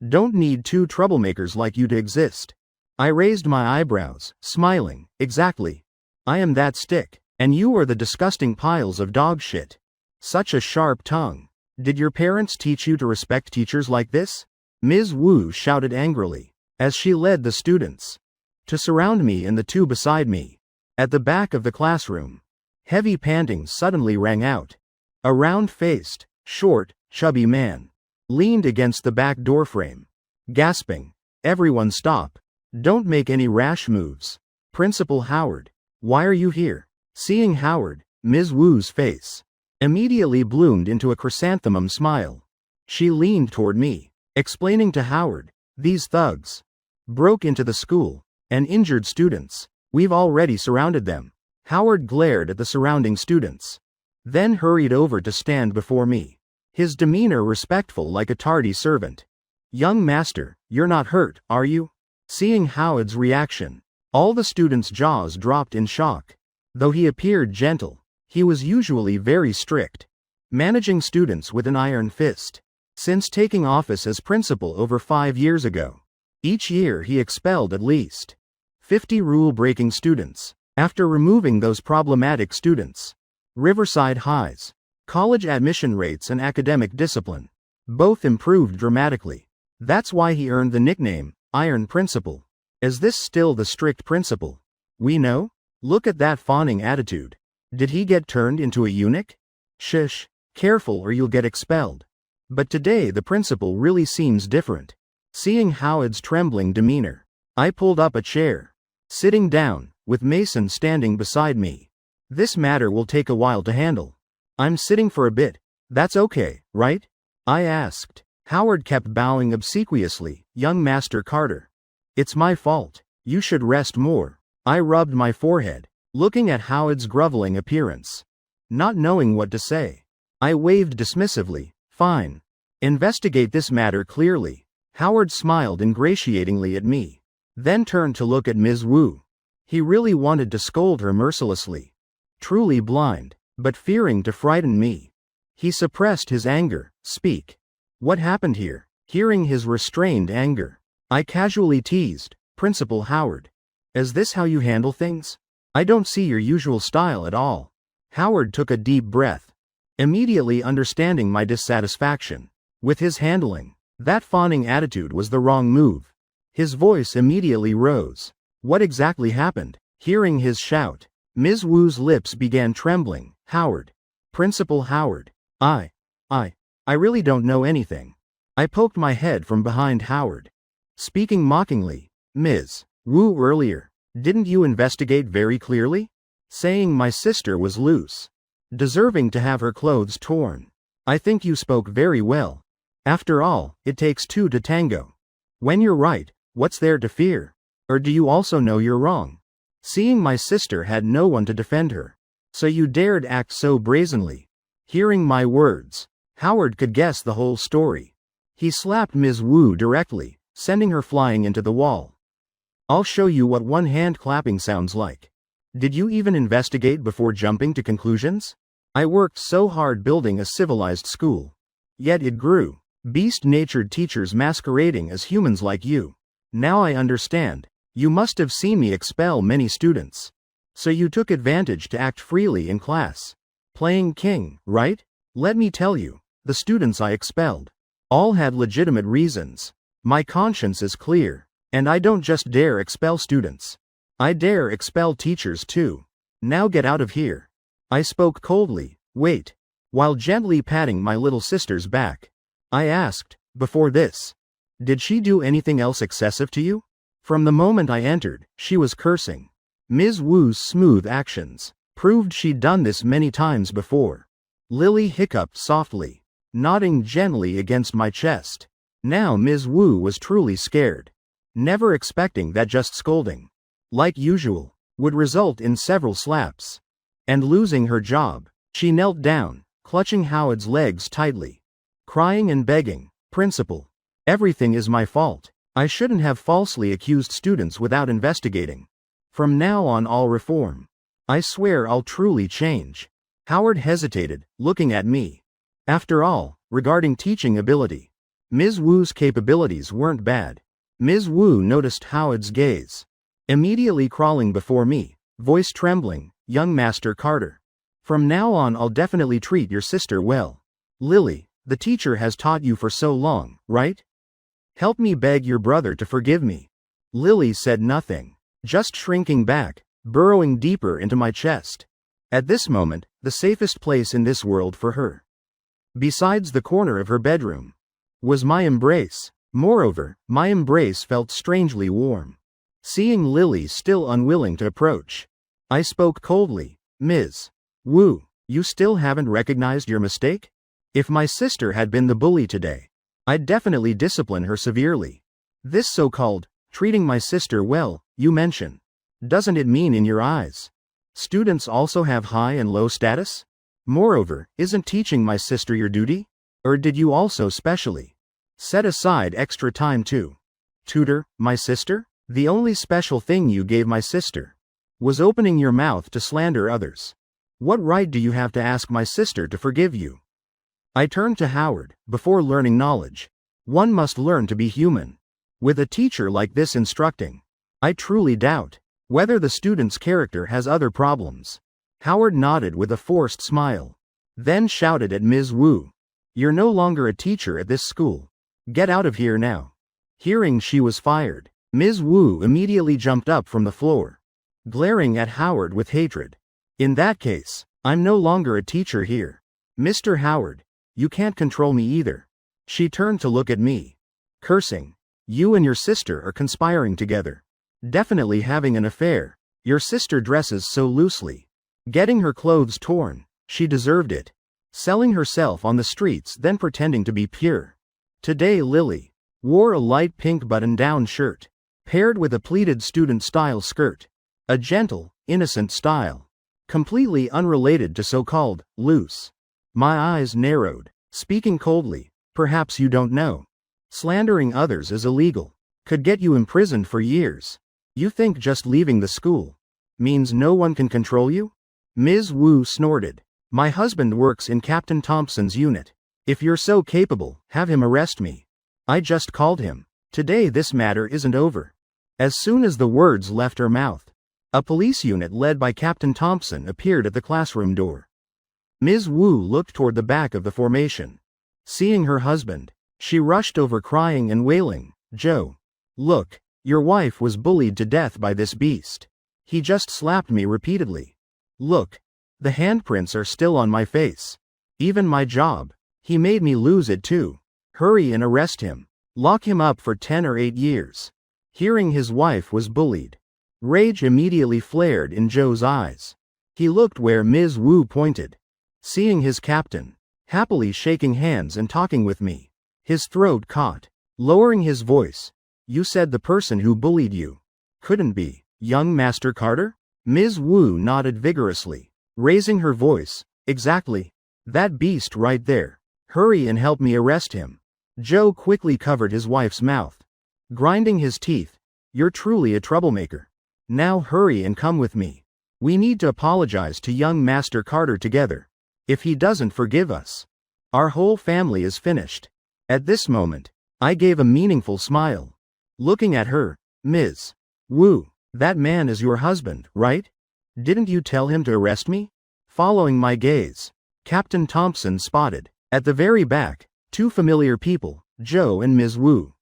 Don't need two troublemakers like you to exist. I raised my eyebrows, smiling. Exactly. I am that stick, and you are the disgusting piles of dog shit. Such a sharp tongue. Did your parents teach you to respect teachers like this? Ms. Wu shouted angrily, as she led the students to surround me and the two beside me. At the back of the classroom, heavy panting suddenly rang out. A round-faced, short, chubby man leaned against the back doorframe, gasping, "Everyone stop. Don't make any rash moves. Principal Howard, why are you here?" Seeing Howard, Ms. Wu's face immediately bloomed into a chrysanthemum smile. She leaned toward me, explaining to Howard, "These thugs broke into the school and injured students. We've already surrounded them." Howard glared at the surrounding students, then hurried over to stand before me, his demeanor respectful like a tardy servant. "Young master, you're not hurt, are you?" Seeing Howard's reaction, all the students' jaws dropped in shock. Though he appeared gentle, he was usually very strict, managing students with an iron fist. Since taking office as principal over 5 years ago, each year he expelled at least 50 rule-breaking students. After removing those problematic students, Riverside High's college admission rates and academic discipline both improved dramatically. That's why he earned the nickname, Iron Principal. Is this still the strict principal we know? Look at that fawning attitude. Did he get turned into a eunuch? Shush, careful or you'll get expelled. But today the principal really seems different. Seeing Howard's trembling demeanor, I pulled up a chair, sitting down, with Mason standing beside me. "This matter will take a while to handle. I'm sitting for a bit. That's okay, right?" I asked. Howard kept bowing obsequiously. "Young Master Carter, it's my fault. You should rest more." I rubbed my forehead, looking at Howard's groveling appearance. Not knowing what to say, I waved dismissively. "Fine. Investigate this matter clearly." Howard smiled ingratiatingly at me, then turned to look at Ms. Wu. He really wanted to scold her mercilessly. Truly blind, but fearing to frighten me, he suppressed his anger. "Speak. What happened here?" Hearing his restrained anger, I casually teased, "Principal Howard, is this how you handle things? I don't see your usual style at all." Howard took a deep breath, immediately understanding my dissatisfaction with his handling. That fawning attitude was the wrong move. His voice immediately rose. "What exactly happened?" Hearing his shout, Ms. Wu's lips began trembling. "Howard. Principal Howard. I really don't know anything." I poked my head from behind Howard, speaking mockingly. "Ms. Wu, earlier, didn't you investigate very clearly? Saying my sister was loose, deserving to have her clothes torn. I think you spoke very well. After all, it takes two to tango. When you're right, what's there to fear? Or do you also know you're wrong? Seeing my sister had no one to defend her, so you dared act so brazenly." Hearing my words, Howard could guess the whole story. He slapped Ms. Wu directly, sending her flying into the wall. "I'll show you what one hand clapping sounds like. Did you even investigate before jumping to conclusions? I worked so hard building a civilized school. Yet it grew. Beast-natured teachers masquerading as humans like you. Now I understand. You must have seen me expel many students. So you took advantage to act freely in class. Playing king, right? Let me tell you, the students I expelled all had legitimate reasons. My conscience is clear, and I don't just dare expel students. I dare expel teachers too. Now get out of here." I spoke coldly. "Wait." While gently patting my little sister's back, I asked, "Before this, did she do anything else excessive to you?" From the moment I entered, she was cursing. Ms. Wu's smooth actions proved she'd done this many times before. Lily hiccuped softly, nodding gently against my chest. Now Ms. Wu was truly scared, never expecting that just scolding, like usual, would result in several slaps. And losing her job, she knelt down, clutching Howard's legs tightly, crying and begging, "Principal, everything is my fault. I shouldn't have falsely accused students without investigating. From now on I'll reform. I swear I'll truly change." Howard hesitated, looking at me. After all, regarding teaching ability, Ms. Wu's capabilities weren't bad. Ms. Wu noticed Howard's gaze. Immediately crawling before me, voice trembling, "Young Master Carter. From now on I'll definitely treat your sister well. Lily, the teacher has taught you for so long, right? Help me beg your brother to forgive me." Lily said nothing, just shrinking back, burrowing deeper into my chest. At this moment, the safest place in this world for her, besides the corner of her bedroom, was my embrace. Moreover, my embrace felt strangely warm. Seeing Lily still unwilling to approach, I spoke coldly, "Ms. Wu, you still haven't recognized your mistake? If my sister had been the bully today, I'd definitely discipline her severely. This so-called treating my sister well, you mention, doesn't it mean in your eyes students also have high and low status? Moreover, isn't teaching my sister your duty? Or did you also specially set aside extra time to tutor my sister? The only special thing you gave my sister was opening your mouth to slander others. What right do you have to ask my sister to forgive you?" I turned to Howard. Before learning knowledge, one must learn to be human. With a teacher like this instructing, I truly doubt whether the student's character has other problems. Howard nodded with a forced smile, then shouted at Ms. Wu, "You're no longer a teacher at this school. Get out of here now." Hearing she was fired, Ms. Wu immediately jumped up from the floor, glaring at Howard with hatred. "In that case, I'm no longer a teacher here. Mr. Howard, you can't control me either." She turned to look at me, cursing, "You and your sister are conspiring together. Definitely having an affair. Your sister dresses so loosely. Getting her clothes torn, she deserved it. Selling herself on the streets then pretending to be pure. Today Lily wore a light pink button-down shirt, paired with a pleated student-style skirt. A gentle, innocent style, completely unrelated to so-called loose." My eyes narrowed, speaking coldly, "Perhaps you don't know. Slandering others is illegal. Could get you imprisoned for years. You think just leaving the school means no one can control you?" Ms. Wu snorted. "My husband works in Captain Thompson's unit. If you're so capable, have him arrest me. I just called him. Today this matter isn't over." As soon as the words left her mouth, a police unit led by Captain Thompson appeared at the classroom door. Ms. Wu looked toward the back of the formation. Seeing her husband, she rushed over crying and wailing, "Joe, look, your wife was bullied to death by this beast. He just slapped me repeatedly. Look, the handprints are still on my face. Even my job. He made me lose it too. Hurry and arrest him. Lock him up for 10 or 8 years." Hearing his wife was bullied, rage immediately flared in Joe's eyes. He looked where Ms. Wu pointed. Seeing his captain happily shaking hands and talking with me, his throat caught. Lowering his voice, "You said the person who bullied you couldn't be young Master Carter?" Ms. Wu nodded vigorously, raising her voice, "Exactly. That beast right there. Hurry and help me arrest him." Joe quickly covered his wife's mouth, grinding his teeth. "You're truly a troublemaker. Now hurry and come with me. We need to apologize to young Master Carter together. If he doesn't forgive us, our whole family is finished." At this moment, I gave a meaningful smile. Looking at her, "Ms. Wu, that man is your husband, right? Didn't you tell him to arrest me?" Following my gaze, Captain Thompson spotted, at the very back, two familiar people, Joe and Ms. Wu.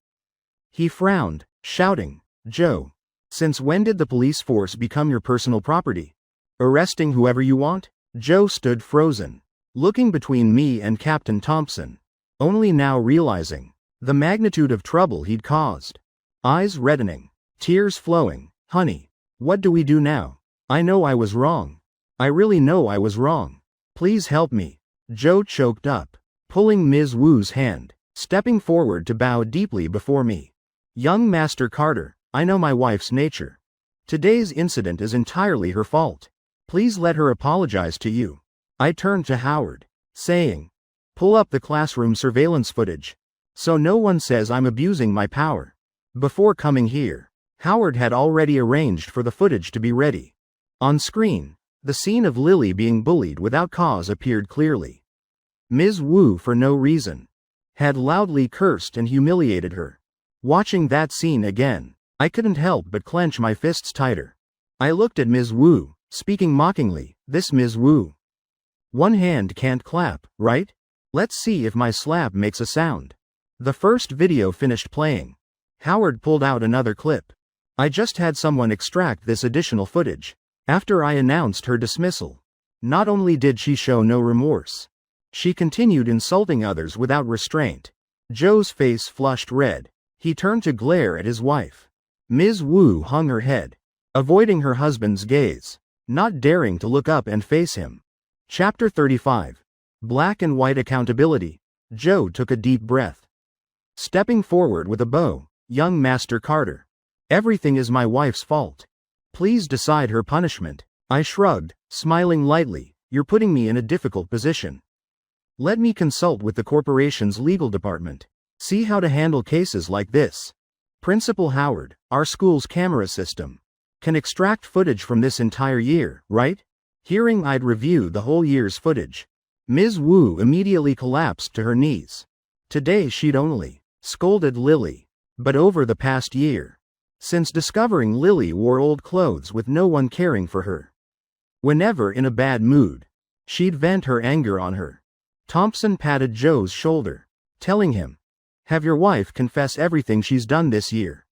He frowned, shouting, "Joe, since when did the police force become your personal property? Arresting whoever you want?" Joe stood frozen, looking between me and Captain Thompson, only now realizing the magnitude of trouble he'd caused. Eyes reddening, tears flowing. "Honey, what do we do now? I know I was wrong. I really know I was wrong. Please help me." Joe choked up, pulling Ms. Wu's hand, stepping forward to bow deeply before me. "Young Master Carter, I know my wife's nature. Today's incident is entirely her fault. Please let her apologize to you." I turned to Howard, saying, "Pull up the classroom surveillance footage, so no one says I'm abusing my power." Before coming here, Howard had already arranged for the footage to be ready. On screen, the scene of Lily being bullied without cause appeared clearly. Ms. Wu for no reason, had loudly cursed and humiliated her. Watching that scene again, I couldn't help but clench my fists tighter. I looked at Ms. Wu, speaking mockingly. This Ms. Wu. One hand can't clap, right? Let's see if my slap makes a sound. The first video finished playing. Howard pulled out another clip. I just had someone extract this additional footage. After I announced her dismissal, not only did she show no remorse, she continued insulting others without restraint. Joe's face flushed red. He turned to glare at his wife. Ms. Wu hung her head, avoiding her husband's gaze, not daring to look up and face him. Chapter 35. Black and White Accountability. Joe took a deep breath. Stepping forward with a bow, young Master Carter. Everything is my wife's fault. Please decide her punishment. I shrugged, smiling lightly. You're putting me in a difficult position. Let me consult with the corporation's legal department. See how to handle cases like this. Principal Howard, our school's camera system can extract footage from this entire year, right? Hearing I'd review the whole year's footage, Ms. Wu immediately collapsed to her knees. Today she'd only scolded Lily, but over the past year, since discovering Lily wore old clothes with no one caring for her, whenever in a bad mood, she'd vent her anger on her. Thompson patted Joe's shoulder, telling him, have your wife confess everything she's done this year.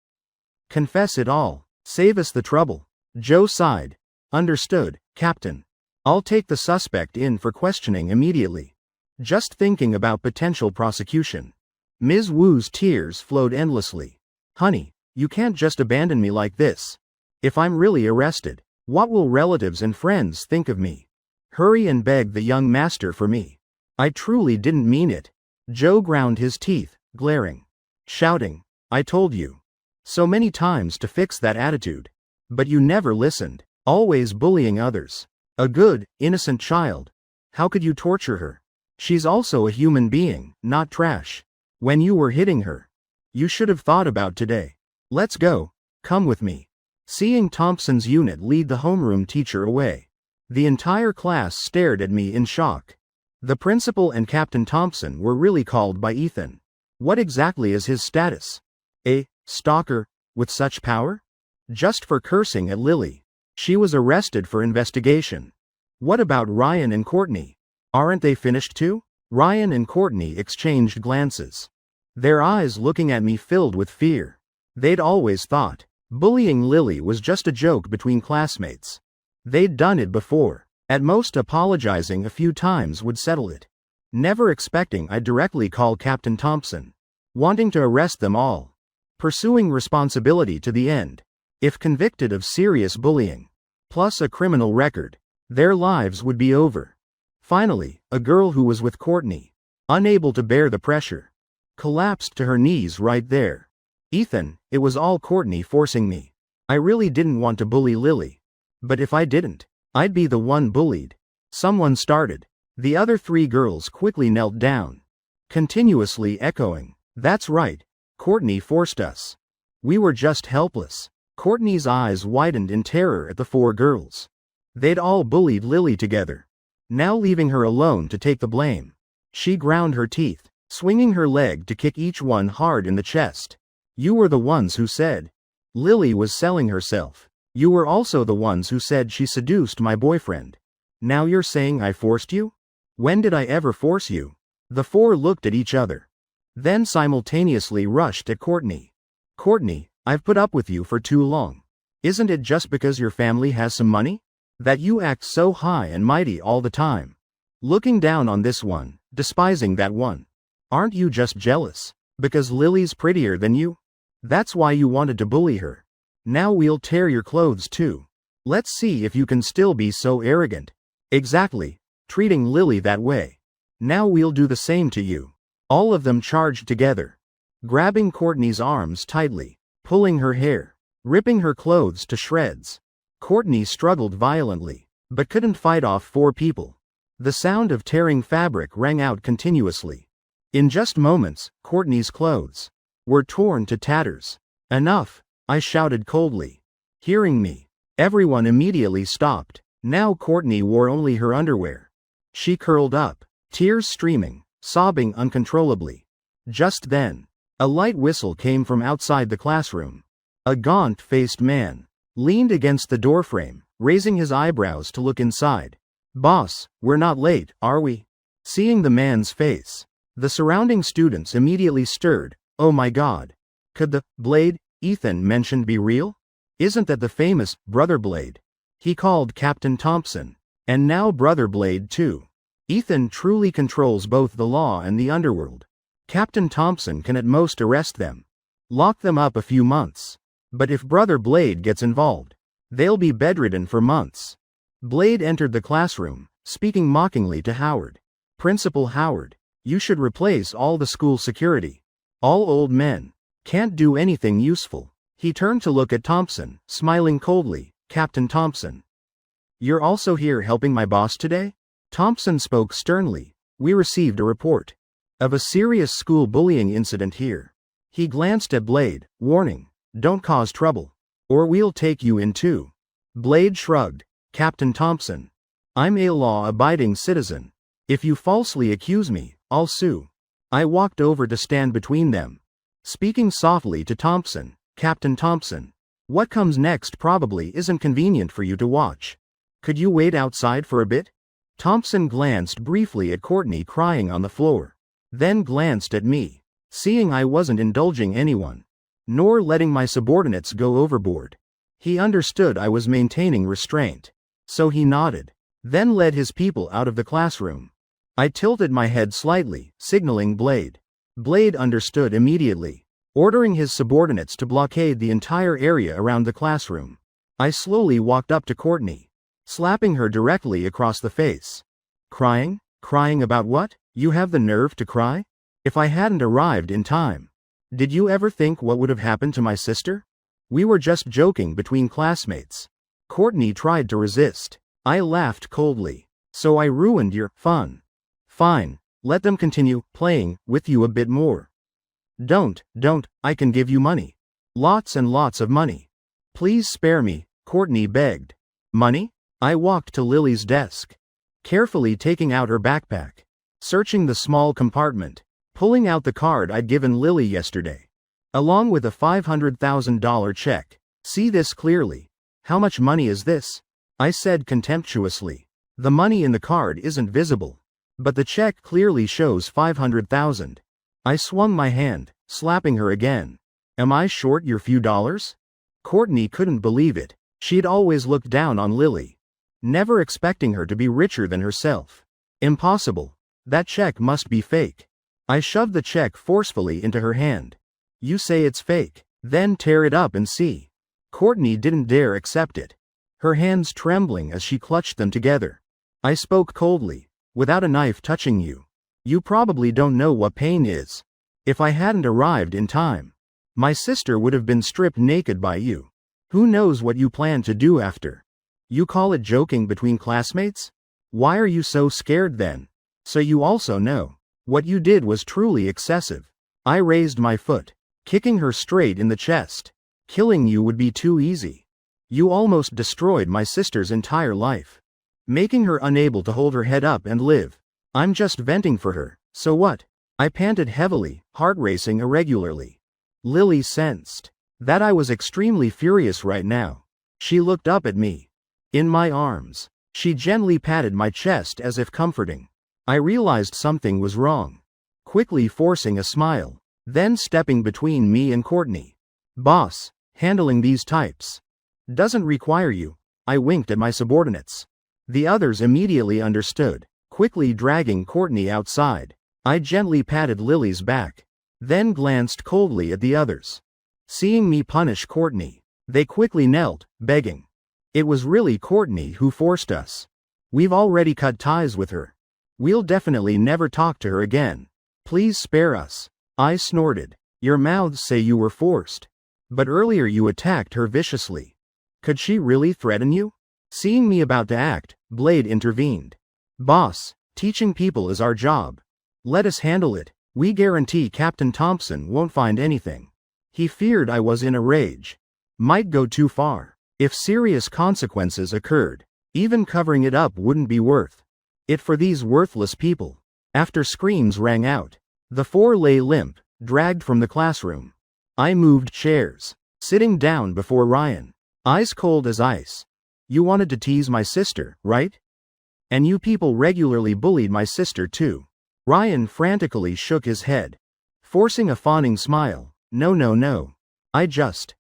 Confess it all. Save us the trouble. Joe sighed. Understood, Captain. I'll take the suspect in for questioning immediately. Just thinking about potential prosecution. Ms. Wu's tears flowed endlessly. Honey, you can't just abandon me like this. If I'm really arrested, what will relatives and friends think of me? Hurry and beg the young master for me. I truly didn't mean it. Joe ground his teeth, glaring, shouting, I told you so many times to fix that attitude. But you never listened, always bullying others. A good, innocent child. How could you torture her? She's also a human being, not trash. When you were hitting her, you should have thought about today. Let's go. Come with me. Seeing Thompson's unit lead the homeroom teacher away, the entire class stared at me in shock. The principal and Captain Thompson were really called by Ethan. What exactly is his status? A stalker with such power? Just for cursing at Lily, she was arrested for investigation. What about Ryan and Courtney? Aren't they finished too? Ryan and Courtney exchanged glances, their eyes looking at me filled with fear. They'd always thought bullying Lily was just a joke between classmates. They'd done it before. At most apologizing a few times would settle it. Never expecting I'd directly call Captain Thompson, wanting to arrest them all. Pursuing responsibility to the end. If convicted of serious bullying, plus a criminal record, their lives would be over. Finally, a girl who was with Courtney, unable to bear the pressure, collapsed to her knees right there. Ethan, it was all Courtney forcing me. I really didn't want to bully Lily. But if I didn't, I'd be the one bullied. Someone started. The other three girls quickly knelt down, continuously echoing, that's right, Courtney forced us. We were just helpless. Courtney's eyes widened in terror at the four girls. They'd all bullied Lily together, now leaving her alone to take the blame. She ground her teeth, swinging her leg to kick each one hard in the chest. You were the ones who said Lily was selling herself. You were also the ones who said she seduced my boyfriend. Now you're saying I forced you? When did I ever force you? The four looked at each other, then simultaneously rushed at Courtney. Courtney, I've put up with you for too long. Isn't it just because your family has some money? That you act so high and mighty all the time? Looking down on this one, despising that one. Aren't you just jealous? Because Lily's prettier than you? That's why you wanted to bully her. Now we'll tear your clothes too. Let's see if you can still be so arrogant. Exactly. Treating Lily that way. Now we'll do the same to you. All of them charged together, grabbing Courtney's arms tightly, pulling her hair, ripping her clothes to shreds. Courtney struggled violently, but couldn't fight off four people. The sound of tearing fabric rang out continuously. In just moments, Courtney's clothes were torn to tatters. Enough, I shouted coldly. Hearing me, everyone immediately stopped. Now Courtney wore only her underwear. She curled up, tears streaming, sobbing uncontrollably. Just then, a light whistle came from outside the classroom. A gaunt-faced man leaned against the doorframe, raising his eyebrows to look inside. "Boss, we're not late, are we?" Seeing the man's face, the surrounding students immediately stirred. Oh my God. Could the Blade Ethan mentioned be real? Isn't that the famous Brother Blade? He called Captain Thompson. And now Brother Blade too. Ethan truly controls both the law and the underworld. Captain Thompson can at most arrest them, lock them up a few months. But if Brother Blade gets involved, they'll be bedridden for months. Blade entered the classroom, speaking mockingly to Howard. "Principal Howard, you should replace all the school security. All old men. Can't do anything useful." He turned to look at Thompson, smiling coldly. "Captain Thompson, you're also here helping my boss today?" Thompson spoke sternly. "We received a report of a serious school bullying incident here." He glanced at Blade, warning, "Don't cause trouble, or we'll take you in too." Blade shrugged. "Captain Thompson, I'm a law-abiding citizen. If you falsely accuse me, I'll sue." I walked over to stand between them, speaking softly to Thompson. "Captain Thompson, what comes next probably isn't convenient for you to watch. Could you wait outside for a bit?" Thompson glanced briefly at Courtney crying on the floor, then glanced at me. Seeing I wasn't indulging anyone, nor letting my subordinates go overboard, he understood I was maintaining restraint. So he nodded, then led his people out of the classroom. I tilted my head slightly, signaling Blade. Blade understood immediately, ordering his subordinates to blockade the entire area around the classroom. I slowly walked up to Courtney, slapping her directly across the face. "Crying? Crying about what? You have the nerve to cry? If I hadn't arrived in time, did you ever think what would have happened to my sister? We were just joking between classmates." Courtney tried to resist. I laughed coldly. "So I ruined your fun. Fine, let them continue playing with you a bit more." Don't, I can give you money. Lots and lots of money. Please spare me," Courtney begged. "Money?" I walked to Lily's desk, carefully taking out her backpack, searching the small compartment, pulling out the card I'd given Lily yesterday, along with a $500,000 check. "See this clearly. How much money is this?" I said contemptuously. "The money in the card isn't visible, but the check clearly shows $500,000. I swung my hand, slapping her again. "Am I short your few dollars?" Courtney couldn't believe it. She'd always looked down on Lily, never expecting her to be richer than herself. "Impossible. That check must be fake." I shoved the check forcefully into her hand. "You say it's fake, then tear it up and see." Courtney didn't dare accept it, her hands trembling as she clutched them together. I spoke coldly. "Without a knife touching you, you probably don't know what pain is. If I hadn't arrived in time, my sister would have been stripped naked by you. Who knows what you plan to do after? You call it joking between classmates? Why are you so scared then? So you also know, what you did was truly excessive." I raised my foot, kicking her straight in the chest. "Killing you would be too easy. You almost destroyed my sister's entire life, making her unable to hold her head up and live. I'm just venting for her, so what?" I panted heavily, heart racing irregularly. Lily sensed that I was extremely furious right now. She looked up at me. In my arms, she gently patted my chest as if comforting. I realized something was wrong, quickly forcing a smile, then stepping between me and Courtney. "Boss, handling these types doesn't require you." I winked at my subordinates. The others immediately understood, quickly dragging Courtney outside. I gently patted Lily's back, then glanced coldly at the others. Seeing me punish Courtney, they quickly knelt, begging. It was really Courtney who forced us. We've already cut ties with her. We'll definitely never talk to her again. Please spare us. I snorted. Your mouths say you were forced. But earlier you attacked her viciously. Could she really threaten you? Seeing me about to act, Blade intervened. Boss, teaching people is our job. Let us handle it. We guarantee Captain Thompson won't find anything. He feared I was in a rage. Might go too far. If serious consequences occurred, even covering it up wouldn't be worth it for these worthless people. After screams rang out, The four lay limp, dragged from the classroom. I moved chairs, sitting down before Ryan, eyes cold as ice. You wanted to tease my sister, right? And you people regularly bullied my sister too. Ryan frantically shook his head, forcing a fawning smile. No. I just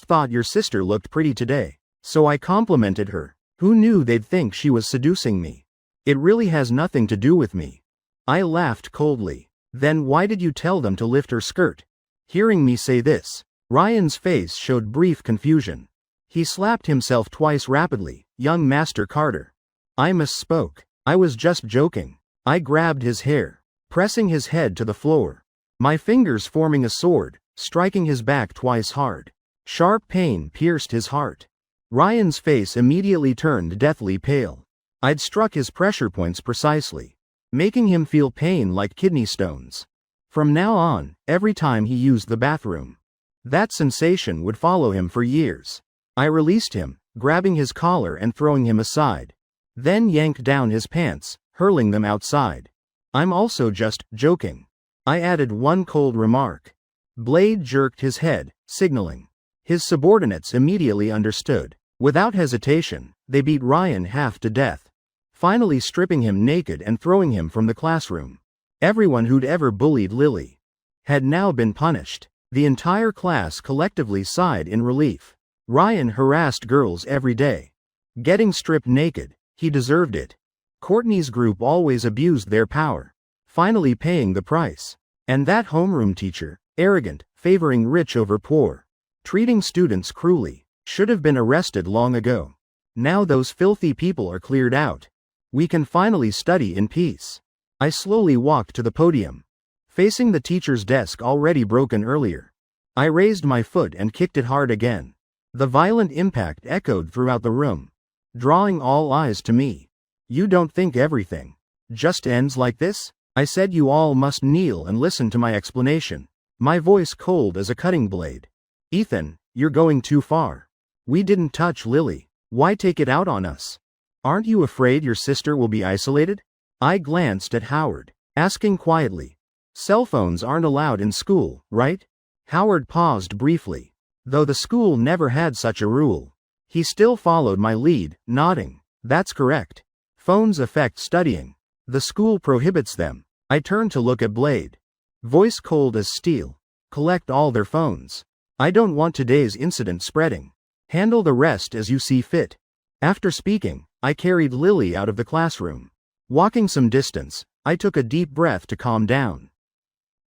thought your sister looked pretty today, so I complimented her. Who knew they'd think she was seducing me? It really has nothing to do with me. I laughed coldly. Then why did you tell them to lift her skirt? Hearing me say this, Ryan's face showed brief confusion. He slapped himself twice rapidly. Young Master Carter. I misspoke. I was just joking. I grabbed his hair, pressing his head to the floor, my fingers forming a sword, striking his back twice hard. Sharp pain pierced his heart. Ryan's face immediately turned deathly pale. I'd struck his pressure points precisely, making him feel pain like kidney stones. From now on, every time he used the bathroom, that sensation would follow him for years. I released him, grabbing his collar and throwing him aside, then yanked down his pants, hurling them outside. I'm also just joking. I added one cold remark. Blade jerked his head, signaling. His subordinates immediately understood. Without hesitation, they beat Ryan half to death, finally stripping him naked and throwing him from the classroom. Everyone who'd ever bullied Lily had now been punished. The entire class collectively sighed in relief. Ryan harassed girls every day. Getting stripped naked, he deserved it. Courtney's group always abused their power, finally paying the price. And that homeroom teacher, arrogant, favoring rich over poor, treating students cruelly, should have been arrested long ago. Now those filthy people are cleared out. We can finally study in peace. I slowly walked to the podium, facing the teacher's desk already broken earlier. I raised my foot and kicked it hard again. The violent impact echoed throughout the room, drawing all eyes to me. You don't think everything just ends like this? I said. You all must kneel and listen to my explanation, my voice cold as a cutting blade. Ethan, you're going too far. We didn't touch Lily. Why take it out on us? Aren't you afraid your sister will be isolated? I glanced at Howard, asking quietly. Cell phones aren't allowed in school, right? Howard paused briefly. Though the school never had such a rule, he still followed my lead, nodding. That's correct. Phones affect studying. The school prohibits them. I turned to look at Blade, voice cold as steel. Collect all their phones. I don't want today's incident spreading. Handle the rest as you see fit. After speaking, I carried Lily out of the classroom. Walking some distance, I took a deep breath to calm down.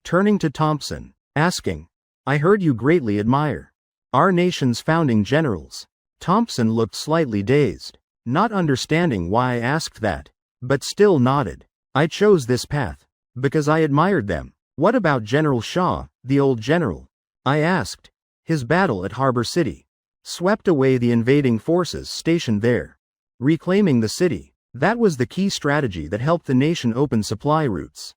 Turning to Thompson, asking, I heard you greatly admire our nation's founding generals. Thompson looked slightly dazed, not understanding why I asked that, but still nodded. I chose this path because I admired them. What about General Shaw, the old general? I asked. His battle at Harbor City swept away the invading forces stationed there, reclaiming the city. That was the key strategy that helped the nation open supply routes,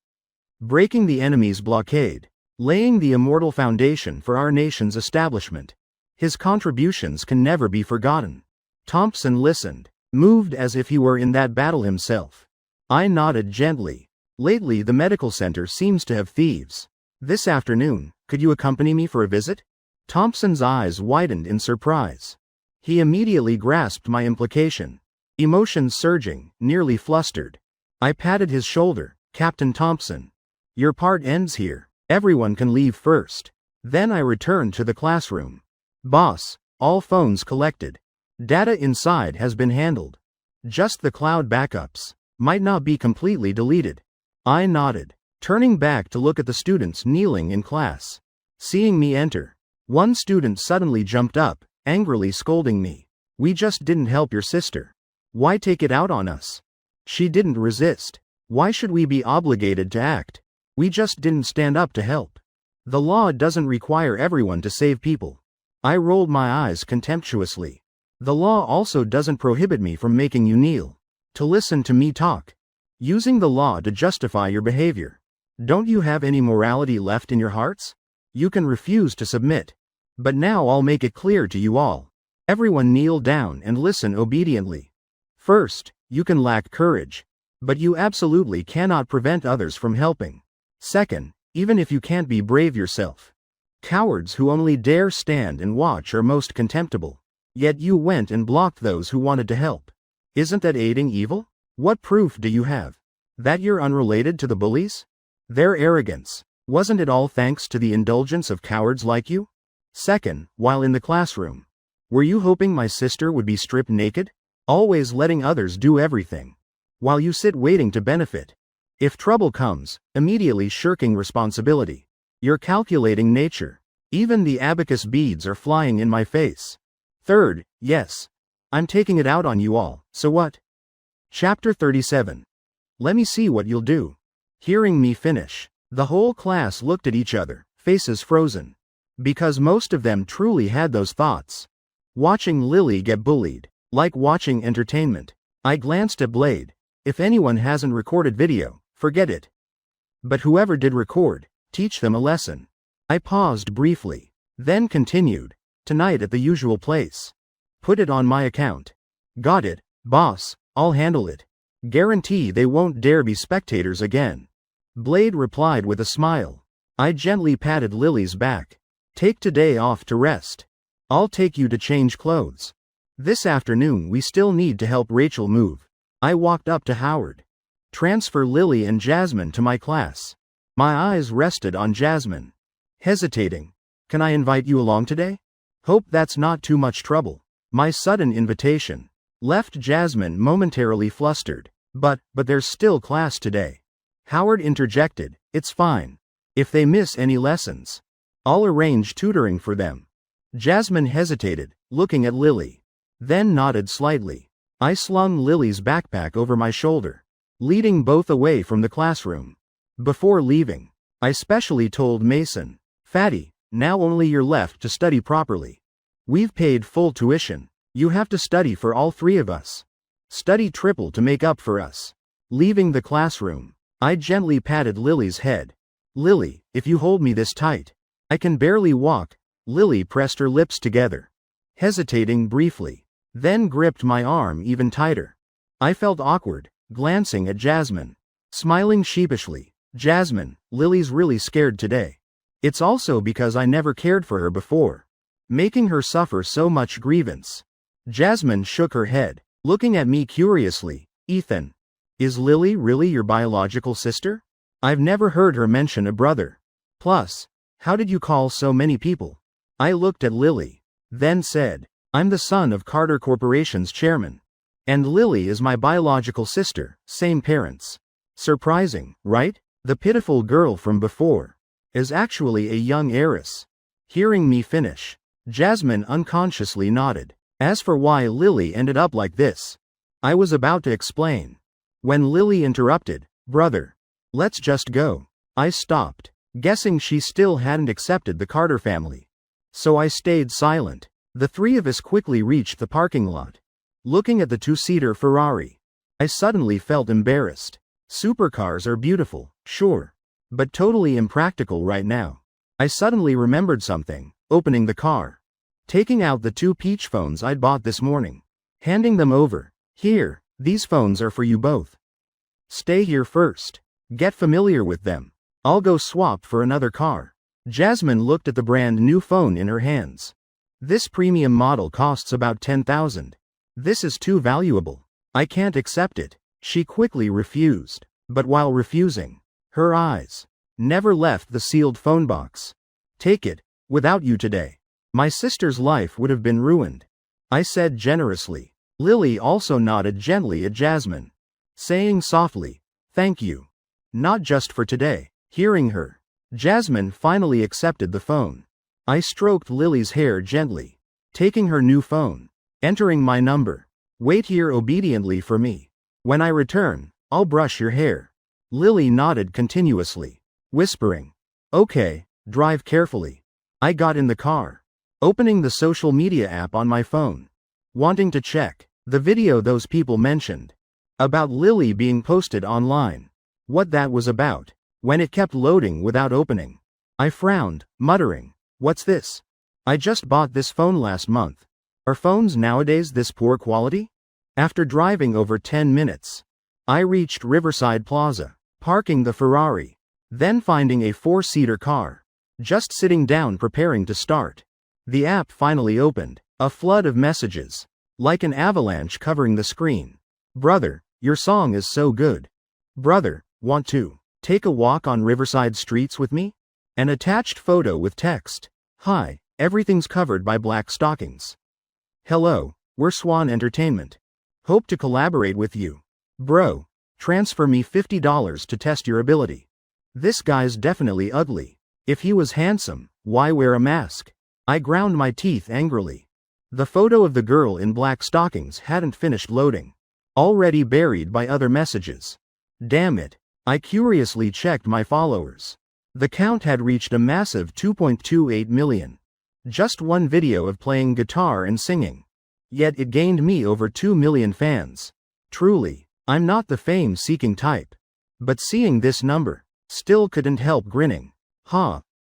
breaking the enemy's blockade, laying the immortal foundation for our nation's establishment. His contributions can never be forgotten. Thompson listened, moved as if he were in that battle himself. I nodded gently. Lately the medical center seems to have thieves. This afternoon, could you accompany me for a visit? Thompson's eyes widened in surprise. He immediately grasped my implication, emotions surging, nearly flustered. I patted his shoulder. Captain Thompson, your part ends here. Everyone can leave first. Then I returned to the classroom. Boss, all phones collected. Data inside has been handled. Just the cloud backups might not be completely deleted. I nodded, turning back to look at the students kneeling in class. Seeing me enter, one student suddenly jumped up, angrily scolding me. We just didn't help your sister. Why take it out on us? She didn't resist. Why should we be obligated to act? We just didn't stand up to help. The law doesn't require everyone to save people. I rolled my eyes contemptuously. The law also doesn't prohibit me from making you kneel to listen to me talk, using the law to justify your behavior. Don't you have any morality left in your hearts? You can refuse to submit. But now I'll make it clear to you all. Everyone kneel down and listen obediently. First, you can lack courage, but you absolutely cannot prevent others from helping. Second, even if you can't be brave yourself. Cowards who only dare stand and watch are most contemptible. Yet you went and blocked those who wanted to help. Isn't that aiding evil? What proof do you have? That you're unrelated to the bullies? Their arrogance. Wasn't it all thanks to the indulgence of cowards like you? Second, while in the classroom. Were you hoping my sister would be stripped naked? Always letting others do everything, while you sit waiting to benefit. If trouble comes, immediately shirking responsibility. Your calculating nature. Even the abacus beads are flying in my face. Third, yes. I'm taking it out on you all, so what? Chapter 37. Let me see what you'll do. Hearing me finish, the whole class looked at each other, faces frozen. Because most of them truly had those thoughts. Watching Lily get bullied, like watching entertainment. I glanced at Blade. If anyone hasn't recorded video, forget it. But whoever did record, teach them a lesson. I paused briefly, then continued. Tonight at the usual place. Put it on my account. Got it, boss, I'll handle it. Guarantee they won't dare be spectators again. Blade replied with a smile. I gently patted Lily's back. Take today off to rest. I'll take you to change clothes. This afternoon we still need to help Rachel move. I walked up to Howard. Transfer Lily and Jasmine to my class. My eyes rested on Jasmine. Hesitating. Can I invite you along today? Hope that's not too much trouble. My sudden invitation left Jasmine momentarily flustered. But there's still class today. Howard interjected, it's fine. If they miss any lessons, I'll arrange tutoring for them. Jasmine hesitated, looking at Lily. Then nodded slightly. I slung Lily's backpack over my shoulder, leading both away from the classroom. Before leaving, I specially told Mason, Fatty, now only you're left to study properly. We've paid full tuition. You have to study for all three of us. Study triple to make up for us. Leaving the classroom, I gently patted Lily's head. Lily, if you hold me this tight, I can barely walk. Lily pressed her lips together, hesitating briefly, then gripped my arm even tighter. I felt awkward, glancing at Jasmine, smiling sheepishly. Jasmine, Lily's really scared today. It's also because I never cared for her before, making her suffer so much grievance. Jasmine shook her head, looking at me curiously. Ethan, is Lily really your biological sister? I've never heard her mention a brother. Plus, how did you call so many people? I looked at Lily, then said, I'm the son of Carter Corporation's chairman. And Lily is my biological sister, same parents. Surprising, right? The pitiful girl from before is actually a young heiress. Hearing me finish, Jasmine unconsciously nodded. As for why Lily ended up like this, I was about to explain, when Lily interrupted, brother, let's just go. I stopped, guessing she still hadn't accepted the Carter family. So I stayed silent. The three of us quickly reached the parking lot. Looking at the two-seater Ferrari, I suddenly felt embarrassed. Supercars are beautiful, sure, but totally impractical right now. I suddenly remembered something, opening the car, taking out the 2 peach phones I'd bought this morning, handing them over. Here, these phones are for you both. Stay here first. Get familiar with them. I'll go swap for another car. Jasmine looked at the brand new phone in her hands. This premium model costs about $10,000. This is too valuable. I can't accept it. She quickly refused. But while refusing, her eyes never left the sealed phone box. Take it. Without you today, my sister's life would have been ruined, I said generously. Lily also nodded gently at Jasmine, saying softly, thank you. Not just for today. Hearing her, Jasmine finally accepted the phone. I stroked Lily's hair gently, taking her new phone, entering my number. Wait here obediently for me. When I return, I'll brush your hair. Lily nodded continuously, whispering, okay, drive carefully. I got in the car, opening the social media app on my phone, wanting to check the video those people mentioned about Lily being posted online. What that was about. When it kept loading without opening, I frowned, muttering, what's this? I just bought this phone last month. Are phones nowadays this poor quality? After driving over 10 minutes, I reached Riverside Plaza, parking the Ferrari. Then finding a 4-seater car. Just sitting down preparing to start. The app finally opened. A flood of messages. Like an avalanche covering the screen. Brother, your song is so good. Brother, want to take a walk on Riverside streets with me? An attached photo with text. Hi, everything's covered by black stockings. Hello, we're Swan Entertainment. Hope to collaborate with you. Bro, transfer me $50 to test your ability. This guy's definitely ugly. If he was handsome, why wear a mask? I ground my teeth angrily. The photo of the girl in black stockings hadn't finished loading. Already buried by other messages. Damn it. I curiously checked my followers. The count had reached a massive 2.28 million. Just one video of playing guitar and singing. Yet it gained me over 2 million fans. Truly, I'm not the fame-seeking type. But seeing this number, still couldn't help grinning.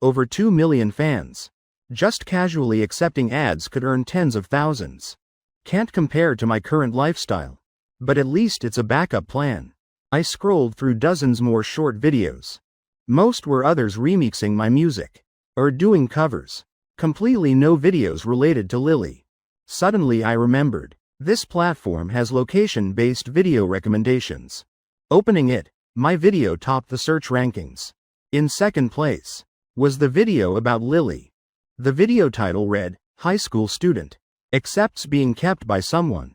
Over 2 million fans. Just casually accepting ads could earn tens of thousands. Can't compare to my current lifestyle. But at least it's a backup plan. I scrolled through dozens more short videos. Most were others remixing my music. Or doing covers. Completely no videos related to Lily. Suddenly I remembered. This platform has location-based video recommendations. Opening it, my video topped the search rankings. In second place was the video about Lily. The video title read, High School Student Accepts Being Kept by Someone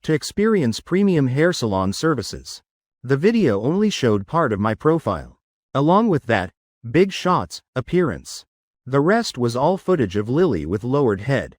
to Experience Premium Hair Salon Services. The video only showed part of my profile. Along with that, big shots, appearance. The rest was all footage of Lily with lowered head.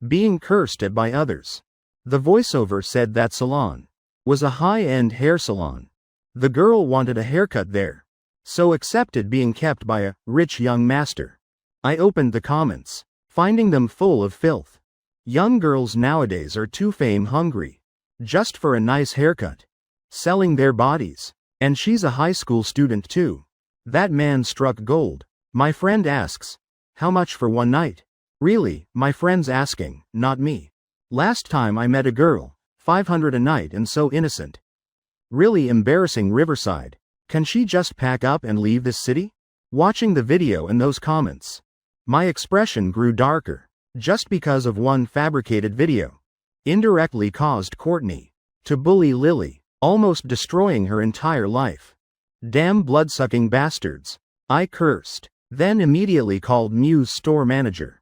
Being cursed at by others. The voiceover said that salon was a high-end hair salon. The girl wanted a haircut there. So accepted being kept by a rich young master. I opened the comments, finding them full of filth. Young girls nowadays are too fame-hungry. Just for a nice haircut. Selling their bodies. And she's a high school student too. That man struck gold. My friend asks, how much for one night? Really, my friend's asking, not me. Last time I met a girl, 500 a night and so innocent. Really embarrassing. Riverside. Can she just pack up and leave this city? Watching the video and those comments. My expression grew darker. Just because of one fabricated video. Indirectly caused Courtney to bully Lily, almost destroying her entire life. Damn blood-sucking bastards. I cursed. Then immediately called Muse store manager.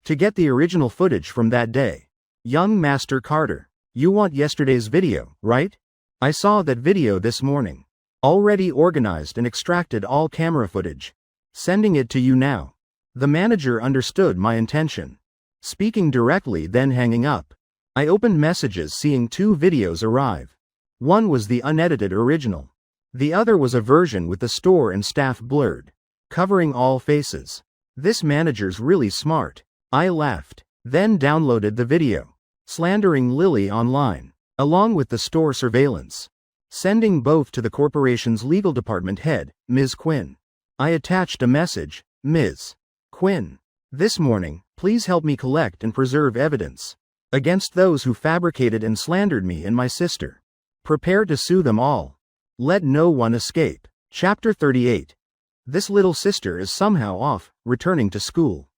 To get the original footage from that day. Young Master Carter, you want yesterday's video, right? I saw that video this morning. Already organized and extracted all camera footage. Sending it to you now. The manager understood my intention. Speaking directly then hanging up. I opened messages seeing 2 videos arrive. One was the unedited original. The other was a version with the store and staff blurred. Covering all faces. This manager's really smart. I laughed. Then downloaded the video. Slandering Lily online. Along with the store surveillance. Sending both to the corporation's legal department head, Ms. Quinn. I attached a message, Ms. Quinn. This morning, please help me collect and preserve evidence against those who fabricated and slandered me and my sister. Prepare to sue them all. Let no one escape. Chapter 38. This little sister is somehow off, returning to school.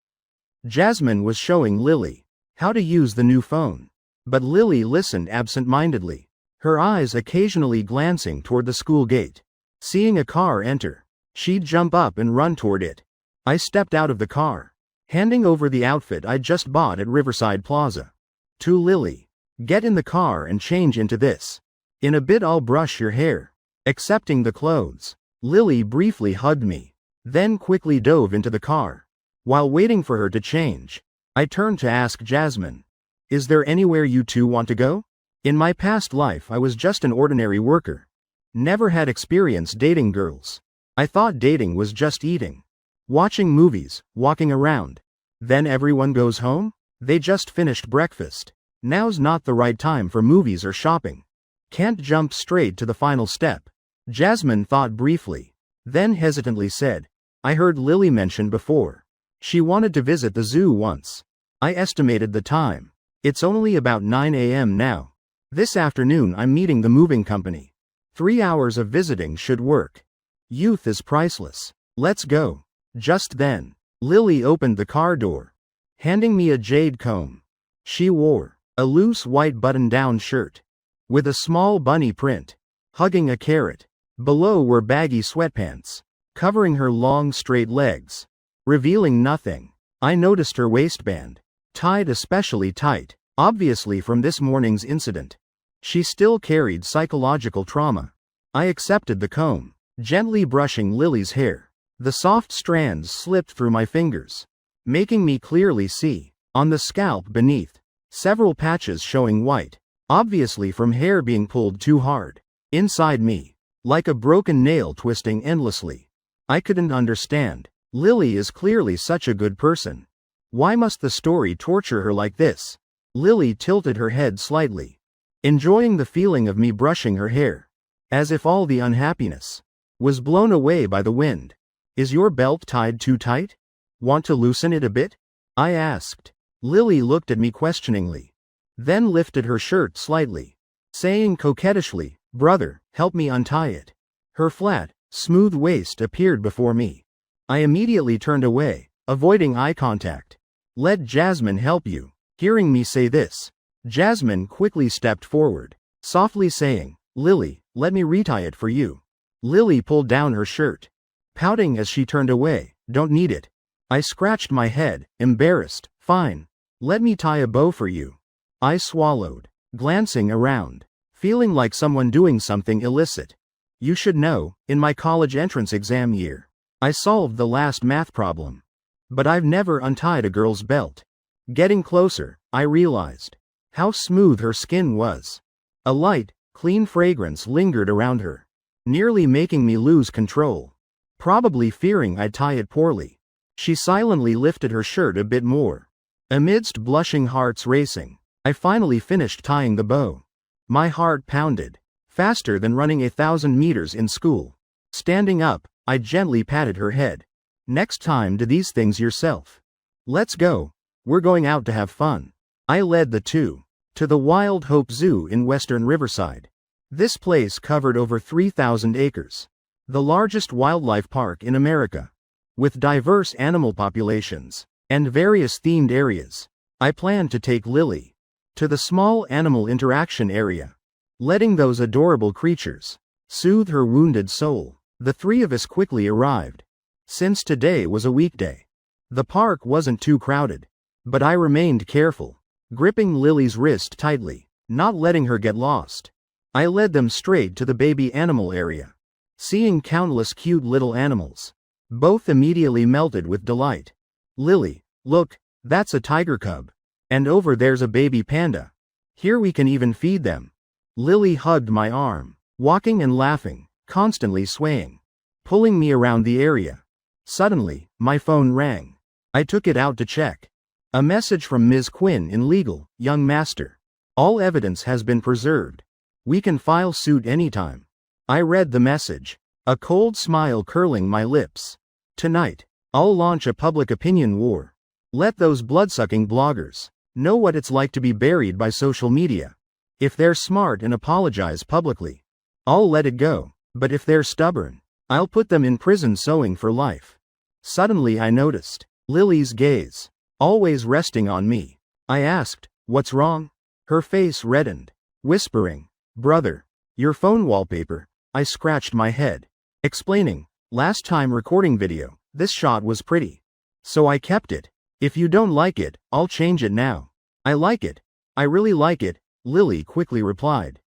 Jasmine was showing Lily how to use the new phone. But Lily listened absent-mindedly, her eyes occasionally glancing toward the school gate. Seeing a car enter, she'd jump up and run toward it. I stepped out of the car, handing over the outfit I just bought at Riverside Plaza to Lily. Get in the car and change into this. In a bit I'll brush your hair. Accepting the clothes, Lily briefly hugged me, then quickly dove into the car. While waiting for her to change, I turned to ask Jasmine, is there anywhere you two want to go? In my past life I was just an ordinary worker. Never had experience dating girls. I thought dating was just eating. Watching movies, walking around. Then everyone goes home? They just finished breakfast. Now's not the right time for movies or shopping. Can't jump straight to the final step. Jasmine thought briefly. Then hesitantly said, I heard Lily mention before. She wanted to visit the zoo once. I estimated the time. It's only about 9 a.m. now. This afternoon I'm meeting the moving company. 3 hours of visiting should work. Youth is priceless. Let's go. Just then, Lily opened the car door, handing me a jade comb. She wore a loose white button-down shirt with a small bunny print, hugging a carrot. Below were baggy sweatpants, covering her long straight legs, revealing nothing. I noticed her waistband, tied especially tight, obviously from this morning's incident. She still carried psychological trauma. I accepted the comb, gently brushing Lily's hair. The soft strands slipped through my fingers, making me clearly see, on the scalp beneath, several patches showing white, obviously from hair being pulled too hard. Inside me, like a broken nail twisting endlessly. I couldn't understand. Lily is clearly such a good person. Why must the story torture her like this? Lily tilted her head slightly, enjoying the feeling of me brushing her hair, as if all the unhappiness was blown away by the wind. Is your belt tied too tight? Want to loosen it a bit? I asked. Lily looked at me questioningly, then lifted her shirt slightly, saying coquettishly, "Brother, help me untie it." Her flat, smooth waist appeared before me. I immediately turned away, avoiding eye contact. "Let Jasmine help you." Hearing me say this, Jasmine quickly stepped forward, softly saying, "Lily, let me retie it for you." Lily pulled down her shirt, pouting as she turned away. "Don't need it." I scratched my head, embarrassed. "Fine. Let me tie a bow for you." I swallowed, glancing around, feeling like someone doing something illicit. You should know, in my college entrance exam year, I solved the last math problem. But I've never untied a girl's belt. Getting closer, I realized how smooth her skin was. A light, clean fragrance lingered around her, nearly making me lose control, probably fearing I'd tie it poorly. She silently lifted her shirt a bit more. Amidst blushing hearts racing, I finally finished tying the bow. My heart pounded, faster than running 1,000 meters in school. Standing up, I gently patted her head. "Next time do these things yourself. Let's go. We're going out to have fun." I led the two to the Wild Hope Zoo in western Riverside. This place covered over 3,000 acres, the largest wildlife park in America, with diverse animal populations and various themed areas. I planned to take Lily to the small animal interaction area, letting those adorable creatures soothe her wounded soul. The three of us quickly arrived. Since today was a weekday, the park wasn't too crowded, but I remained careful, gripping Lily's wrist tightly, not letting her get lost. I led them straight to the baby animal area. Seeing countless cute little animals, both immediately melted with delight. "Lily, look, that's a tiger cub. And over there's a baby panda. Here we can even feed them." Lily hugged my arm, walking and laughing, constantly swaying, pulling me around the area. Suddenly, my phone rang. I took it out to check. A message from Ms. Quinn in legal, "Young master. All evidence has been preserved. We can file suit anytime." I read the message, a cold smile curling my lips. "Tonight, I'll launch a public opinion war. Let those bloodsucking bloggers know what it's like to be buried by social media. If they're smart and apologize publicly, I'll let it go. But if they're stubborn, I'll put them in prison sewing for life." Suddenly I noticed Lily's gaze, always resting on me. I asked, "What's wrong?" Her face reddened, whispering, "Brother, your phone wallpaper." I scratched my head, explaining, "Last time recording video, this shot was pretty. So I kept it. If you don't like it, I'll change it now." "I like it. I really like it," Lily quickly replied.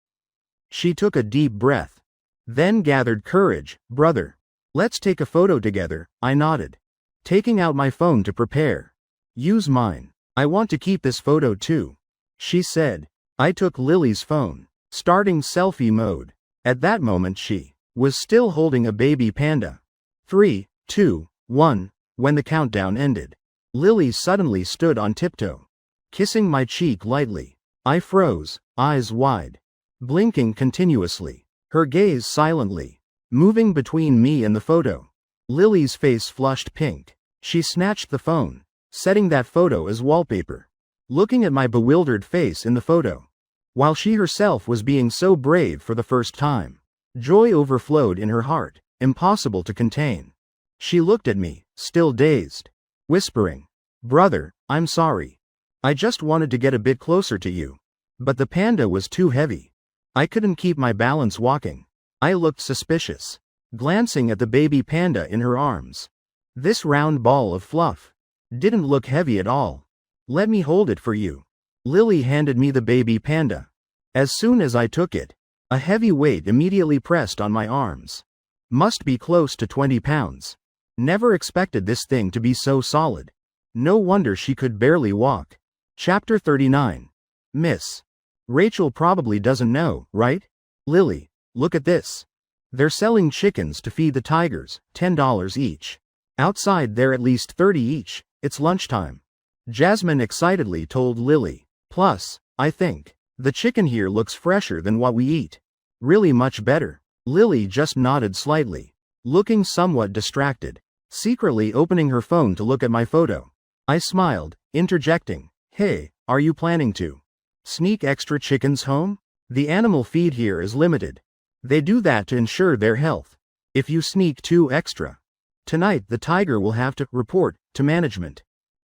She took a deep breath, then gathered courage. "Brother, let's take a photo together." I nodded, taking out my phone to prepare. "Use mine. I want to keep this photo too," she said. I took Lily's phone, starting selfie mode. At that moment she was still holding a baby panda. 3, 2, 1, when the countdown ended, Lily suddenly stood on tiptoe, kissing my cheek lightly. I froze, eyes wide, blinking continuously, her gaze silently moving between me and the photo. Lily's face flushed pink. She snatched the phone, setting that photo as wallpaper, looking at my bewildered face in the photo, while she herself was being so brave for the first time. Joy overflowed in her heart, impossible to contain. She looked at me, still dazed, whispering, "Brother, I'm sorry. I just wanted to get a bit closer to you. But the panda was too heavy. I couldn't keep my balance walking." I looked suspicious, glancing at the baby panda in her arms. This round ball of fluff didn't look heavy at all. "Let me hold it for you." Lily handed me the baby panda. As soon as I took it, a heavy weight immediately pressed on my arms. Must be close to 20 pounds. Never expected this thing to be so solid. No wonder she could barely walk. Chapter 39. Miss. Rachel probably doesn't know, right? Lily, look at this. They're selling chickens to feed the tigers, $10 each. Outside they're at least 30 each. It's lunchtime. Jasmine excitedly told Lily. Plus, I think the chicken here looks fresher than what we eat. Really much better. Lily just nodded slightly, looking somewhat distracted, secretly opening her phone to look at my photo. I smiled, interjecting, "Hey, are you planning to sneak extra chickens home? The animal feed here is limited. They do that to ensure their health. If you sneak 2 extra, tonight the tiger will have to report to management."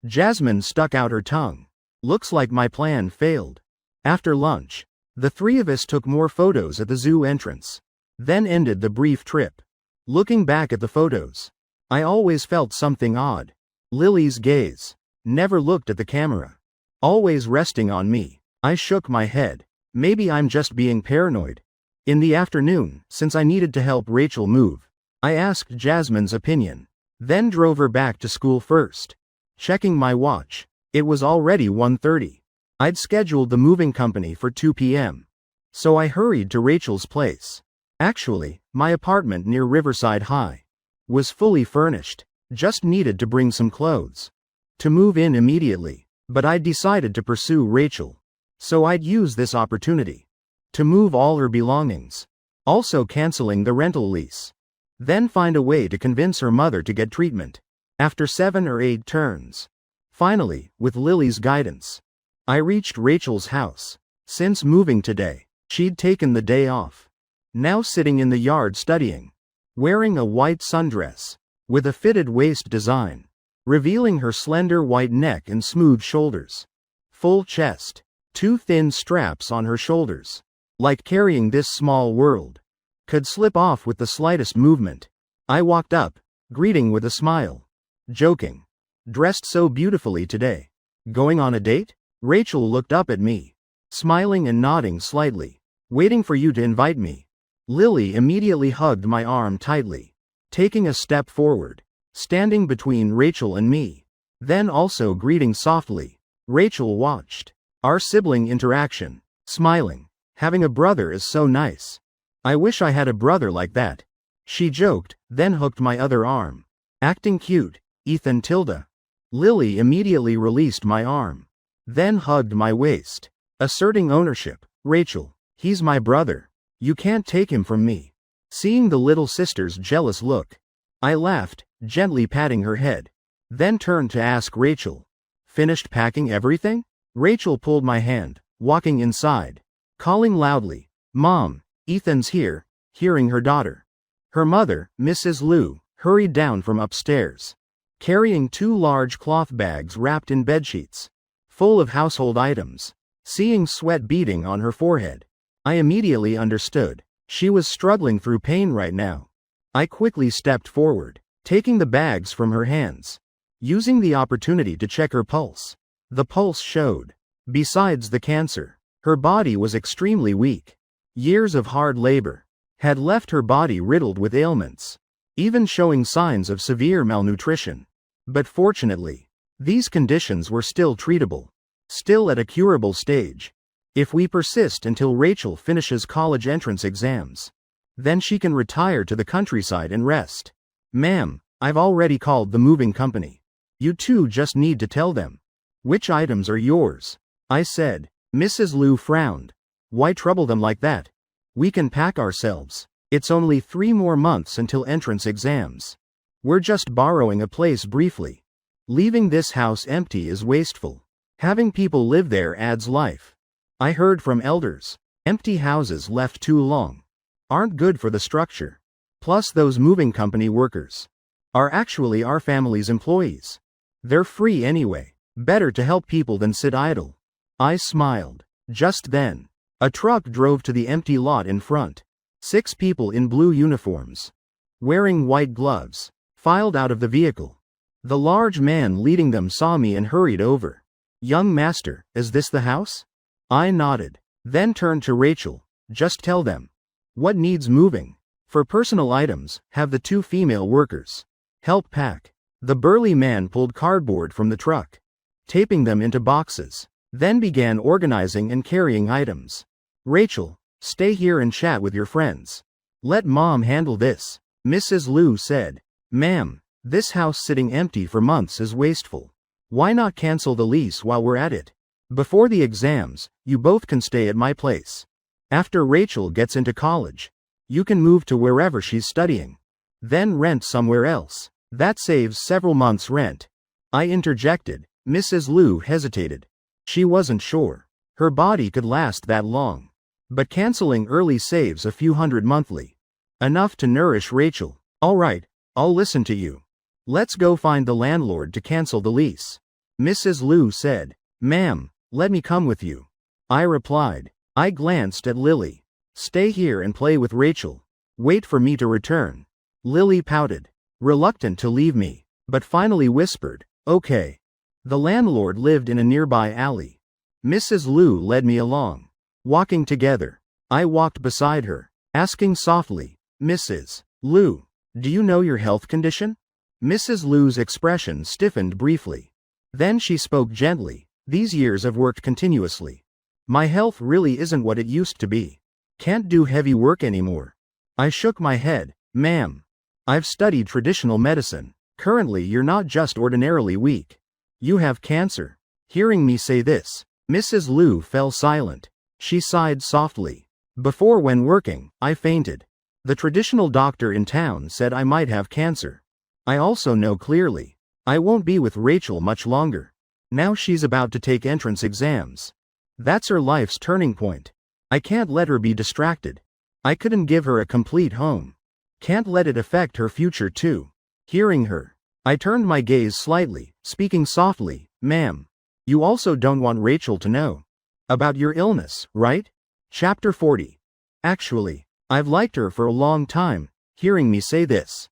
Jasmine stuck out her tongue. Looks like my plan failed. After lunch, the 3 of us took more photos at the zoo entrance, then ended the brief trip. Looking back at the photos, I always felt something odd. Lily's gaze never looked at the camera, always resting on me. I shook my head. Maybe I'm just being paranoid. In the afternoon, since I needed to help Rachel move, I asked Jasmine's opinion, then drove her back to school first. Checking my watch, it was already 1:30. I'd scheduled the moving company for 2 p.m. So I hurried to Rachel's place. Actually, my apartment near Riverside High was fully furnished, just needed to bring some clothes to move in immediately. But I'd decided to pursue Rachel, so I'd use this opportunity to move all her belongings, also canceling the rental lease. Then find a way to convince her mother to get treatment. After 7 or 8 turns, finally, with Lily's guidance, I reached Rachel's house. Since moving today, she'd taken the day off. Now sitting in the yard studying, wearing a white sundress with a fitted waist design, revealing her slender white neck and smooth shoulders. Full chest, 2 thin straps on her shoulders, like carrying this small world could slip off with the slightest movement. I walked up, greeting with a smile, joking, "Dressed so beautifully today. Going on a date?" Rachel looked up at me, smiling and nodding slightly. "Waiting for you to invite me." Lily immediately hugged my arm tightly, taking a step forward, standing between Rachel and me, then also greeting softly. Rachel watched our sibling interaction, smiling. "Having a brother is so nice. I wish I had a brother like that," she joked, then hooked my other arm. "Acting cute, Ethan tilde." Lily immediately released my arm, then hugged my waist, asserting ownership. "Rachel, he's my brother. You can't take him from me." Seeing the little sister's jealous look, I laughed, gently patting her head, then turned to ask Rachel, "Finished packing everything?" Rachel pulled my hand, walking inside, calling loudly, "Mom, Ethan's here." Hearing her daughter, her mother, Mrs. Liu, hurried down from upstairs, carrying 2 large cloth bags wrapped in bedsheets, full of household items. Seeing sweat beading on her forehead, I immediately understood. She was struggling through pain right now. I quickly stepped forward, taking the bags from her hands, using the opportunity to check her pulse. The pulse showed. Besides the cancer, her body was extremely weak. Years of hard labor had left her body riddled with ailments, even showing signs of severe malnutrition. But fortunately, these conditions were still treatable, still at a curable stage. If we persist until Rachel finishes college entrance exams, then she can retire to the countryside and rest. "Ma'am, I've already called the moving company. You two just need to tell them which items are yours," I said. Mrs. Liu frowned. "Why trouble them like that? We can pack ourselves. It's only 3 more months until entrance exams. We're just borrowing a place briefly. Leaving this house empty is wasteful. Having people live there adds life. I heard from elders, empty houses left too long aren't good for the structure. Plus those moving company workers are actually our family's employees. They're free anyway. Better to help people than sit idle. I smiled. Just then, a truck drove to the empty lot in front. 6 people in blue uniforms, wearing white gloves, filed out of the vehicle. The large man leading them saw me and hurried over. "Young master, is this the house?" I nodded, then turned to Rachel. "Just tell them what needs moving. For personal items, have the 2 female workers help pack." The burly man pulled cardboard from the truck, taping them into boxes, then began organizing and carrying items. "Rachel, stay here and chat with your friends. Let Mom handle this," Mrs. Liu said. "Ma'am, this house sitting empty for months is wasteful. Why not cancel the lease while we're at it? Before the exams, you both can stay at my place. After Rachel gets into college, you can move to wherever she's studying. Then rent somewhere else. That saves several months' rent." I interjected. Mrs. Liu hesitated. She wasn't sure her body could last that long. But canceling early saves a few hundred monthly. Enough to nourish Rachel. "All right, I'll listen to you. Let's go find the landlord to cancel the lease," Mrs. Liu said. "Ma'am, let me come with you," I replied. I glanced at Lily. "Stay here and play with Rachel. Wait for me to return." Lily pouted, reluctant to leave me, but finally whispered, "Okay." The landlord lived in a nearby alley. Mrs. Liu led me along. Walking together, I walked beside her, asking softly, "Mrs. Liu, do you know your health condition?" Mrs. Liu's expression stiffened briefly. Then she spoke gently. "These years I've worked continuously. My health really isn't what it used to be. Can't do heavy work anymore." I shook my head. "Ma'am, I've studied traditional medicine. Currently you're not just ordinarily weak. You have cancer." Hearing me say this, Mrs. Liu fell silent. She sighed softly. "Before, when working, I fainted. The traditional doctor in town said I might have cancer. I also know clearly I won't be with Rachel much longer. Now she's about to take entrance exams. That's her life's turning point. I can't let her be distracted. I couldn't give her a complete home. Can't let it affect her future too." Hearing her, I turned my gaze slightly, speaking softly, "Ma'am, you also don't want Rachel to know about your illness, right?" Chapter 40. Actually, I've liked her for a long time. Hearing me say this,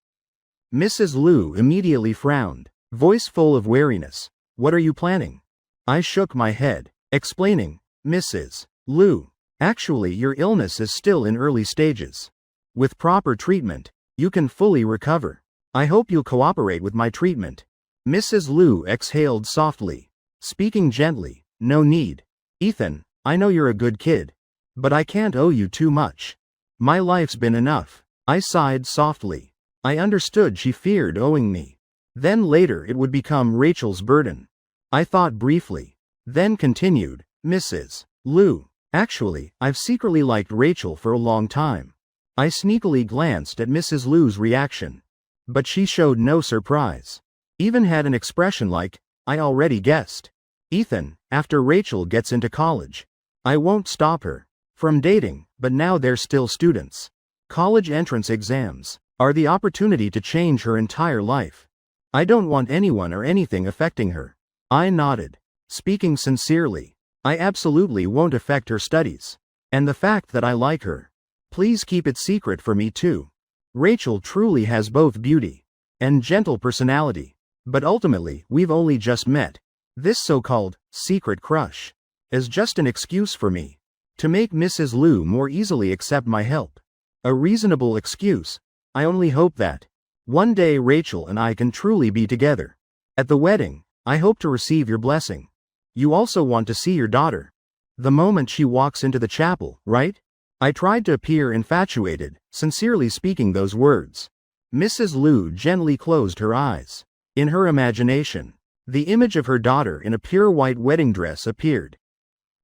Mrs. Liu immediately frowned, voice full of wariness. "What are you planning?" I shook my head, explaining, "Mrs. Liu, actually your illness is still in early stages. With proper treatment, you can fully recover. I hope you'll cooperate with my treatment." Mrs. Liu exhaled softly, speaking gently, "No need. Ethan, I know you're a good kid, but I can't owe you too much. My life's been enough." I sighed softly. I understood she feared owing me. Then later it would become Rachel's burden. I thought briefly, then continued, "Mrs. Liu, actually, I've secretly liked Rachel for a long time." I sneakily glanced at Mrs. Liu's reaction, but she showed no surprise. Even had an expression like, "I already guessed." "Ethan, after Rachel gets into college, I won't stop her from dating, but now they're still students. College entrance exams are the opportunity to change her entire life. I don't want anyone or anything affecting her." I nodded, speaking sincerely. "I absolutely won't affect her studies. And the fact that I like her, please keep it secret for me too. Rachel truly has both beauty and gentle personality. But ultimately, we've only just met. This so-called secret crush is just an excuse for me to make Mrs. Liu more easily accept my help. A reasonable excuse. I only hope that one day Rachel and I can truly be together. At the wedding, I hope to receive your blessing. You also want to see your daughter the moment she walks into the chapel, right?" I tried to appear infatuated, sincerely speaking those words. Mrs. Liu gently closed her eyes. In her imagination, the image of her daughter in a pure white wedding dress appeared.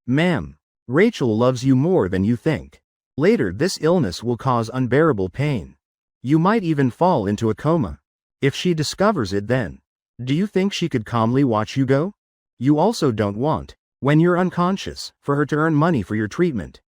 "Ma'am, Rachel loves you more than you think. Later this illness will cause unbearable pain. You might even fall into a coma. If she discovers it then, do you think she could calmly watch you go? You also don't want, when you're unconscious, for her to earn money for your treatment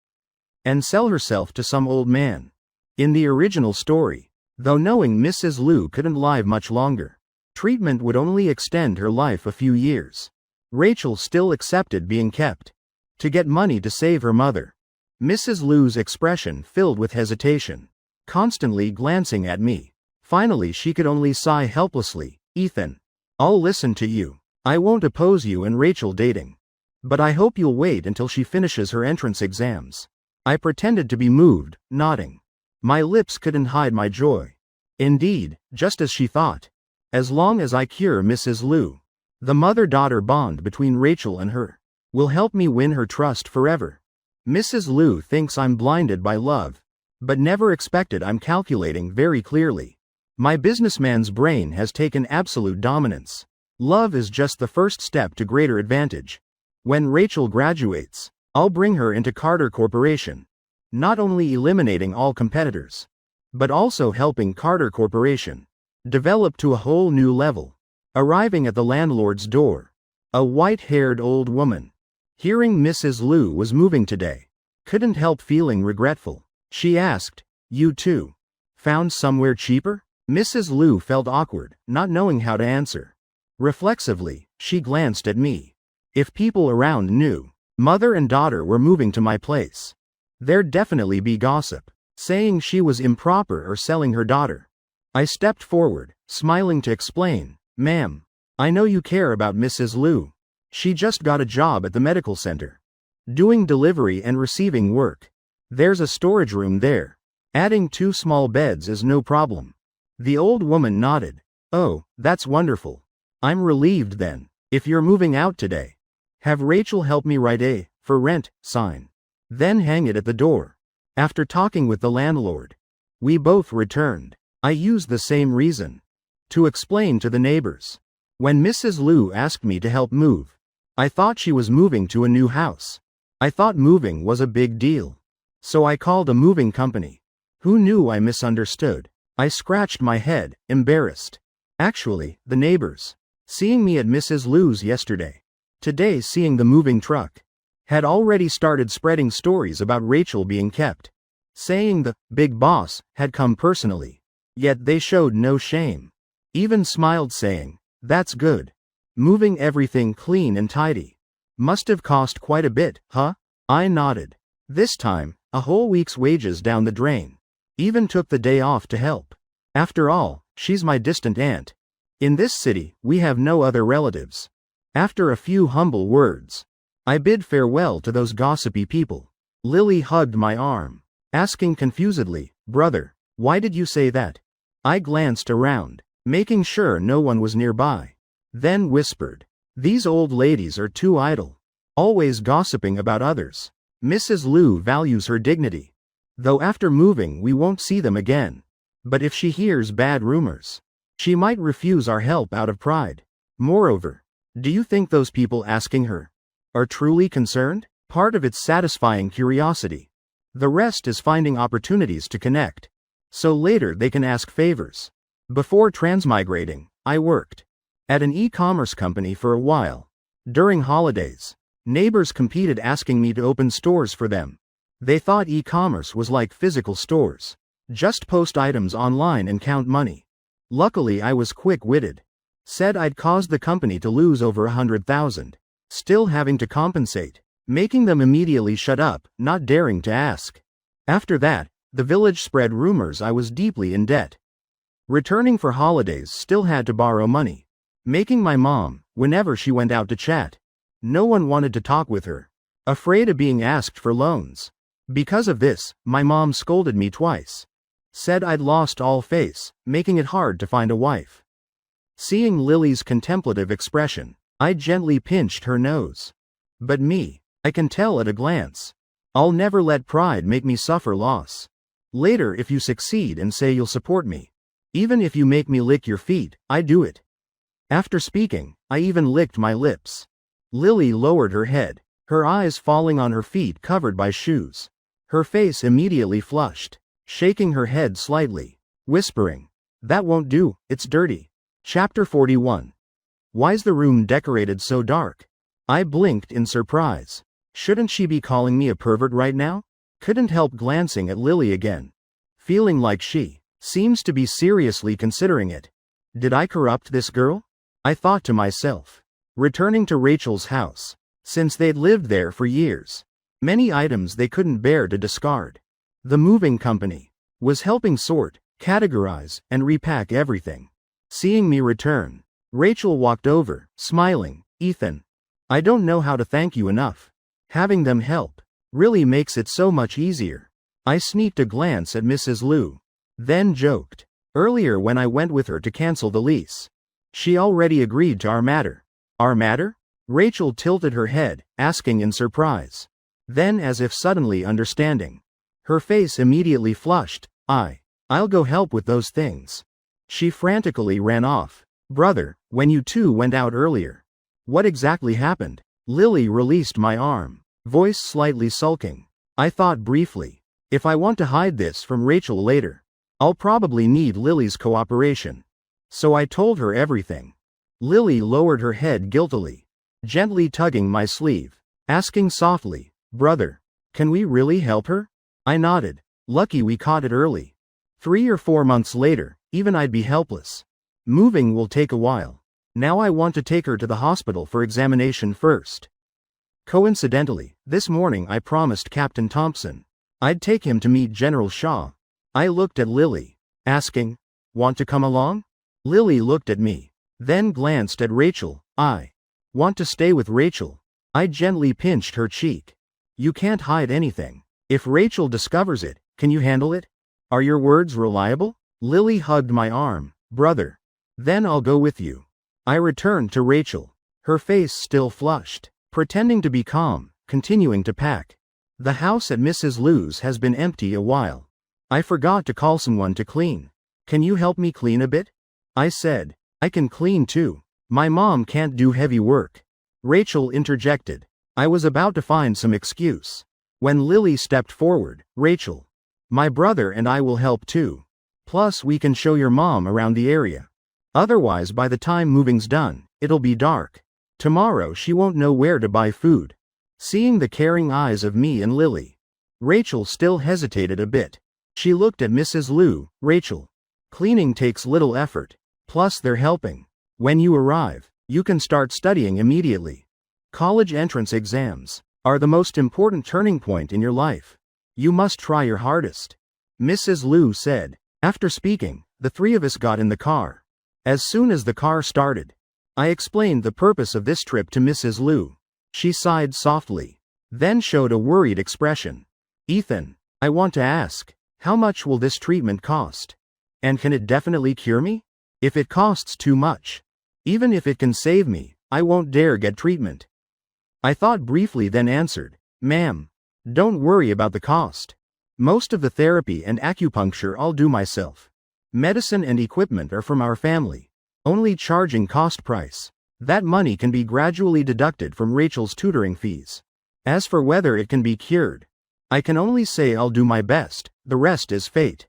and sell herself to some old man." In the original story, though knowing Mrs. Liu couldn't live much longer. Treatment would only extend her life a few years. Rachel still accepted being kept to get money to save her mother. Mrs. Liu's expression filled with hesitation, constantly glancing at me. Finally she could only sigh helplessly. Ethan, I'll listen to you. I won't oppose you and Rachel dating. But I hope you'll wait until she finishes her entrance exams. I pretended to be moved, nodding. My lips couldn't hide my joy. Indeed, just as she thought. As long as I cure Mrs. Liu, the mother-daughter bond between Rachel and her will help me win her trust forever. Mrs. Liu thinks I'm blinded by love, but never expected I'm calculating very clearly. My businessman's brain has taken absolute dominance. Love is just the first step to greater advantage. When Rachel graduates, I'll bring her into Carter Corporation, not only eliminating all competitors, but also helping Carter Corporation develop to a whole new level. Arriving at the landlord's door, a white-haired old woman, hearing Mrs. Liu was moving today, couldn't help feeling regretful. She asked, "You too? Found somewhere cheaper?" Mrs. Liu felt awkward, not knowing how to answer. Reflexively, she glanced at me. If people around knew mother and daughter were moving to my place, there'd definitely be gossip, saying she was improper or selling her daughter. I stepped forward, smiling to explain, "Ma'am, I know you care about Mrs. Liu. She just got a job at the medical center, doing delivery and receiving work. There's a storage room there. Adding 2 small beds is no problem." The old woman nodded. "Oh, that's wonderful. I'm relieved then. If you're moving out today, have Rachel help me write a for rent sign, then hang it at the door." After talking with the landlord, we both returned. I used the same reason to explain to the neighbors. When Mrs. Liu asked me to help move, I thought she was moving to a new house. I thought moving was a big deal. So I called a moving company. Who knew I misunderstood? I scratched my head, embarrassed. Actually, the neighbors, seeing me at Mrs. Liu's yesterday, today seeing the moving truck, had already started spreading stories about Rachel being kept, saying the big boss had come personally. Yet they showed no shame. Even smiled saying, "That's good. Moving everything clean and tidy. Must have cost quite a bit, huh?" I nodded. This time, a whole week's wages down the drain. Even took the day off to help. After all, she's my distant aunt. In this city, we have no other relatives. After a few humble words, I bid farewell to those gossipy people. Lily hugged my arm, asking confusedly, "Brother, why did you say that?" I glanced around, making sure no one was nearby, then whispered, "These old ladies are too idle, always gossiping about others. Mrs. Liu values her dignity. Though after moving we won't see them again. But if she hears bad rumors, she might refuse our help out of pride. Moreover, do you think those people asking her are truly concerned?" Part of it's satisfying curiosity. The rest is finding opportunities to connect, so later they can ask favors. Before transmigrating, I worked at an e-commerce company for a while. During holidays, neighbors competed asking me to open stores for them. They thought e-commerce was like physical stores. Just post items online and count money. Luckily I was quick-witted. Said I'd caused the company to lose over 100,000. Still having to compensate, making them immediately shut up, not daring to ask. After that, the village spread rumors I was deeply in debt. Returning for holidays still had to borrow money. Making my mom, whenever she went out to chat. No one wanted to talk with her, afraid of being asked for loans. Because of this, my mom scolded me twice. Said I'd lost all face, making it hard to find a wife. Seeing Lily's contemplative expression, I gently pinched her nose. But me, I can tell at a glance. I'll never let pride make me suffer loss. Later if you succeed and say you'll support me, even if you make me lick your feet, I do it. After speaking, I even licked my lips. Lily lowered her head, her eyes falling on her feet covered by shoes. Her face immediately flushed, shaking her head slightly, whispering, "That won't do, it's dirty." Chapter 41. Why's the room decorated so dark? I blinked in surprise. Shouldn't she be calling me a pervert right now? Couldn't help glancing at Lily again, feeling like she Seems to be seriously considering it. Did I corrupt this girl? I thought to myself. Returning to Rachel's house. Since they'd lived there for years. Many items they couldn't bear to discard. The moving company was helping sort, categorize, and repack everything. Seeing me return, Rachel walked over, smiling. Ethan, I don't know how to thank you enough. Having them help really makes it so much easier. I sneaked a glance at Mrs. Liu, then joked. Earlier when I went with her to cancel the lease, she already agreed to our matter. Our matter? Rachel tilted her head, asking in surprise. Then as if suddenly understanding. Her face immediately flushed. I'll go help with those things. She frantically ran off. Brother, when you two went out earlier, what exactly happened? Lily released my arm, voice slightly sulking. I thought briefly. If I want to hide this from Rachel later, I'll probably need Lily's cooperation. So I told her everything. Lily lowered her head guiltily, gently tugging my sleeve, asking softly, Brother, can we really help her? I nodded. Lucky we caught it early. 3 or 4 months later, even I'd be helpless. Moving will take a while. Now I want to take her to the hospital for examination first. Coincidentally, this morning I promised Captain Thompson I'd take him to meet General Shaw. I looked at Lily, asking, Want to come along? Lily looked at me, then glanced at Rachel. I want to stay with Rachel. I gently pinched her cheek. You can't hide anything. If Rachel discovers it, can you handle it? Are your words reliable? Lily hugged my arm. Brother. Then I'll go with you. I returned to Rachel, her face still flushed, pretending to be calm, continuing to pack. The house at Mrs. Liu's has been empty a while. I forgot to call someone to clean. Can you help me clean a bit? I said. I can clean too. My mom can't do heavy work. Rachel interjected. I was about to find some excuse. When Lily stepped forward, Rachel. My brother and I will help too. Plus we can show your mom around the area. Otherwise by the time moving's done, it'll be dark. Tomorrow she won't know where to buy food. Seeing the caring eyes of me and Lily, Rachel still hesitated a bit. She looked at Mrs. Liu. Rachel. Cleaning takes little effort. Plus they're helping. When you arrive, you can start studying immediately. College entrance exams are the most important turning point in your life. You must try your hardest. Mrs. Liu said. After speaking, the three of us got in the car. As soon as the car started, I explained the purpose of this trip to Mrs. Liu. She sighed softly, then showed a worried expression. Ethan, I want to ask, how much will this treatment cost? And can it definitely cure me? If it costs too much, even if it can save me, I won't dare get treatment. I thought briefly then answered, Ma'am, don't worry about the cost. Most of the therapy and acupuncture I'll do myself. Medicine and equipment are from our family. Only charging cost price. That money can be gradually deducted from Rachel's tutoring fees. As for whether it can be cured, I can only say I'll do my best, the rest is fate.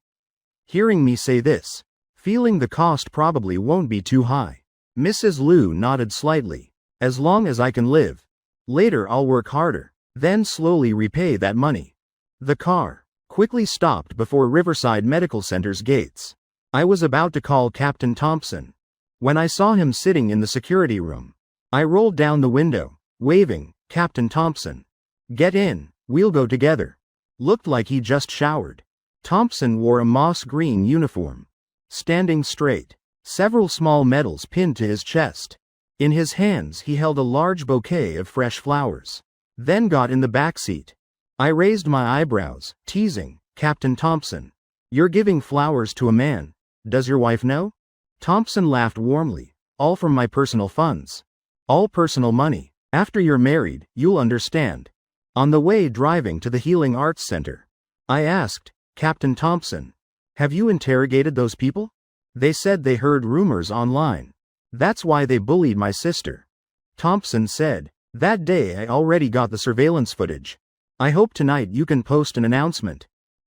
Hearing me say this, feeling the cost probably won't be too high, Mrs. Liu nodded slightly. As long as I can live. Later I'll work harder, then slowly repay that money. The car quickly stopped before Riverside Medical Center's gates. I was about to call Captain Thompson when I saw him sitting in the security room. I rolled down the window, waving, Captain Thompson. Get in, we'll go together. Looked like he just showered. Thompson wore a moss green uniform. Standing straight, several small medals pinned to his chest. In his hands he held a large bouquet of fresh flowers. Then got in the back seat. I raised my eyebrows, teasing, Captain Thompson. You're giving flowers to a man. Does your wife know? Thompson laughed warmly. All from my personal funds. All personal money. After you're married, you'll understand. On the way driving to the Healing Arts Center, I asked, Captain Thompson, have you interrogated those people? They said they heard rumors online. That's why they bullied my sister. Thompson said, that day I already got the surveillance footage. I hope tonight you can post an announcement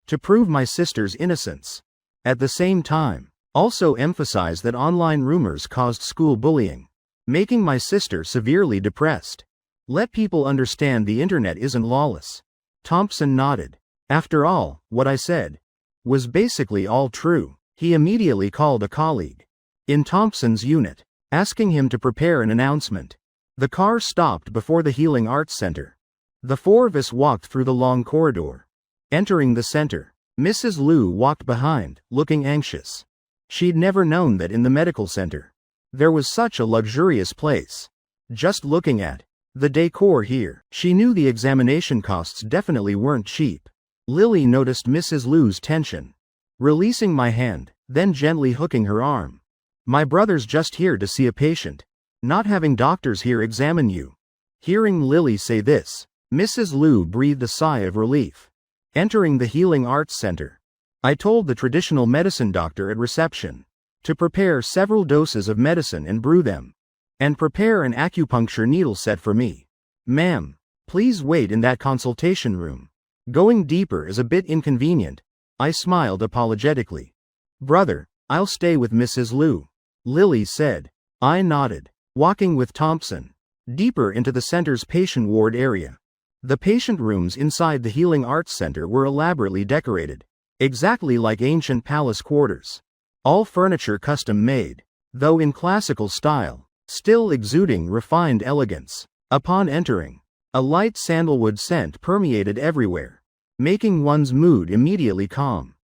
to prove my sister's innocence. At the same time, also emphasize that online rumors caused school bullying, making my sister severely depressed. Let people understand the internet isn't lawless. Thompson nodded. After all, what I said was basically all true. He immediately called a colleague in Thompson's unit, asking him to prepare an announcement. The car stopped before the Healing Arts Center. The four of us walked through the long corridor. Entering the center, Mrs. Liu walked behind, looking anxious. She'd never known that in the medical center there was such a luxurious place. Just looking at the decor here, she knew the examination costs definitely weren't cheap. Lily noticed Mrs. Liu's tension, releasing my hand, then gently hooking her arm. My brother's just here to see a patient, not having doctors here examine you. Hearing Lily say this, Mrs. Liu breathed a sigh of relief. Entering the Healing Arts Center, I told the traditional medicine doctor at reception to prepare several doses of medicine and brew them, and prepare an acupuncture needle set for me. Ma'am, please wait in that consultation room. Going deeper is a bit inconvenient. I smiled apologetically. Brother, I'll stay with Mrs. Liu, Lily said. I nodded, walking with Thompson deeper into the center's patient ward area. The patient rooms inside the Healing Arts Center were elaborately decorated, exactly like ancient palace quarters. All furniture custom made, though in classical style, still exuding refined elegance. Upon entering, a light sandalwood scent permeated everywhere, making one's mood immediately calm.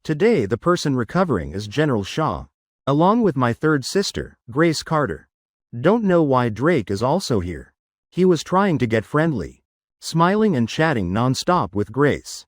Today the person recovering is General Shaw, along with my third sister, Grace Carter. Don't know why Drake is also here. He was trying to get friendly, smiling and chatting non-stop with Grace.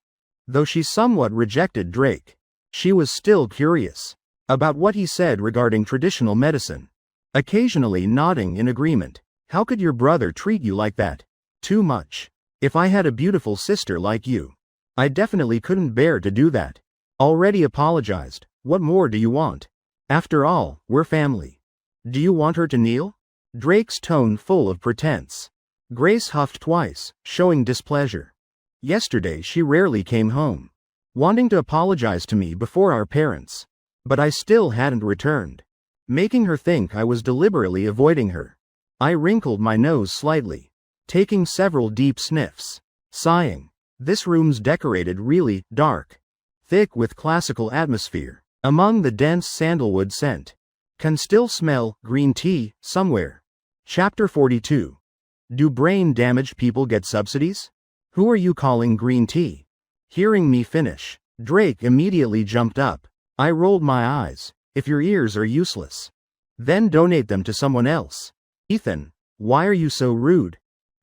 Though she somewhat rejected Drake, she was still curious about what he said regarding traditional medicine, occasionally nodding in agreement. How could your brother treat you like that? Too much. If I had a beautiful sister like you, I definitely couldn't bear to do that. Already apologized. What more do you want? After all, we're family. Do you want her to kneel? Drake's tone full of pretense. Grace huffed twice, showing displeasure. Yesterday she rarely came home, wanting to apologize to me before our parents. But I still hadn't returned, making her think I was deliberately avoiding her. I wrinkled my nose slightly, taking several deep sniffs, sighing. This room's decorated really dark, thick with classical atmosphere. Among the dense sandalwood scent, can still smell green tea somewhere. Chapter 42. Do brain-damaged people get subsidies? Who are you calling green tea? Hearing me finish, Drake immediately jumped up. I rolled my eyes. If your ears are useless, then donate them to someone else. Ethan, why are you so rude?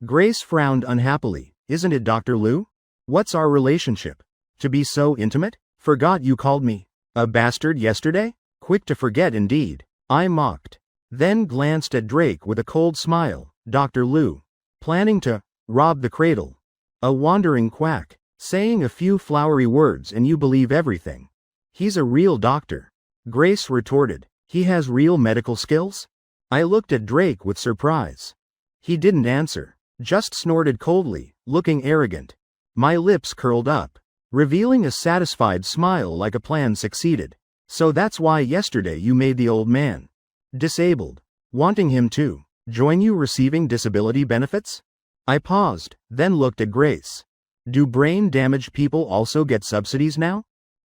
Grace frowned unhappily. Isn't it Dr. Liu? What's our relationship? To be so intimate? Forgot you called me a bastard yesterday? Quick to forget indeed. I mocked, then glanced at Drake with a cold smile. Dr. Liu, planning to rob the cradle. A wandering quack, saying a few flowery words and you believe everything. He's a real doctor. Grace retorted. He has real medical skills? I looked at Drake with surprise. He didn't answer, just snorted coldly, looking arrogant. My lips curled up, revealing a satisfied smile like a plan succeeded. So that's why yesterday you made the old man disabled, wanting him to join you receiving disability benefits? I paused, then looked at Grace. Do brain-damaged people also get subsidies now?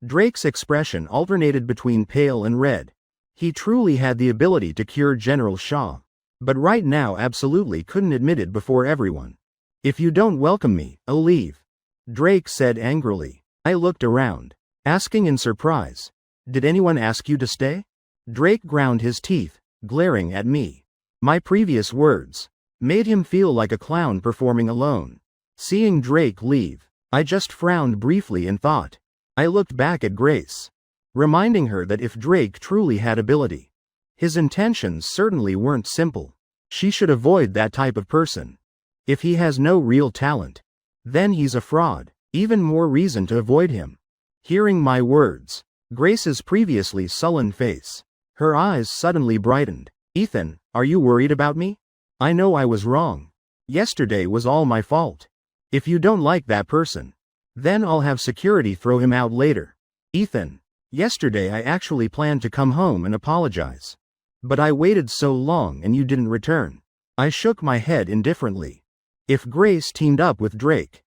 Drake's expression alternated between pale and red. He truly had the ability to cure General Shaw, but right now absolutely couldn't admit it before everyone. If you don't welcome me, I'll leave, Drake said angrily. I looked around, asking in surprise, did anyone ask you to stay? Drake ground his teeth, glaring at me. My previous words made him feel like a clown performing alone. Seeing Drake leave, I just frowned briefly and thought. I looked back at Grace, reminding her that if Drake truly had ability, his intentions certainly weren't simple. She should avoid that type of person. If he has no real talent, then he's a fraud. Even more reason to avoid him. Hearing my words, Grace's previously sullen face, her eyes suddenly brightened. Ethan, are you worried about me? I know I was wrong. Yesterday was all my fault. If you don't like that person, then I'll have security throw him out later. Ethan, yesterday I actually planned to come home and apologize. But I waited so long and you didn't return. I shook my head indifferently. If Grace teamed up with Drake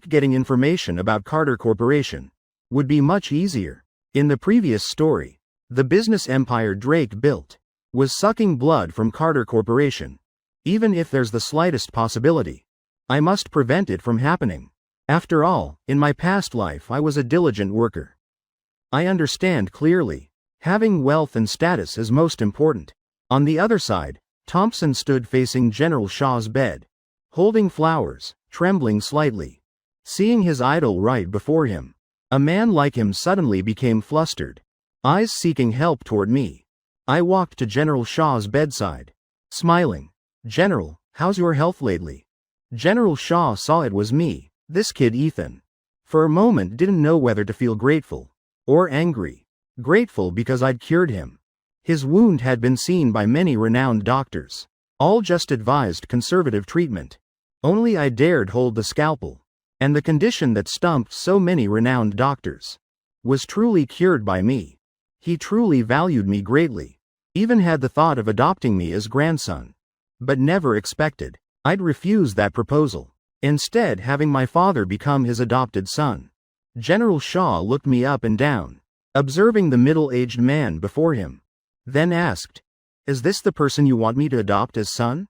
getting information about Carter Corporation would be much easier. In the previous story, the business empire Drake built was sucking blood from Carter Corporation. Even if there's the slightest possibility, I must prevent it from happening. After all, in my past life I was a diligent worker. I understand clearly. Having wealth and status is most important. On the other side, Thompson stood facing General Shaw's bed, holding flowers, trembling slightly. Seeing his idol right before him, a man like him suddenly became flustered, eyes seeking help toward me. I walked to General Shaw's bedside, smiling. "General, how's your health lately?" General Shaw saw it was me, this kid Ethan. For a moment didn't know whether to feel grateful or angry. Grateful because I'd cured him. His wound had been seen by many renowned doctors. All just advised conservative treatment. Only I dared hold the scalpel. And the condition that stumped so many renowned doctors was truly cured by me. He truly valued me greatly. Even had the thought of adopting me as grandson. But never expected I'd refuse that proposal. Instead, having my father become his adopted son. General Shaw looked me up and down, observing the middle-aged man before him. Then asked, "Is this the person you want me to adopt as son?"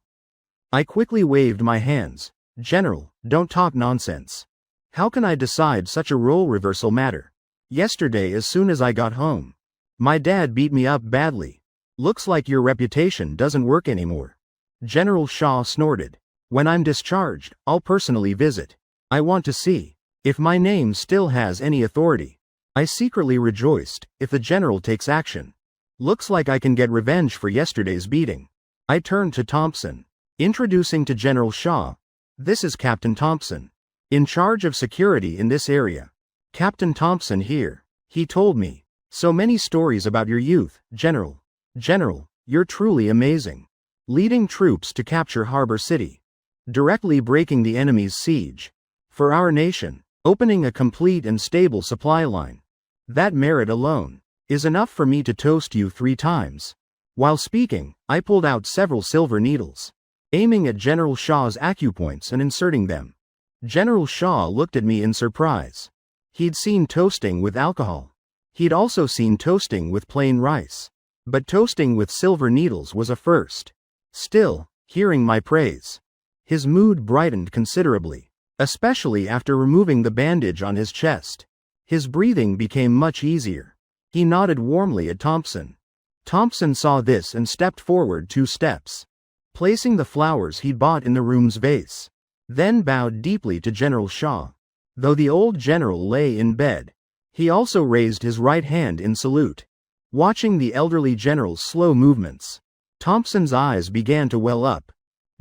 I quickly waved my hands. "General, don't talk nonsense. How can I decide such a role reversal matter? Yesterday as soon as I got home, my dad beat me up badly. Looks like your reputation doesn't work anymore." General Shaw snorted. "When I'm discharged, I'll personally visit. I want to see if my name still has any authority." I secretly rejoiced. If the general takes action, looks like I can get revenge for yesterday's beating. I turned to Thompson, introducing to General Shaw, "This is Captain Thompson, in charge of security in this area. Captain Thompson here. He told me so many stories about your youth, General. General, you're truly amazing. Leading troops to capture Harbor City, directly breaking the enemy's siege for our nation, opening a complete and stable supply line. That merit alone is enough for me to toast you 3 times." While speaking, I pulled out several silver needles, aiming at General Shaw's acupoints and inserting them. General Shaw looked at me in surprise. He'd seen toasting with alcohol. He'd also seen toasting with plain rice. But toasting with silver needles was a first. Still, hearing my praise, his mood brightened considerably, especially after removing the bandage on his chest. His breathing became much easier. He nodded warmly at Thompson. Thompson saw this and stepped forward 2 steps, placing the flowers he'd bought in the room's vase, then bowed deeply to General Shaw. Though the old general lay in bed, he also raised his right hand in salute. Watching the elderly general's slow movements, Thompson's eyes began to well up.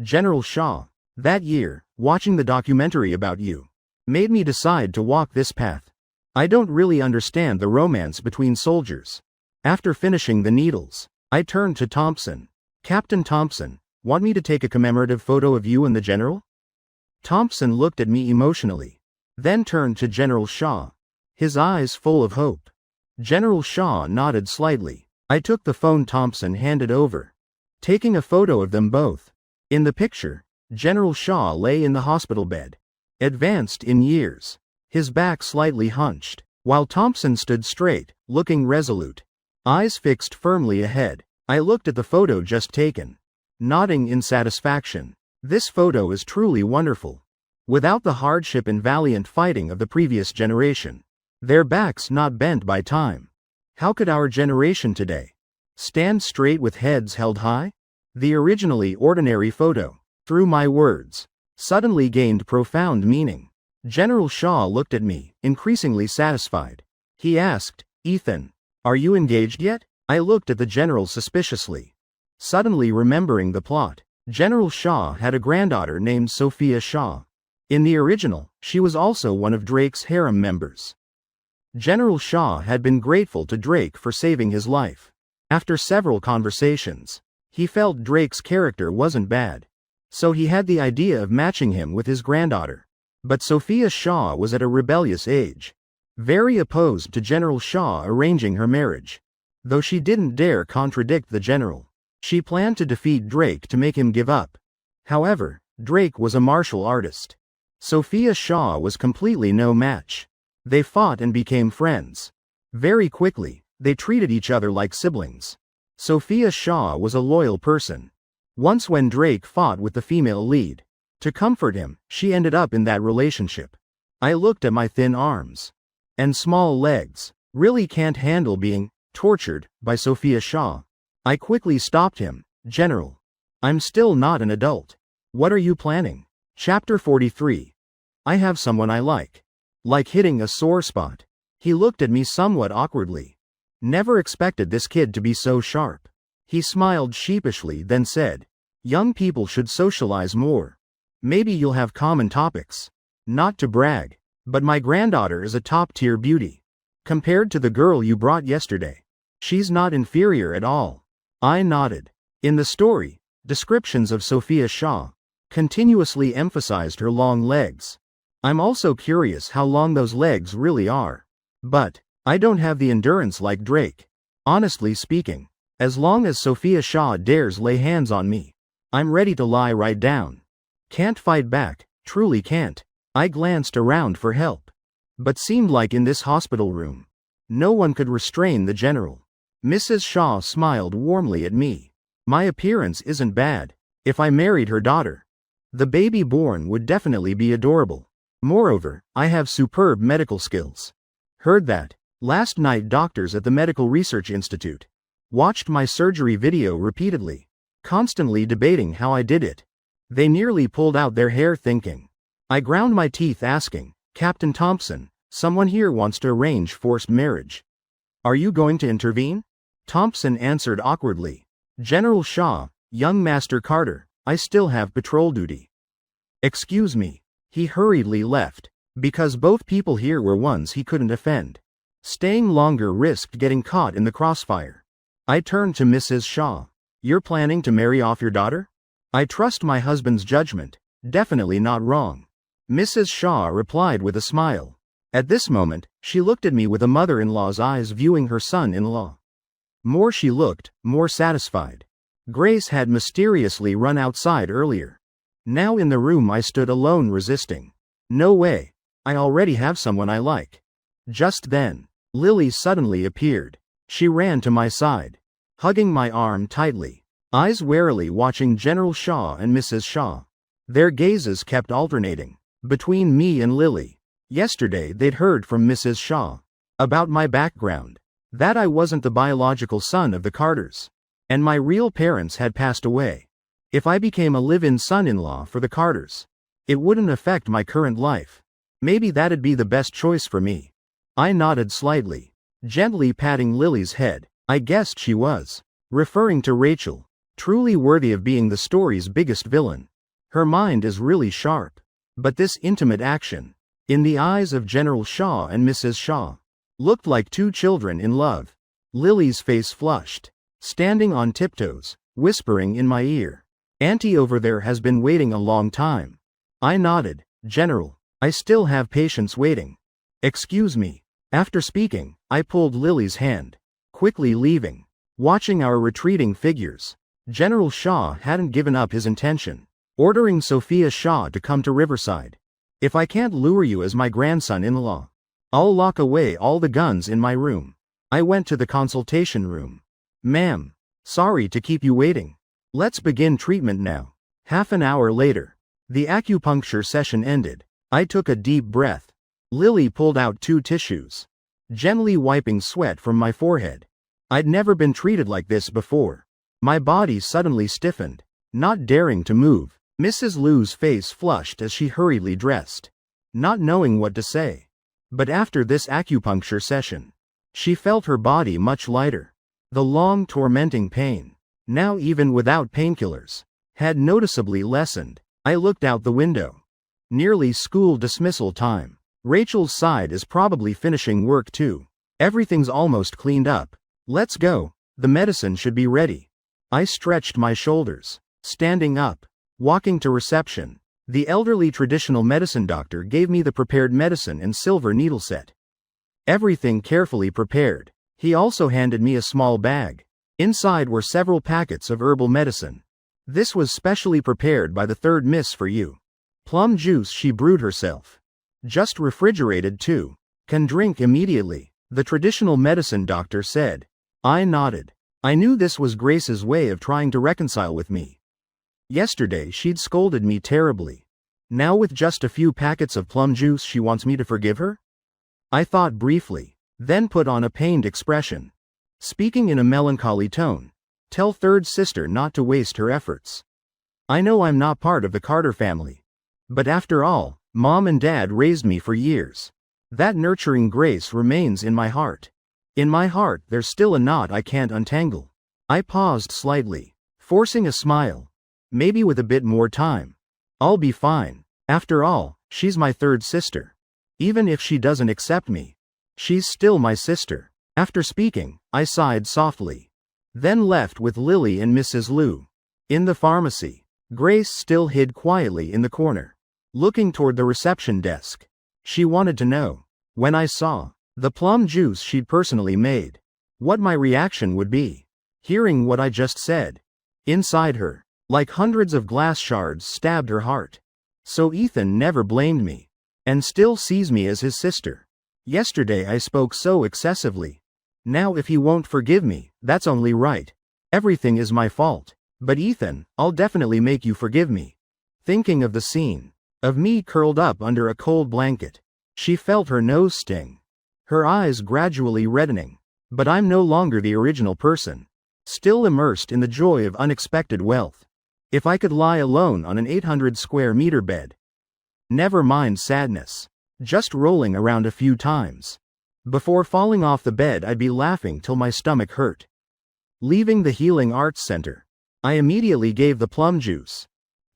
"General Shaw, that year, watching the documentary about you, made me decide to walk this path. I don't really understand the romance between soldiers." After finishing the needles, I turned to Thompson. "Captain Thompson, want me to take a commemorative photo of you and the general?" Thompson looked at me emotionally, then turned to General Shaw, his eyes full of hope. General Shaw nodded slightly. I took the phone Thompson handed over, taking a photo of them both. In the picture, General Shaw lay in the hospital bed, advanced in years, his back slightly hunched, while Thompson stood straight, looking resolute, eyes fixed firmly ahead. I looked at the photo just taken, nodding in satisfaction. This photo is truly wonderful. Without the hardship and valiant fighting of the previous generation, their backs not bent by time, how could our generation today stand straight with heads held high? The originally ordinary photo, through my words, suddenly gained profound meaning. General Shaw looked at me, increasingly satisfied. He asked, "Ethan, are you engaged yet?" I looked at the general suspiciously, suddenly remembering the plot. General Shaw had a granddaughter named Sophia Shaw. In the original, she was also one of Drake's harem members. General Shaw had been grateful to Drake for saving his life. After several conversations, he felt Drake's character wasn't bad, so he had the idea of matching him with his granddaughter. But Sophia Shaw was at a rebellious age, very opposed to General Shaw arranging her marriage. Though she didn't dare contradict the general, she planned to defeat Drake to make him give up. However, Drake was a martial artist. Sophia Shaw was completely no match. They fought and became friends. Very quickly, they treated each other like siblings. Sophia Shaw was a loyal person. Once when Drake fought with the female lead, to comfort him, she ended up in that relationship. I looked at my thin arms and small legs. Really can't handle being tortured by Sophia Shaw. I quickly stopped him. General, I'm still not an adult. What are you planning? Chapter 43. I have someone I like. Like hitting a sore spot. He looked at me somewhat awkwardly. Never expected this kid to be so sharp. He smiled sheepishly, then said, young people should socialize more. Maybe you'll have common topics. Not to brag, but my granddaughter is a top-tier beauty. Compared to the girl you brought yesterday, she's not inferior at all. I nodded. In the story, descriptions of Sophia Shaw continuously emphasized her long legs. I'm also curious how long those legs really are. But I don't have the endurance like Drake. Honestly speaking, as long as Sophia Shaw dares lay hands on me, I'm ready to lie right down. Can't fight back, truly can't. I glanced around for help, but seemed like in this hospital room, no one could restrain the general. Mrs. Shaw smiled warmly at me. My appearance isn't bad. If I married her daughter, the baby born would definitely be adorable. Moreover, I have superb medical skills. Heard that. Last night doctors at the Medical Research Institute watched my surgery video repeatedly, constantly debating how I did it. They nearly pulled out their hair thinking. I ground my teeth asking, Captain Thompson, someone here wants to arrange forced marriage. Are you going to intervene? Thompson answered awkwardly. General Shaw, young Master Carter, I still have patrol duty. Excuse me. He hurriedly left, because both people here were ones he couldn't offend. Staying longer risked getting caught in the crossfire. I turned to Mrs. Shaw. You're planning to marry off your daughter? I trust my husband's judgment. Definitely not wrong. Mrs. Shaw replied with a smile. At this moment, she looked at me with a mother-in-law's eyes viewing her son-in-law. More she looked, more satisfied. Grace had mysteriously run outside earlier. Now in the room I stood alone resisting. No way. I already have someone I like. Just then, Lily suddenly appeared. She ran to my side, hugging my arm tightly, eyes warily watching General Shaw and Mrs. Shaw. Their gazes kept alternating between me and Lily. Yesterday they'd heard from Mrs. Shaw about my background, that I wasn't the biological son of the Carters, and my real parents had passed away. If I became a live-in son-in-law for the Carters, it wouldn't affect my current life. Maybe that'd be the best choice for me. I nodded slightly, gently patting Lily's head. I guessed she was referring to Rachel, truly worthy of being the story's biggest villain. Her mind is really sharp. But this intimate action, in the eyes of General Shaw and Mrs. Shaw, looked like two children in love. Lily's face flushed, standing on tiptoes, whispering in my ear. Auntie over there has been waiting a long time. I nodded. General, I still have patience waiting. Excuse me. After speaking, I pulled Lily's hand, quickly leaving. Watching our retreating figures, General Shaw hadn't given up his intention, ordering Sophia Shaw to come to Riverside. If I can't lure you as my grandson-in-law, I'll lock away all the guns in my room. I went to the consultation room. Ma'am, sorry to keep you waiting. Let's begin treatment now. Half an hour later, the acupuncture session ended. I took a deep breath. Lily pulled out 2 tissues, gently wiping sweat from my forehead. I'd never been treated like this before. My body suddenly stiffened, not daring to move. Mrs. Liu's face flushed as she hurriedly dressed, not knowing what to say. But after this acupuncture session, she felt her body much lighter. The long tormenting pain, now even without painkillers, had noticeably lessened. I looked out the window. Nearly school dismissal time. Rachel's side is probably finishing work too. Everything's almost cleaned up. Let's go. The medicine should be ready. I stretched my shoulders, standing up, walking to reception. The elderly traditional medicine doctor gave me the prepared medicine and silver needle set. Everything carefully prepared. He also handed me a small bag. Inside were several packets of herbal medicine. This was specially prepared by the third miss for you. Plum juice she brewed herself. Just refrigerated too. Can drink immediately. The traditional medicine doctor said. I nodded. I knew this was Grace's way of trying to reconcile with me. Yesterday she'd scolded me terribly. Now with just a few packets of plum juice she wants me to forgive her? I thought briefly, then put on a pained expression. Speaking in a melancholy tone, tell third sister not to waste her efforts. I know I'm not part of the Carter family. But after all, Mom and Dad raised me for years. That nurturing Grace remains in my heart. In my heart there's still a knot I can't untangle. I paused slightly, forcing a smile. Maybe with a bit more time. I'll be fine. After all, she's my third sister. Even if she doesn't accept me, she's still my sister. After speaking, I sighed softly. Then left with Lily and Mrs. Liu. In the pharmacy, Grace still hid quietly in the corner, looking toward the reception desk. She wanted to know, when I saw the plum juice she'd personally made, what my reaction would be. Hearing what I just said, inside her, like hundreds of glass shards stabbed her heart. So Ethan never blamed me, and still sees me as his sister. Yesterday I spoke so excessively. Now if he won't forgive me, that's only right. Everything is my fault. But Ethan, I'll definitely make you forgive me. Thinking of the scene, of me curled up under a cold blanket, she felt her nose sting. Her eyes gradually reddening. But I'm no longer the original person. Still immersed in the joy of unexpected wealth. If I could lie alone on an 800 square meter bed. Never mind sadness. Just rolling around a few times. Before falling off the bed I'd be laughing till my stomach hurt. Leaving the Healing Arts Center, I immediately gave the plum juice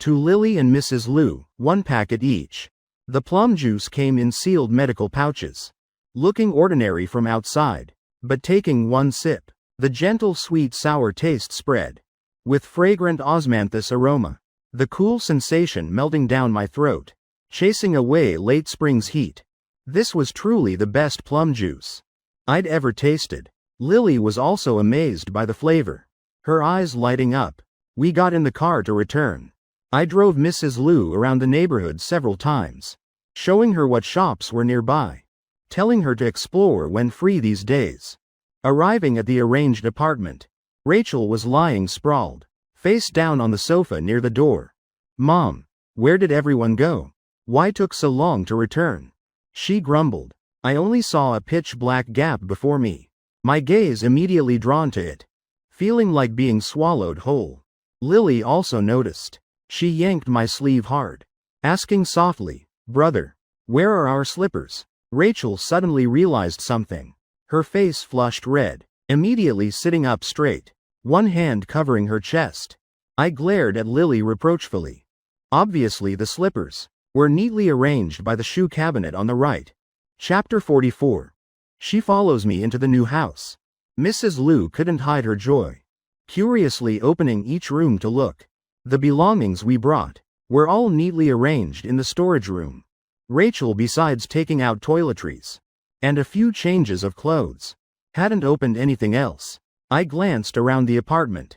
to Lily and Mrs. Liu, 1 packet each. The plum juice came in sealed medical pouches. Looking ordinary from outside, but taking one sip, the gentle sweet sour taste spread. With fragrant osmanthus aroma, the cool sensation melting down my throat, chasing away late spring's heat. This was truly the best plum juice I'd ever tasted. Lily was also amazed by the flavor, her eyes lighting up. We got in the car to return. I drove Mrs. Liu around the neighborhood several times, showing her what shops were nearby, telling her to explore when free these days. Arriving at the arranged apartment, Rachel was lying sprawled, face down on the sofa near the door. Mom, where did everyone go? Why took so long to return? She grumbled. I only saw a pitch black gap before me, my gaze immediately drawn to it, feeling like being swallowed whole. Lily also noticed. She yanked my sleeve hard, asking softly, Brother, where are our slippers? Rachel suddenly realized something. Her face flushed red, immediately sitting up straight, one hand covering her chest. I glared at Lily reproachfully. Obviously the slippers were neatly arranged by the shoe cabinet on the right. Chapter 44. She follows me into the new house. Mrs. Liu couldn't hide her joy, curiously opening each room to look. The belongings we brought were all neatly arranged in the storage room. Rachel, besides taking out toiletries and a few changes of clothes, hadn't opened anything else. I glanced around the apartment.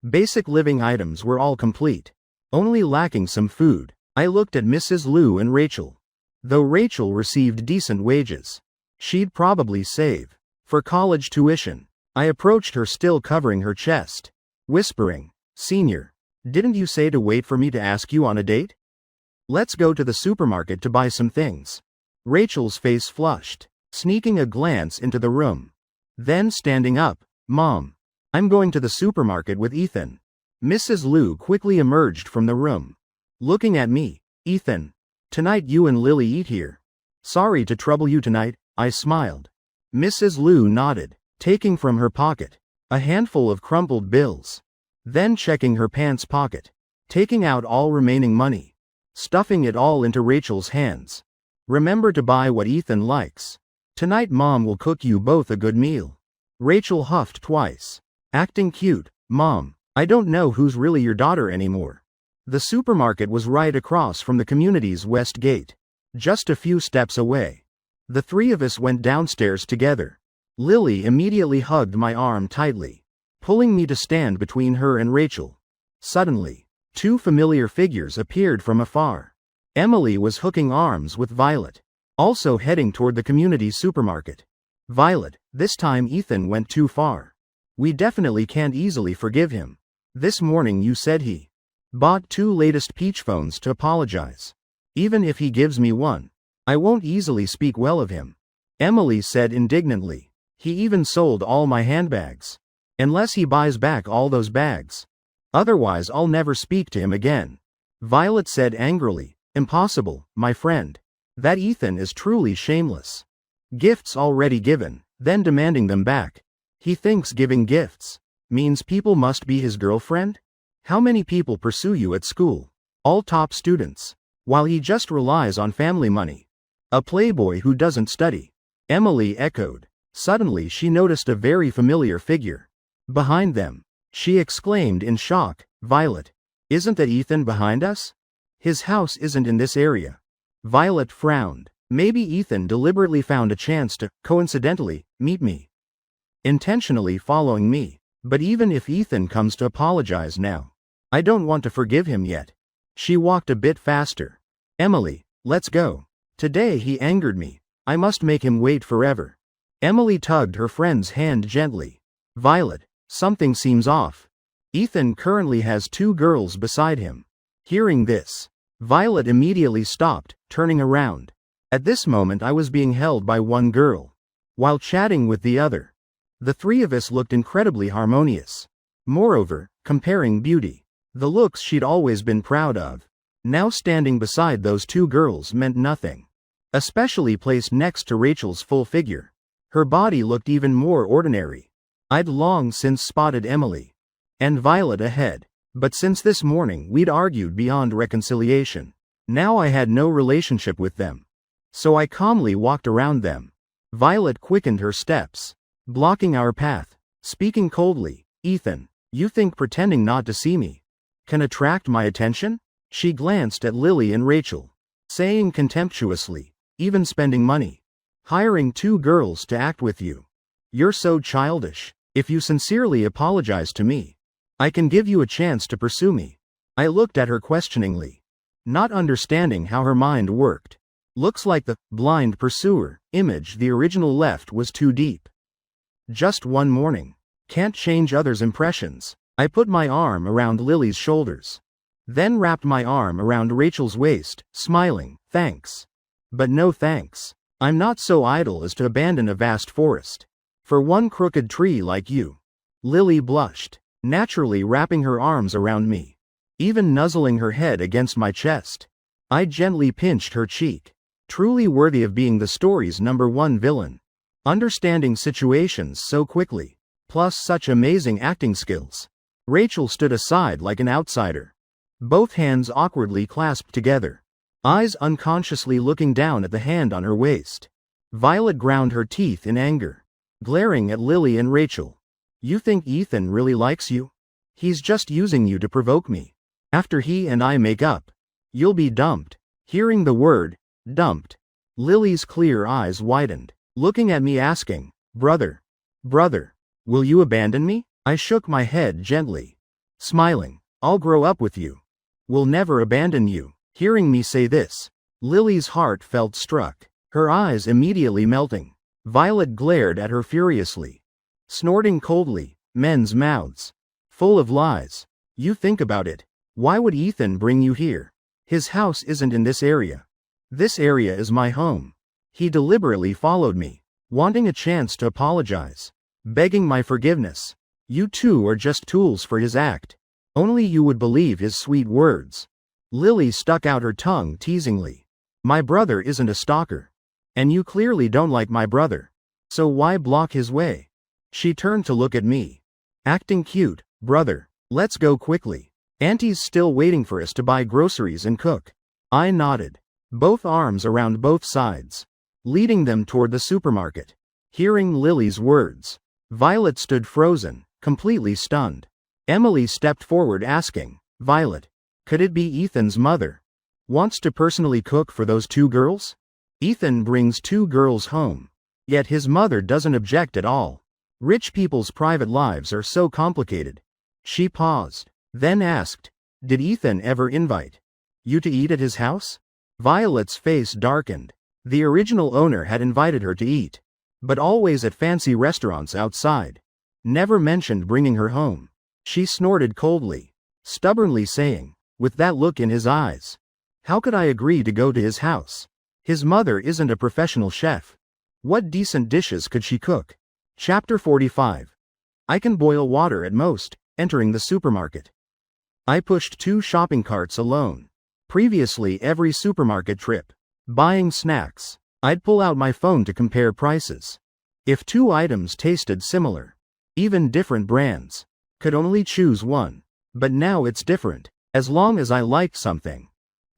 Basic living items were all complete, only lacking some food. I looked at Mrs. Liu and Rachel. Though Rachel received decent wages, she'd probably save for college tuition. I approached her, still covering her chest, whispering, Senior, didn't you say to wait for me to ask you on a date? Let's go to the supermarket to buy some things. Rachel's face flushed, sneaking a glance into the room. Then standing up, Mom, I'm going to the supermarket with Ethan. Mrs. Liu quickly emerged from the room, looking at me. Ethan, tonight you and Lily eat here. Sorry to trouble you tonight, I smiled. Mrs. Liu nodded, taking from her pocket a handful of crumpled bills. Then checking her pants pocket, taking out all remaining money, stuffing it all into Rachel's hands. Remember to buy what Ethan likes. Tonight Mom will cook you both a good meal. Rachel huffed twice, acting cute. Mom, I don't know who's really your daughter anymore. The supermarket was right across from the community's west gate, just a few steps away. The three of us went downstairs together. Lily immediately hugged my arm tightly, pulling me to stand between her and Rachel. Suddenly, two familiar figures appeared from afar. Emily was hooking arms with Violet, also heading toward the community supermarket. Violet, this time Ethan went too far. We definitely can't easily forgive him. This morning you said he bought 2 latest peach phones to apologize. Even if he gives me one, I won't easily speak well of him. Emily said indignantly. He even sold all my handbags. Unless he buys back all those bags. Otherwise I'll never speak to him again. Violet said angrily. Impossible, my friend. That Ethan is truly shameless. Gifts already given, then demanding them back. He thinks giving gifts means people must be his girlfriend? How many people pursue you at school? All top students. While he just relies on family money. A playboy who doesn't study. Emily echoed. Suddenly she noticed a very familiar figure. Behind them. She exclaimed in shock, Violet. Isn't that Ethan behind us? His house isn't in this area. Violet frowned. Maybe Ethan deliberately found a chance to, coincidentally, meet me. Intentionally following me. But even if Ethan comes to apologize now, I don't want to forgive him yet. She walked a bit faster. Emily, let's go. Today he angered me. I must make him wait forever. Emily tugged her friend's hand gently. Violet, something seems off. Ethan currently has 2 girls beside him. Hearing this, Violet immediately stopped, turning around. At this moment I was being held by one girl, while chatting with the other. The 3 of us looked incredibly harmonious. Moreover, comparing beauty, the looks she'd always been proud of, now standing beside those 2 girls meant nothing. Especially placed next to Rachel's full figure. Her body looked even more ordinary. I'd long since spotted Emily and Violet ahead, but since this morning we'd argued beyond reconciliation. Now I had no relationship with them. So I calmly walked around them. Violet quickened her steps, blocking our path, speaking coldly. Ethan, you think pretending not to see me can attract my attention? She glanced at Lily and Rachel, saying contemptuously, even spending money, hiring 2 girls to act with you. You're so childish. If you sincerely apologize to me, I can give you a chance to pursue me. I looked at her questioningly, not understanding how her mind worked. Looks like the blind pursuer image the original left was too deep. Just one morning. Can't change others' impressions. I put my arm around Lily's shoulders, then wrapped my arm around Rachel's waist, smiling. Thanks. But no thanks. I'm not so idle as to abandon a vast forest for one crooked tree like you. Lily blushed, naturally wrapping her arms around me, even nuzzling her head against my chest. I gently pinched her cheek. Truly worthy of being the story's #1 villain. Understanding situations so quickly, plus such amazing acting skills. Rachel stood aside like an outsider, both hands awkwardly clasped together, eyes unconsciously looking down at the hand on her waist. Violet ground her teeth in anger, glaring at Lily and Rachel. You think Ethan really likes you? He's just using you to provoke me. After he and I make up, you'll be dumped. Hearing the word, dumped, Lily's clear eyes widened, looking at me asking, brother, will you abandon me? I shook my head gently, smiling. I'll grow up with you. We'll never abandon you. Hearing me say this, Lily's heart felt struck, her eyes immediately melting. Violet glared at her furiously, snorting coldly. Men's mouths, full of lies. You think about it. Why would Ethan bring you here? His house isn't in this area. This area is my home. He deliberately followed me, wanting a chance to apologize, begging my forgiveness. You 2 are just tools for his act. Only you would believe his sweet words. Lily stuck out her tongue teasingly. My brother isn't a stalker. And you clearly don't like my brother. So why block his way? She turned to look at me. Acting cute, brother. Let's go quickly. Auntie's still waiting for us to buy groceries and cook. I nodded, both arms around both sides, leading them toward the supermarket. Hearing Lily's words, Violet stood frozen, completely stunned. Emily stepped forward asking, Violet, could it be Ethan's mother? Wants to personally cook for those 2 girls? Ethan brings 2 girls home, yet his mother doesn't object at all. Rich people's private lives are so complicated. She paused, then asked, did Ethan ever invite you to eat at his house? Violet's face darkened. The original owner had invited her to eat, but always at fancy restaurants outside. Never mentioned bringing her home. She snorted coldly, stubbornly saying, with that look in his eyes, how could I agree to go to his house? His mother isn't a professional chef. What decent dishes could she cook? Chapter 45. I can boil water at most. Entering the supermarket. I pushed 2 shopping carts alone. Previously every supermarket trip. Buying snacks. I'd pull out my phone to compare prices. If 2 items tasted similar, even different brands, could only choose one. But now it's different. As long as I liked something.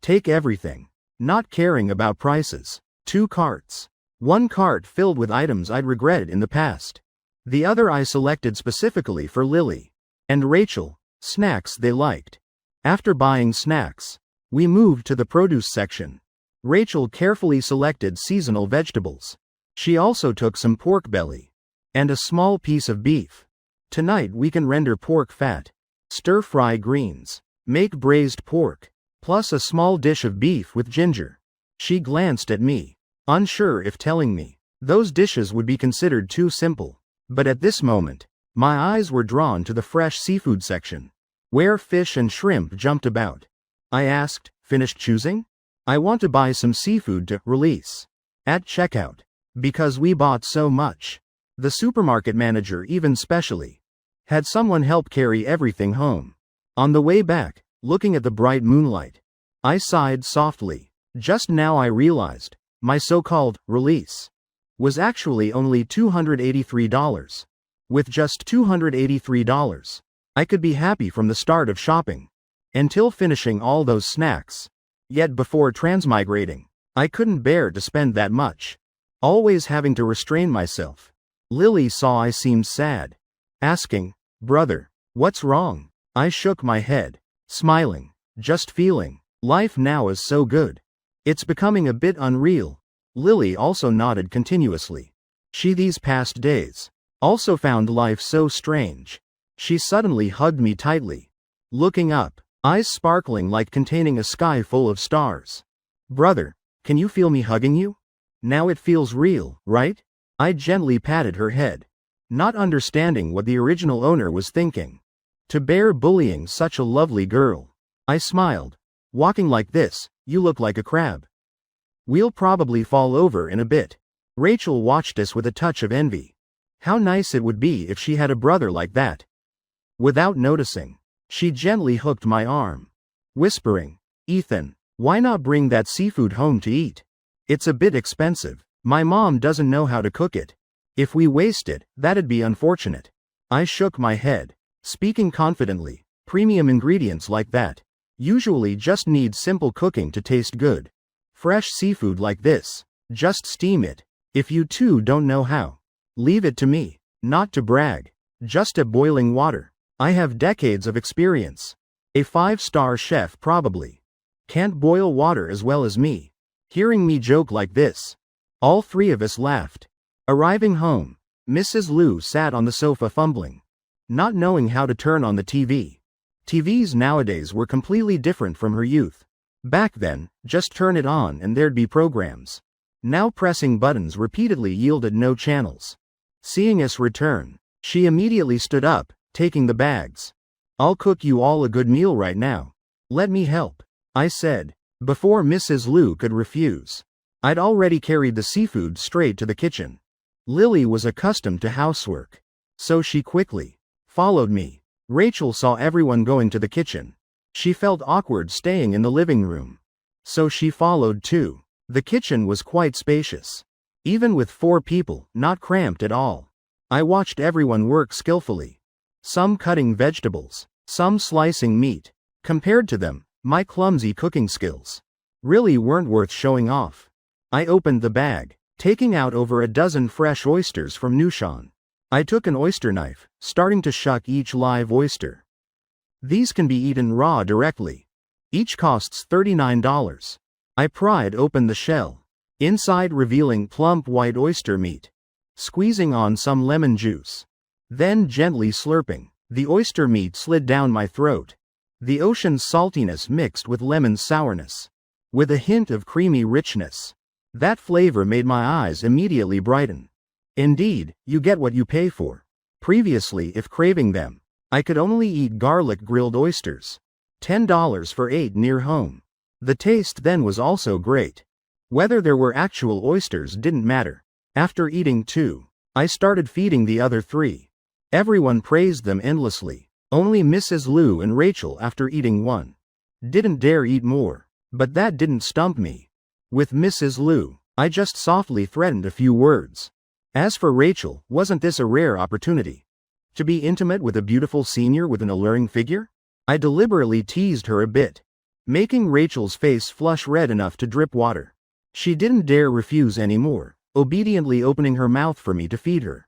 Take everything. Not caring about prices. 2 carts. 1 cart filled with items I'd regretted in the past. The other I selected specifically for Lily and Rachel, snacks they liked. After buying snacks, we moved to the produce section. Rachel carefully selected seasonal vegetables. She also took some pork belly and a small piece of beef. Tonight we can render pork fat, stir-fry greens, make braised pork, plus a small dish of beef with ginger. She glanced at me, unsure if telling me those dishes would be considered too simple. But at this moment, my eyes were drawn to the fresh seafood section, where fish and shrimp jumped about. I asked, finished choosing? I want to buy some seafood to release at checkout, because we bought so much. The supermarket manager even specially had someone help carry everything home. On the way back, looking at the bright moonlight, I sighed softly. Just now I realized, my so-called release was actually only $283. With just $283, I could be happy from the start of shopping, until finishing all those snacks. Yet before transmigrating, I couldn't bear to spend that much, always having to restrain myself. Lily saw I seemed sad, asking, brother, what's wrong? I shook my head, smiling, just feeling, life now is so good. It's becoming a bit unreal. Lily also nodded continuously. She these past days also found life so strange. She suddenly hugged me tightly, looking up, eyes sparkling like containing a sky full of stars. Brother, can you feel me hugging you? Now it feels real, right? I gently patted her head, not understanding what the original owner was thinking. To bear bullying such a lovely girl. I smiled. Walking like this, you look like a crab. We'll probably fall over in a bit. Rachel watched us with a touch of envy. How nice it would be if she had a brother like that. Without noticing, she gently hooked my arm, whispering, Ethan, why not bring that seafood home to eat? It's a bit expensive. My mom doesn't know how to cook it. If we waste it, that'd be unfortunate. I shook my head, speaking confidently. Premium ingredients like that usually just need simple cooking to taste good. Fresh seafood like this, just steam it. If you two don't know how, leave it to me. Not to brag, just at boiling water. I have decades of experience. A 5-star chef probably can't boil water as well as me. Hearing me joke like this, all 3 of us laughed. Arriving home, Mrs. Liu sat on the sofa fumbling, not knowing how to turn on the TV. TVs nowadays were completely different from her youth. Back then, just turn it on and there'd be programs. Now pressing buttons repeatedly yielded no channels. Seeing us return, she immediately stood up, taking the bags. I'll cook you all a good meal right now. Let me help, I said, before Mrs. Liu could refuse. I'd already carried the seafood straight to the kitchen. Lily was accustomed to housework, so she quickly followed me. Rachel saw everyone going to the kitchen. She felt awkward staying in the living room, so she followed too. The kitchen was quite spacious. Even with 4 people, not cramped at all. I watched everyone work skillfully. Some cutting vegetables, some slicing meat. Compared to them, my clumsy cooking skills really weren't worth showing off. I opened the bag, taking out over a dozen fresh oysters from Nushan. I took an oyster knife, starting to shuck each live oyster. These can be eaten raw directly. Each costs $39. I pried open the shell, inside revealing plump white oyster meat. Squeezing on some lemon juice, then gently slurping, the oyster meat slid down my throat. The ocean's saltiness mixed with lemon sourness, with a hint of creamy richness. That flavor made my eyes immediately brighten. Indeed, you get what you pay for. Previously, if craving them, I could only eat garlic grilled oysters. $10 for 8 near home. The taste then was also great. Whether there were actual oysters didn't matter. After eating 2, I started feeding the other 3. Everyone praised them endlessly. Only Mrs. Liu and Rachel, after eating 1, didn't dare eat more. But that didn't stump me. With Mrs. Liu, I just softly threatened a few words. As for Rachel, wasn't this a rare opportunity? To be intimate with a beautiful senior with an alluring figure? I deliberately teased her a bit, making Rachel's face flush red enough to drip water. She didn't dare refuse anymore, obediently opening her mouth for me to feed her.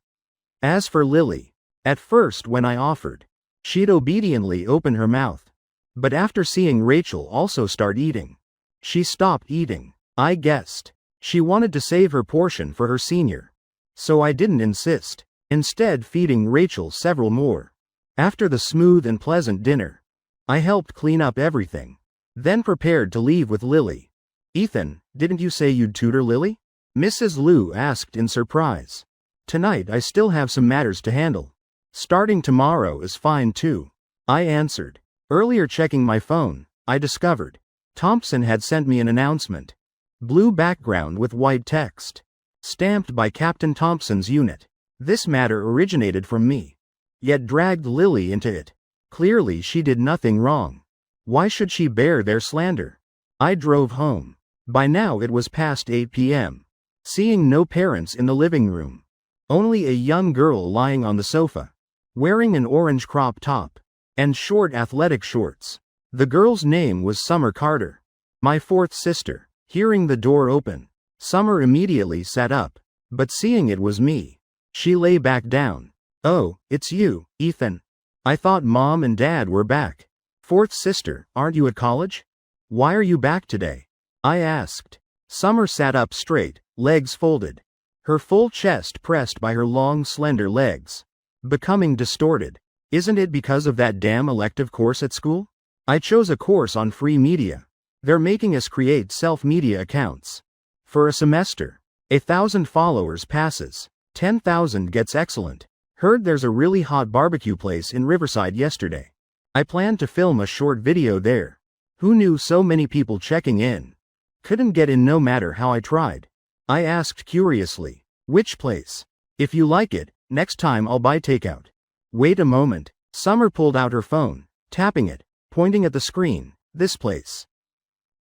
As for Lily, at first when I offered, she'd obediently open her mouth. But after seeing Rachel also start eating, she stopped eating. I guessed she wanted to save her portion for her senior. So I didn't insist, instead feeding Rachel several more. After the smooth and pleasant dinner, I helped clean up everything, then prepared to leave with Lily. Ethan, didn't you say you'd tutor Lily? Mrs. Liu asked in surprise. Tonight I still have some matters to handle. Starting tomorrow is fine too, I answered. Earlier checking my phone, I discovered Thompson had sent me an announcement. Blue background with white text. Stamped by Captain Thompson's unit. This matter originated from me, yet dragged Lily into it. Clearly she did nothing wrong. Why should she bear their slander? I drove home. By now it was past 8 p.m. Seeing no parents in the living room. Only a young girl lying on the sofa, wearing an orange crop top and short athletic shorts. The girl's name was Summer Carter, my 4th sister. Hearing the door open, Summer immediately sat up, but seeing it was me, she lay back down. Oh, it's you, Ethan. I thought Mom and Dad were back. 4th sister, aren't you at college? Why are you back today? I asked. Summer sat up straight, legs folded, her full chest pressed by her long slender legs, becoming distorted. Isn't it because of that damn elective course at school? I chose a course on free media. They're making us create self-media accounts. For a semester, 1,000 followers passes, 10,000 gets excellent. Heard there's a really hot barbecue place in Riverside yesterday. I planned to film a short video there. Who knew so many people checking in? Couldn't get in no matter how I tried. I asked curiously, which place? If you like it, next time I'll buy takeout. Wait a moment. Summer pulled out her phone, tapping it, pointing at the screen. This place.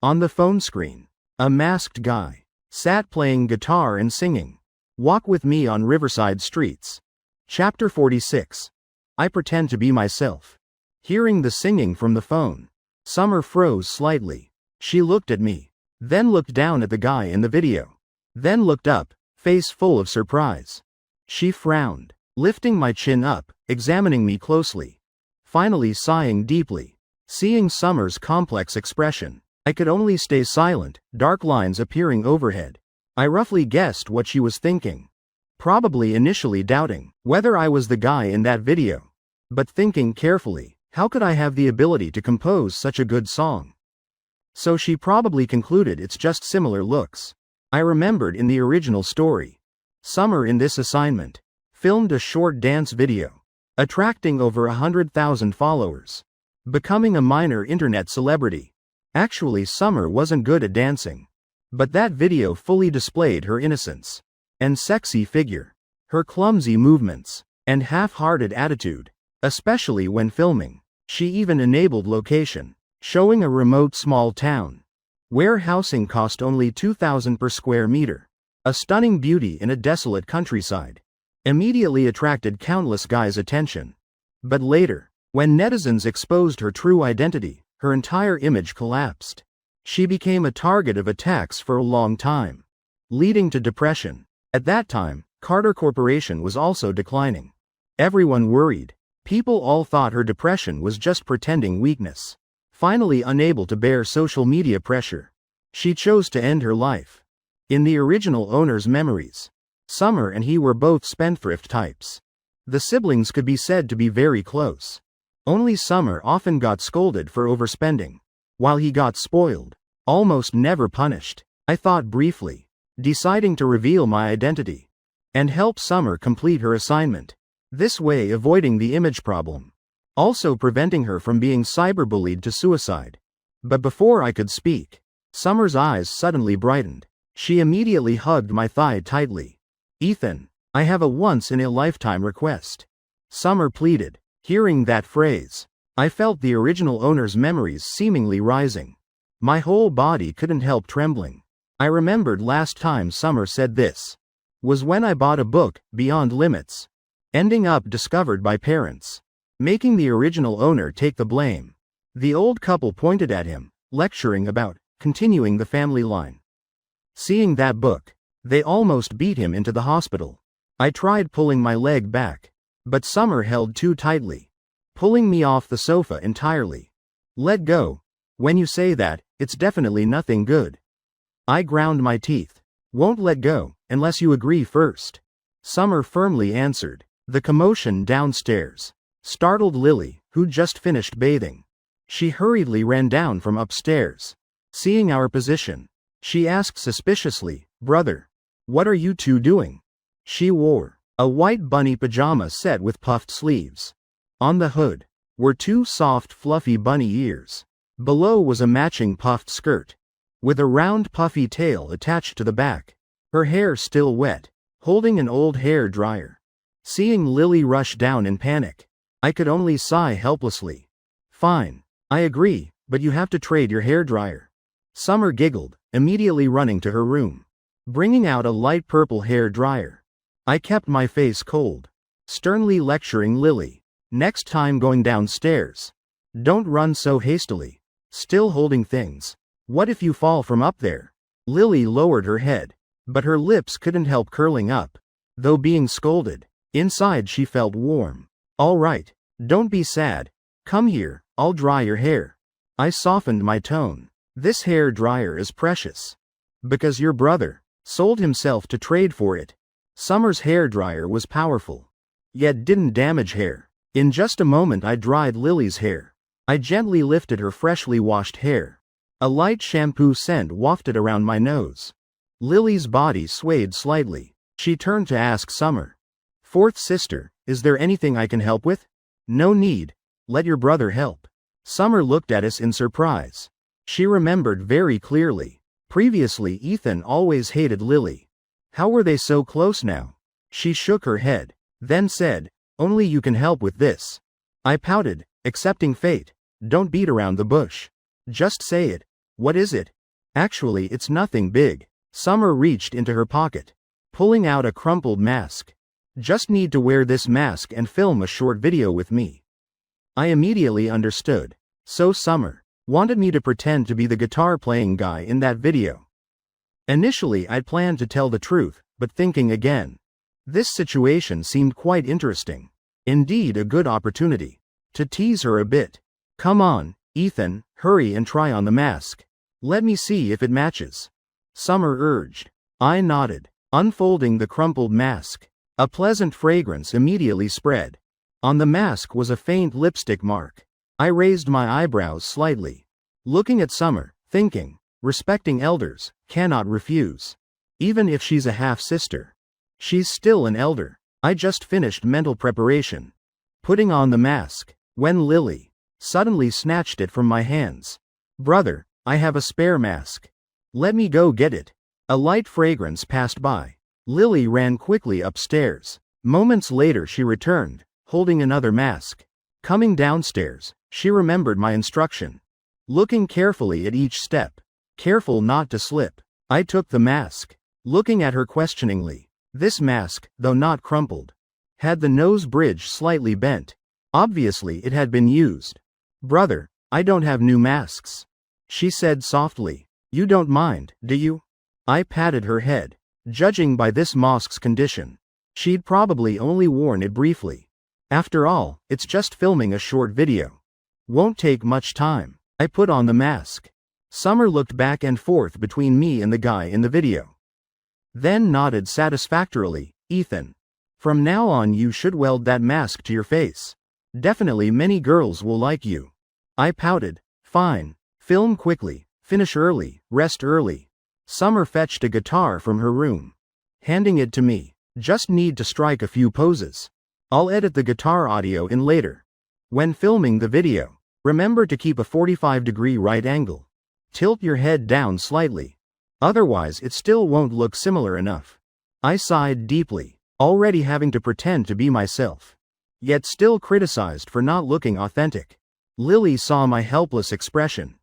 On the phone screen, a masked guy sat playing guitar and singing. Walk with me on Riverside streets. Chapter 46. I pretend to be myself. Hearing the singing from the phone, Summer froze slightly. She looked at me, then looked down at the guy in the video, then looked up, face full of surprise. She frowned, lifting my chin up, examining me closely, finally sighing deeply. Seeing Summer's complex expression, I could only stay silent, dark lines appearing overhead. I roughly guessed what she was thinking. Probably initially doubting whether I was the guy in that video. But thinking carefully, how could I have the ability to compose such a good song? So she probably concluded it's just similar looks. I remembered in the original story, Summer in this assignment filmed a short dance video, attracting over 100,000 followers, becoming a minor internet celebrity. Actually, Summer wasn't good at dancing, but that video fully displayed her innocence and sexy figure, her clumsy movements, and half-hearted attitude, especially when filming. She even enabled location, showing a remote small town, where housing cost only $2,000 per square meter. A stunning beauty in a desolate countryside. Immediately attracted countless guys' attention. But later, when netizens exposed her true identity, her entire image collapsed. She became a target of attacks for a long time, leading to depression. At that time, Carter Corporation was also declining. Everyone worried. People all thought her depression was just pretending weakness. Finally unable to bear social media pressure, she chose to end her life. In the original owner's memories, Summer and he were both spendthrift types. The siblings could be said to be very close. Only Summer often got scolded for overspending, while he got spoiled, almost never punished. I thought briefly, deciding to reveal my identity. and help Summer complete her assignment. This way avoiding the image problem. Also preventing her from being cyberbullied to suicide. But before I could speak, Summer's eyes suddenly brightened. She immediately hugged my thigh tightly. Ethan, I have a once-in-a-lifetime request. Summer pleaded. Hearing that phrase, I felt the original owner's memories seemingly rising. My whole body couldn't help trembling. I remembered last time Summer said this was when I bought a book, Beyond Limits, ending up discovered by parents, making the original owner take the blame. The old couple pointed at him, lecturing about continuing the family line. Seeing that book, they almost beat him into the hospital. I tried pulling my leg back, but Summer held too tightly, pulling me off the sofa entirely. Let go. When you say that, it's definitely nothing good. I ground my teeth. Won't let go, unless you agree first. Summer firmly answered. The commotion downstairs startled Lily, who just finished bathing. She hurriedly ran down from upstairs. Seeing our position, she asked suspiciously, Brother, what are you two doing? She wore a white bunny pajama set with puffed sleeves. On the hood were two soft fluffy bunny ears. Below was a matching puffed skirt, with a round puffy tail attached to the back. Her hair still wet, holding an old hair dryer. Seeing Lily rush down in panic, I could only sigh helplessly. Fine, I agree, but you have to trade your hair dryer. Summer giggled, immediately running to her room, bringing out a light purple hair dryer. I kept my face cold, sternly lecturing Lily. Next time going downstairs, don't run so hastily. Still holding things. What if you fall from up there? Lily lowered her head, but her lips couldn't help curling up. Though being scolded, inside she felt warm. All right, don't be sad. Come here, I'll dry your hair. I softened my tone. This hair dryer is precious. Because your brother sold himself to trade for it. Summer's hair dryer was powerful, yet didn't damage hair. In just a moment I dried Lily's hair. I gently lifted her freshly washed hair. A light shampoo scent wafted around my nose. Lily's body swayed slightly. She turned to ask Summer, Fourth sister, is there anything I can help with? No need. Let your brother help. Summer looked at us in surprise. She remembered very clearly. Previously Ethan always hated Lily. How were they so close now? She shook her head, then said, Only you can help with this. I pouted, accepting fate. Don't beat around the bush. Just say it. What is it? Actually, it's nothing big. Summer reached into her pocket, pulling out a crumpled mask. Just need to wear this mask and film a short video with me. I immediately understood. So Summer wanted me to pretend to be the guitar-playing guy in that video. Initially I'd planned to tell the truth, but thinking again, this situation seemed quite interesting. Indeed a good opportunity to tease her a bit. Come on, Ethan, hurry and try on the mask. Let me see if it matches. Summer urged. I nodded, unfolding the crumpled mask. A pleasant fragrance immediately spread. On the mask was a faint lipstick mark. I raised my eyebrows slightly, looking at Summer, thinking, respecting elders, cannot refuse. Even if she's a half-sister, she's still an elder. I just finished mental preparation, putting on the mask, when Lily suddenly snatched it from my hands. Brother, I have a spare mask. Let me go get it. A light fragrance passed by. Lily ran quickly upstairs. Moments later she returned, holding another mask. Coming downstairs, she remembered my instruction. Looking carefully at each step, careful not to slip, I took the mask, looking at her questioningly. This mask, though not crumpled, had the nose bridge slightly bent. Obviously it had been used. Brother, I don't have new masks, she said softly. You don't mind, do you? I patted her head. Judging by this mask's condition, she'd probably only worn it briefly. After all, it's just filming a short video. Won't take much time. I put on the mask. Summer looked back and forth between me and the guy in the video, then nodded satisfactorily. Ethan, from now on you should weld that mask to your face. Definitely many girls will like you. I pouted. Fine. Film quickly, finish early, rest early. Summer fetched a guitar from her room, handing it to me. Just need to strike a few poses. I'll edit the guitar audio in later. When filming the video, remember to keep a 45-degree right angle. Tilt your head down slightly. Otherwise it still won't look similar enough. I sighed deeply, already having to pretend to be myself. Yet still criticized for not looking authentic. Lily saw my helpless expression.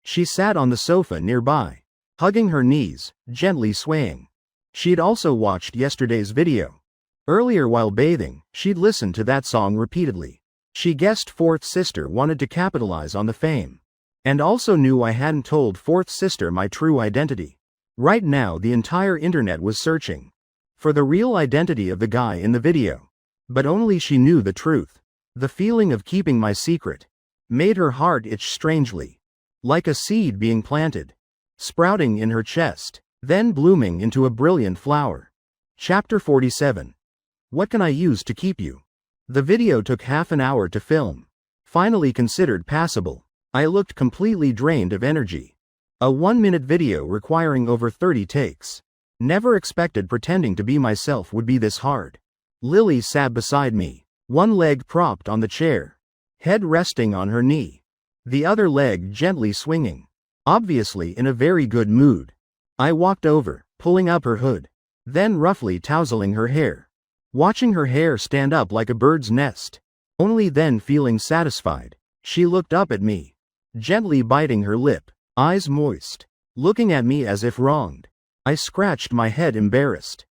She sat on the sofa nearby, hugging her knees, gently swaying. She'd also watched yesterday's video. Earlier while bathing, she'd listened to that song repeatedly. She guessed Fourth Sister wanted to capitalize on the fame. And also knew I hadn't told Fourth Sister my true identity. Right now the entire internet was searching for the real identity of the guy in the video. But only she knew the truth. The feeling of keeping my secret made her heart itch strangely. Like a seed being planted, sprouting in her chest, then blooming into a brilliant flower. Chapter 47. What can I use to keep you? The video took half an hour to film. Finally considered passable. I looked completely drained of energy. A 1-minute video requiring over 30 takes. Never expected pretending to be myself would be this hard. Lily sat beside me, one leg propped on the chair, head resting on her knee, the other leg gently swinging, obviously in a very good mood. I walked over, pulling up her hood, then roughly tousling her hair, watching her hair stand up like a bird's nest. Only then feeling satisfied, she looked up at me, gently biting her lip, eyes moist, looking at me as if wronged. I scratched my head embarrassed.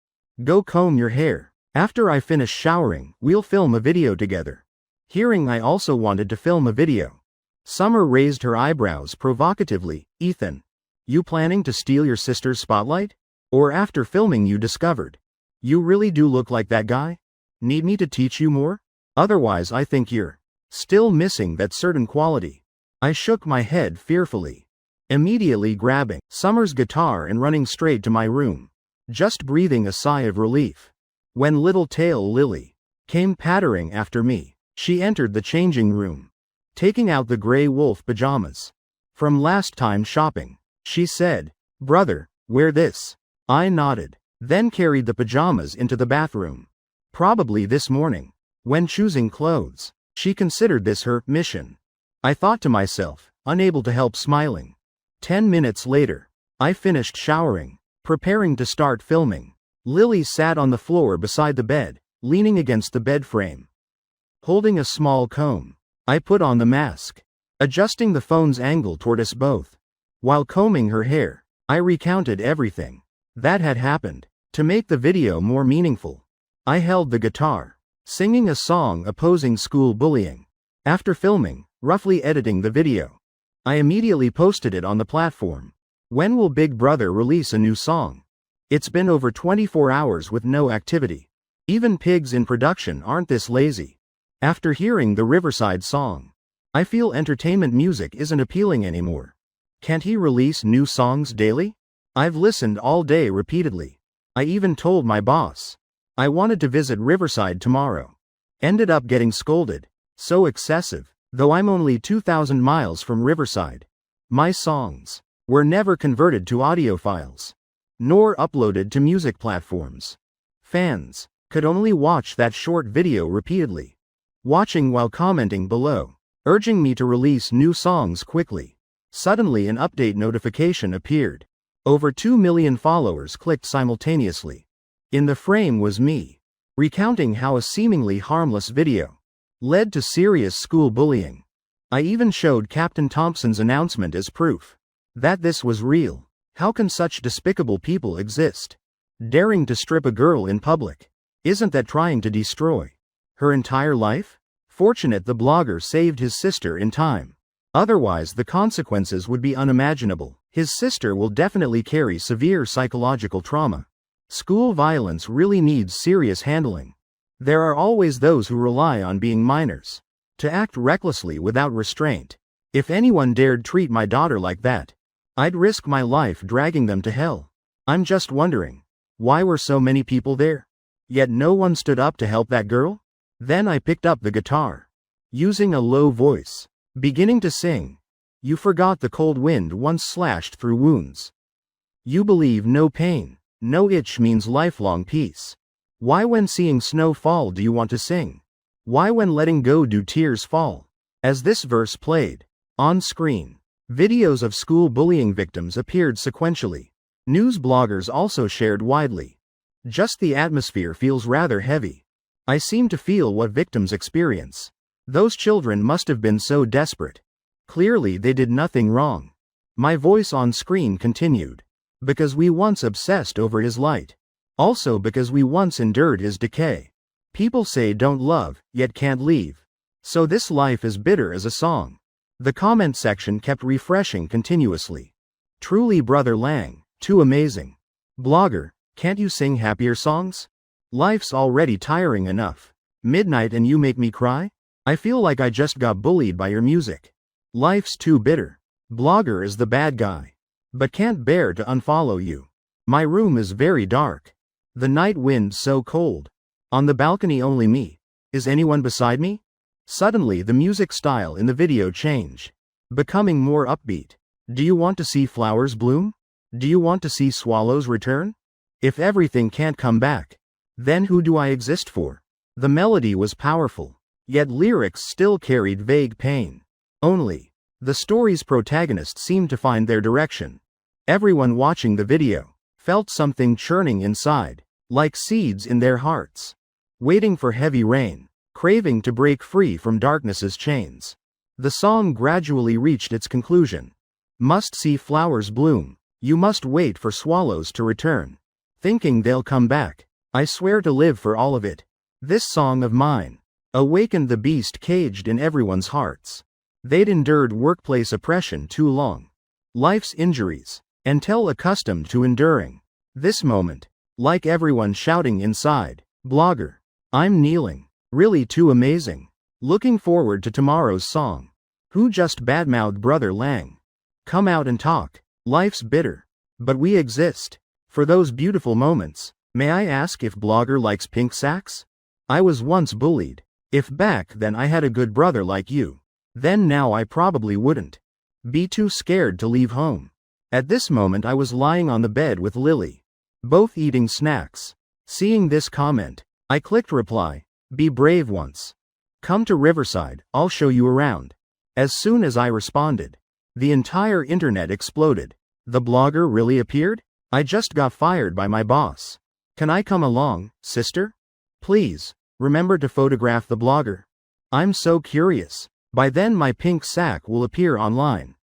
Go comb your hair. After I finish showering, we'll film a video together. Hearing I also wanted to film a video, Summer raised her eyebrows provocatively. Ethan, you planning to steal your sister's spotlight? Or after filming you discovered you really do look like that guy? Need me to teach you more? Otherwise I think you're still missing that certain quality. I shook my head fearfully, immediately grabbing Summer's guitar and running straight to my room, just breathing a sigh of relief. When little tail Lily came pattering after me, she entered the changing room, taking out the gray wolf pajamas from last time shopping. She said, "Brother, wear this." I nodded, then carried the pajamas into the bathroom. Probably this morning, when choosing clothes, she considered this her mission. I thought to myself, unable to help smiling. 10 minutes later, I finished showering, preparing to start filming. Lily sat on the floor beside the bed, leaning against the bed frame, holding a small comb. I put on the mask, adjusting the phone's angle toward us both. While combing her hair, I recounted everything that had happened. To make the video more meaningful, I held the guitar, singing a song opposing school bullying. After filming, roughly editing the video, I immediately posted it on the platform. When will Big Brother release a new song? It's been over 24 hours with no activity. Even pigs in production aren't this lazy. After hearing the Riverside song, I feel entertainment music isn't appealing anymore. Can't he release new songs daily? I've listened all day repeatedly. I even told my boss I wanted to visit Riverside tomorrow. Ended up getting scolded. So excessive, though I'm only 2,000 miles from Riverside. My songs were never converted to audio files, nor uploaded to music platforms. Fans could only watch that short video repeatedly, watching while commenting below, urging me to release new songs quickly. Suddenly an update notification appeared. Over 2 million followers clicked simultaneously. In the frame was me, recounting how a seemingly harmless video led to serious school bullying. I even showed Captain Thompson's announcement as proof that this was real. How can such despicable people exist? Daring to strip a girl in public. Isn't that trying to destroy her entire life? Fortunate the blogger saved his sister in time. Otherwise the consequences would be unimaginable. His sister will definitely carry severe psychological trauma. School violence really needs serious handling. There are always those who rely on being minors to act recklessly without restraint. If anyone dared treat my daughter like that, I'd risk my life dragging them to hell. I'm just wondering, why were so many people there? Yet no one stood up to help that girl? Then I picked up the guitar, using a low voice, beginning to sing. You forgot the cold wind once slashed through wounds. You believe no pain, no itch means lifelong peace. Why when seeing snow fall do you want to sing? Why when letting go do tears fall? As this verse played on screen, videos of school bullying victims appeared sequentially. News bloggers also shared widely. Just the atmosphere feels rather heavy. I seem to feel what victims experience. Those children must have been so desperate. Clearly they did nothing wrong. My voice on screen continued. Because we once obsessed over his light. Also because we once endured his decay. People say don't love, yet can't leave. So this life is bitter as a song. The comment section kept refreshing continuously. Truly Brother Lang, too amazing. Blogger, can't you sing happier songs? Life's already tiring enough. Midnight and you make me cry? I feel like I just got bullied by your music. Life's too bitter. Blogger is the bad guy. But can't bear to unfollow you. My room is very dark. The night wind so cold. On the balcony only me. Is anyone beside me? Suddenly the music style in the video changed, becoming more upbeat. Do you want to see flowers bloom? Do you want to see swallows return? If everything can't come back, then who do I exist for? The melody was powerful, yet lyrics still carried vague pain. Only, the story's protagonists seemed to find their direction. Everyone watching the video felt something churning inside, like seeds in their hearts, waiting for heavy rain. Craving to break free from darkness's chains. The song gradually reached its conclusion. Must see flowers bloom, you must wait for swallows to return. Thinking they'll come back, I swear to live for all of it. This song of mine awakened the beast caged in everyone's hearts. They'd endured workplace oppression too long. Life's injuries, until accustomed to enduring. This moment, like everyone shouting inside, Blogger, I'm kneeling. Really too amazing. Looking forward to tomorrow's song. Who just badmouthed Brother Lang? Come out and talk. Life's bitter. But we exist. For those beautiful moments. May I ask if Blogger likes pink sacks? I was once bullied. If back then I had a good brother like you, then now I probably wouldn't be too scared to leave home. At this moment I was lying on the bed with Lily, both eating snacks. Seeing this comment, I clicked reply. Be brave once. Come to Riverside, I'll show you around. As soon as I responded, the entire internet exploded. The blogger really appeared? I just got fired by my boss. Can I come along, sister? Please, remember to photograph the blogger. I'm so curious. By then my pink sack will appear online.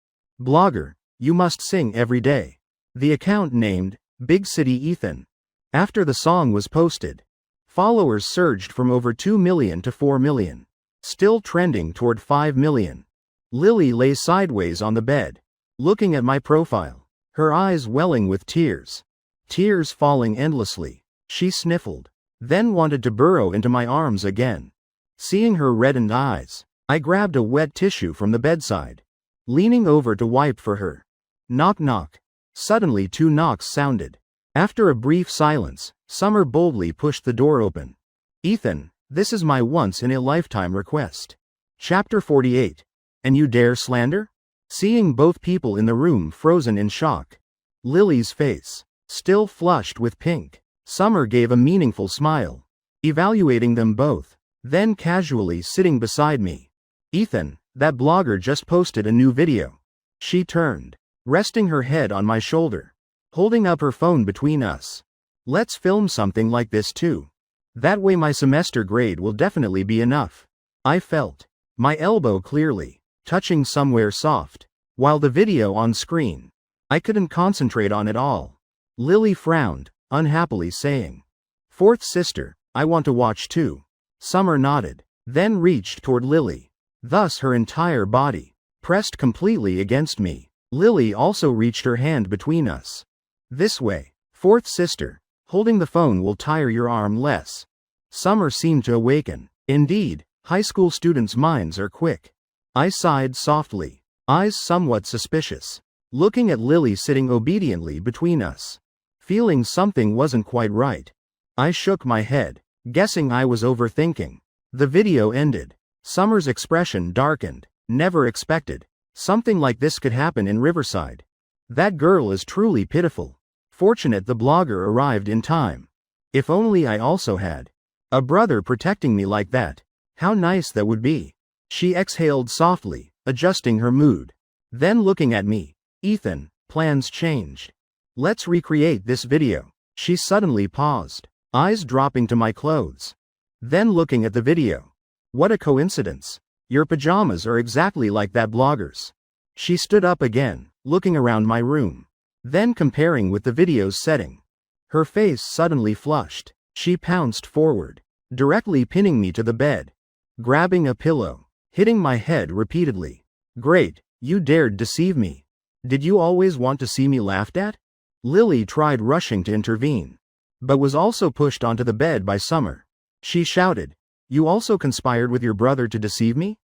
Blogger, you must sing every day. The account named Big City Ethan. After the song was posted, followers surged from over 2 million to 4 million. Still trending toward 5 million. Lily lay sideways on the bed, looking at my profile, her eyes welling with tears. Tears falling endlessly. She sniffled, then wanted to burrow into my arms again. Seeing her reddened eyes, I grabbed a wet tissue from the bedside, leaning over to wipe for her. Knock knock. Suddenly 2 knocks sounded. After a brief silence, Summer boldly pushed the door open. Ethan, this is my once-in-a-lifetime request. Chapter 48. And you dare slander? Seeing both people in the room frozen in shock. Lily's face, still flushed with pink. Summer gave a meaningful smile, evaluating them both, then casually sitting beside me. Ethan, that blogger just posted a new video. She turned, resting her head on my shoulder, holding up her phone between us. Let's film something like this too. That way my semester grade will definitely be enough. I felt my elbow clearly touching somewhere soft, while the video on screen, I couldn't concentrate on it all. Lily frowned, unhappily saying, "Fourth sister, I want to watch too." Summer nodded, then reached toward Lily, thus her entire body pressed completely against me. Lily also reached her hand between us. This way, fourth sister, holding the phone will tire your arm less. Summer seemed to awaken. Indeed, high school students' minds are quick. I sighed softly, eyes somewhat suspicious, looking at Lily sitting obediently between us. Feeling something wasn't quite right. I shook my head, guessing I was overthinking. The video ended. Summer's expression darkened. Never expected something like this could happen in Riverside. That girl is truly pitiful. Fortunate the blogger arrived in time. If only I also had a brother protecting me like that. How nice that would be. She exhaled softly, adjusting her mood. Then looking at me, Ethan, plans changed. Let's recreate this video. She suddenly paused, eyes dropping to my clothes. Then looking at the video. What a coincidence. Your pajamas are exactly like that blogger's. She stood up again, looking around my room. Then comparing with the video's setting. Her face suddenly flushed. She pounced forward, directly pinning me to the bed. Grabbing a pillow, hitting my head repeatedly. Great, you dared deceive me. Did you always want to see me laughed at? Lily tried rushing to intervene, but was also pushed onto the bed by Summer. She shouted, "You also conspired with your brother to deceive me?"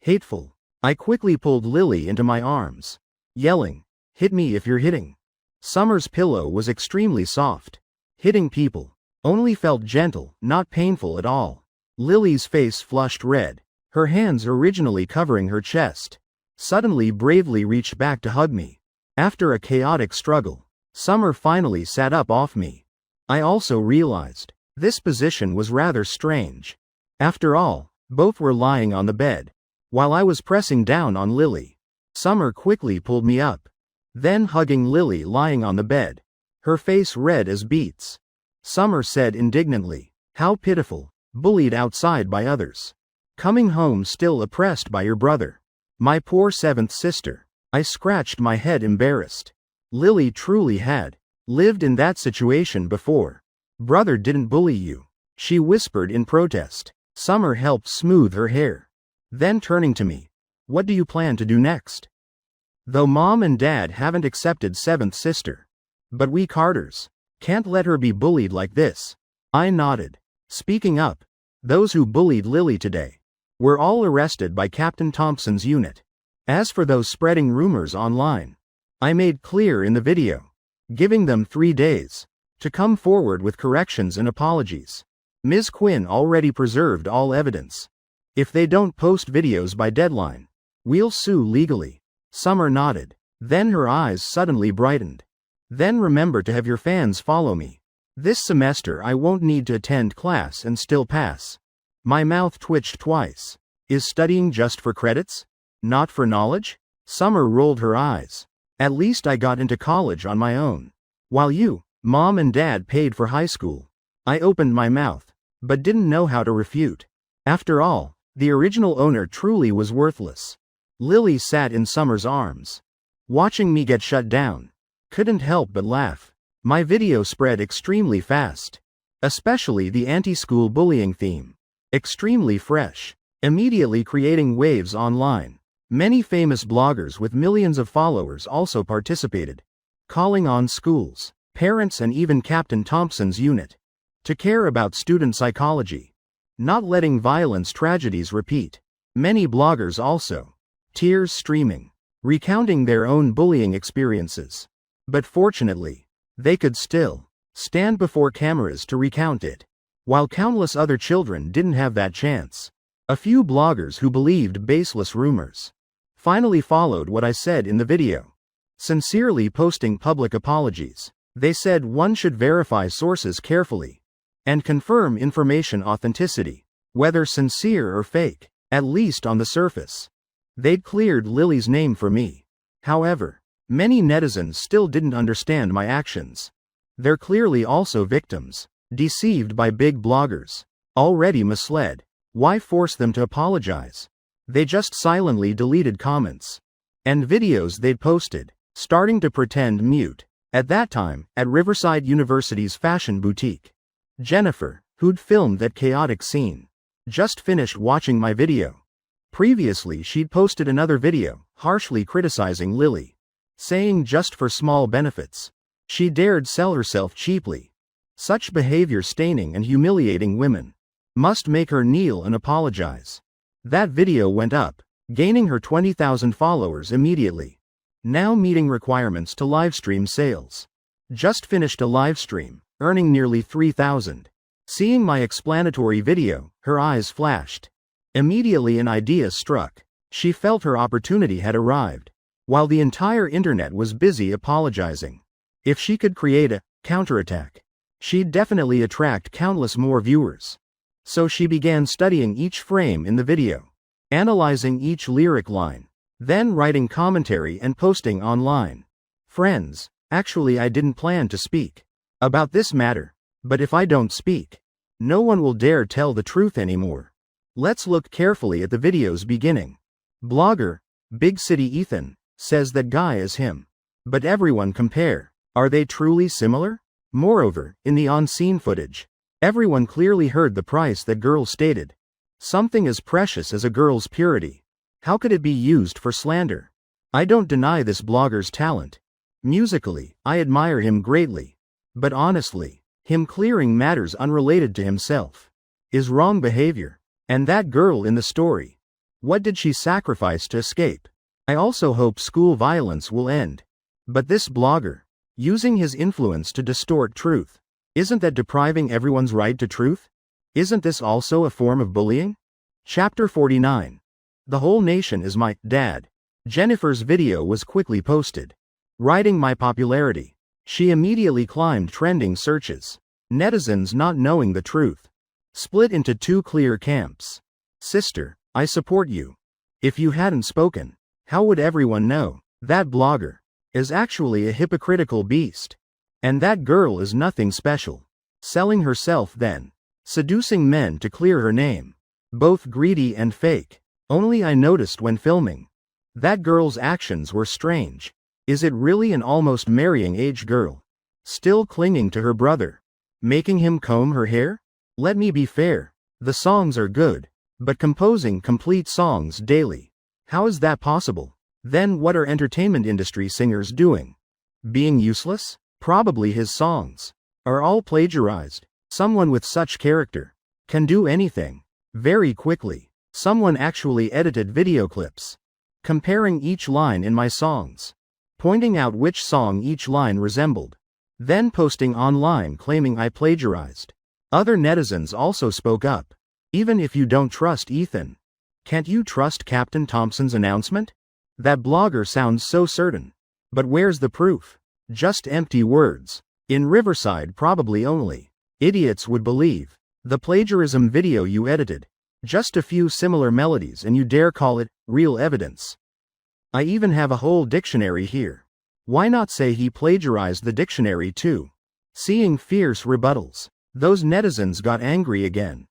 Hateful. I quickly pulled Lily into my arms, yelling, "Hit me if you're hitting." Summer's pillow was extremely soft. Hitting people only felt gentle, not painful at all. Lily's face flushed red, her hands originally covering her chest. Suddenly bravely reached back to hug me. After a chaotic struggle, Summer finally sat up off me. I also realized this position was rather strange. After all, both were lying on the bed, while I was pressing down on Lily. Summer quickly pulled me up, then hugging Lily lying on the bed, her face red as beets. Summer said indignantly, "How pitiful, bullied outside by others. Coming home still oppressed by your brother. My poor seventh sister." I scratched my head embarrassed. Lily truly had lived in that situation before. "Brother didn't bully you," she whispered in protest. Summer helped smooth her hair. Then turning to me, "What do you plan to do next?" "Though Mom and Dad haven't accepted seventh sister. But we Carters can't let her be bullied like this." I nodded. Speaking up, those who bullied Lily today were all arrested by Captain Thompson's unit. As for those spreading rumors online, I made clear in the video, giving them 3 days to come forward with corrections and apologies. Ms. Quinn already preserved all evidence. If they don't post videos by deadline, we'll sue legally. Summer nodded. Then her eyes suddenly brightened. Then remember to have your fans follow me. This semester I won't need to attend class and still pass. My mouth twitched twice. Is studying just for credits? Not for knowledge? Summer rolled her eyes. At least I got into college on my own. While you, Mom and Dad paid for high school. I opened my mouth, but didn't know how to refute. After all, the original owner truly was worthless. Lily sat in Summer's arms, watching me get shut down. Couldn't help but laugh. My video spread extremely fast, especially the anti-school bullying theme. Extremely fresh, immediately creating waves online. Many famous bloggers with millions of followers also participated, calling on schools, parents and even Captain Thompson's unit to care about student psychology, not letting violence tragedies repeat. Many bloggers also, tears streaming, recounting their own bullying experiences. But fortunately, they could still stand before cameras to recount it, while countless other children didn't have that chance. A few bloggers who believed baseless rumors finally followed what I said in the video, sincerely posting public apologies. They said one should verify sources carefully and confirm information authenticity, whether sincere or fake, at least on the surface. They'd cleared Lily's name for me. However, many netizens still didn't understand my actions. They're clearly also victims, deceived by big bloggers, already misled. Why force them to apologize? They just silently deleted comments and videos they'd posted, starting to pretend mute. At that time, at Riverside University's fashion boutique, Jennifer, who'd filmed that chaotic scene, just finished watching my video. Previously she'd posted another video, harshly criticizing Lily, saying just for small benefits, she dared sell herself cheaply. Such behavior staining and humiliating women must make her kneel and apologize. That video went up, gaining her 20,000 followers immediately. Now meeting requirements to livestream sales. Just finished a livestream, earning nearly 3,000. Seeing my explanatory video, her eyes flashed. Immediately an idea struck. She felt her opportunity had arrived, while the entire internet was busy apologizing. If she could create a counterattack, She'd definitely attract countless more viewers. So she began studying each frame in the video, analyzing each lyric line, then writing commentary and posting online. Friends, actually I didn't plan to speak about this matter, but if I don't speak, no one will dare tell the truth anymore. Let's look carefully at the video's beginning. Blogger, Big City Ethan, says that guy is him. But everyone compare. Are they truly similar? Moreover, in the on-scene footage, everyone clearly heard the price that girl stated. Something as precious as a girl's purity. How could it be used for slander? I don't deny this blogger's talent. Musically, I admire him greatly. But honestly, him clearing matters unrelated to himself is wrong behavior. And that girl in the story, what did she sacrifice to escape? I also hope school violence will end. But this blogger, using his influence to distort truth, isn't that depriving everyone's right to truth? Isn't this also a form of bullying? Chapter 49. The whole nation is my dad. Jennifer's video was quickly posted. Riding my popularity, she immediately climbed trending searches. Netizens not knowing the truth split into two clear camps. Sister, I support you. If you hadn't spoken, how would everyone know? That blogger is actually a hypocritical beast. And that girl is nothing special. Selling herself then. Seducing men to clear her name. Both greedy and fake. Only I noticed when filming. That girl's actions were strange. Is it really an almost marrying age girl? Still clinging to her brother? Making him comb her hair? Let me be fair. The songs are good. But composing complete songs daily. How is that possible? Then what are entertainment industry singers doing? Being useless? Probably his songs are all plagiarized. Someone with such character can do anything very quickly. Someone actually edited video clips, comparing each line in my songs, pointing out which song each line resembled, then posting online claiming I plagiarized. Other netizens also spoke up. Even if you don't trust Ethan, can't you trust Captain Thompson's announcement? That blogger sounds so certain. But where's the proof? Just empty words. In Riverside probably only idiots would believe. The plagiarism video you edited. Just a few similar melodies and you dare call it real evidence. I even have a whole dictionary here. Why not say he plagiarized the dictionary too? Seeing fierce rebuttals, those netizens got angry again.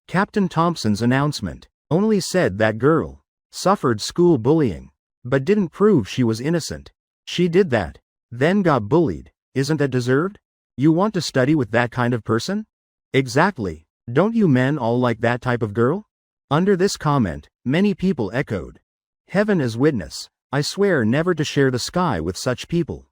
Captain Thompson's announcement only said that girl suffered school bullying, but didn't prove she was innocent. She did that, then got bullied. Isn't that deserved? You want to study with that kind of person? Exactly. Don't you men all like that type of girl? Under this comment, many people echoed. Heaven as witness, I swear never to share the sky with such people.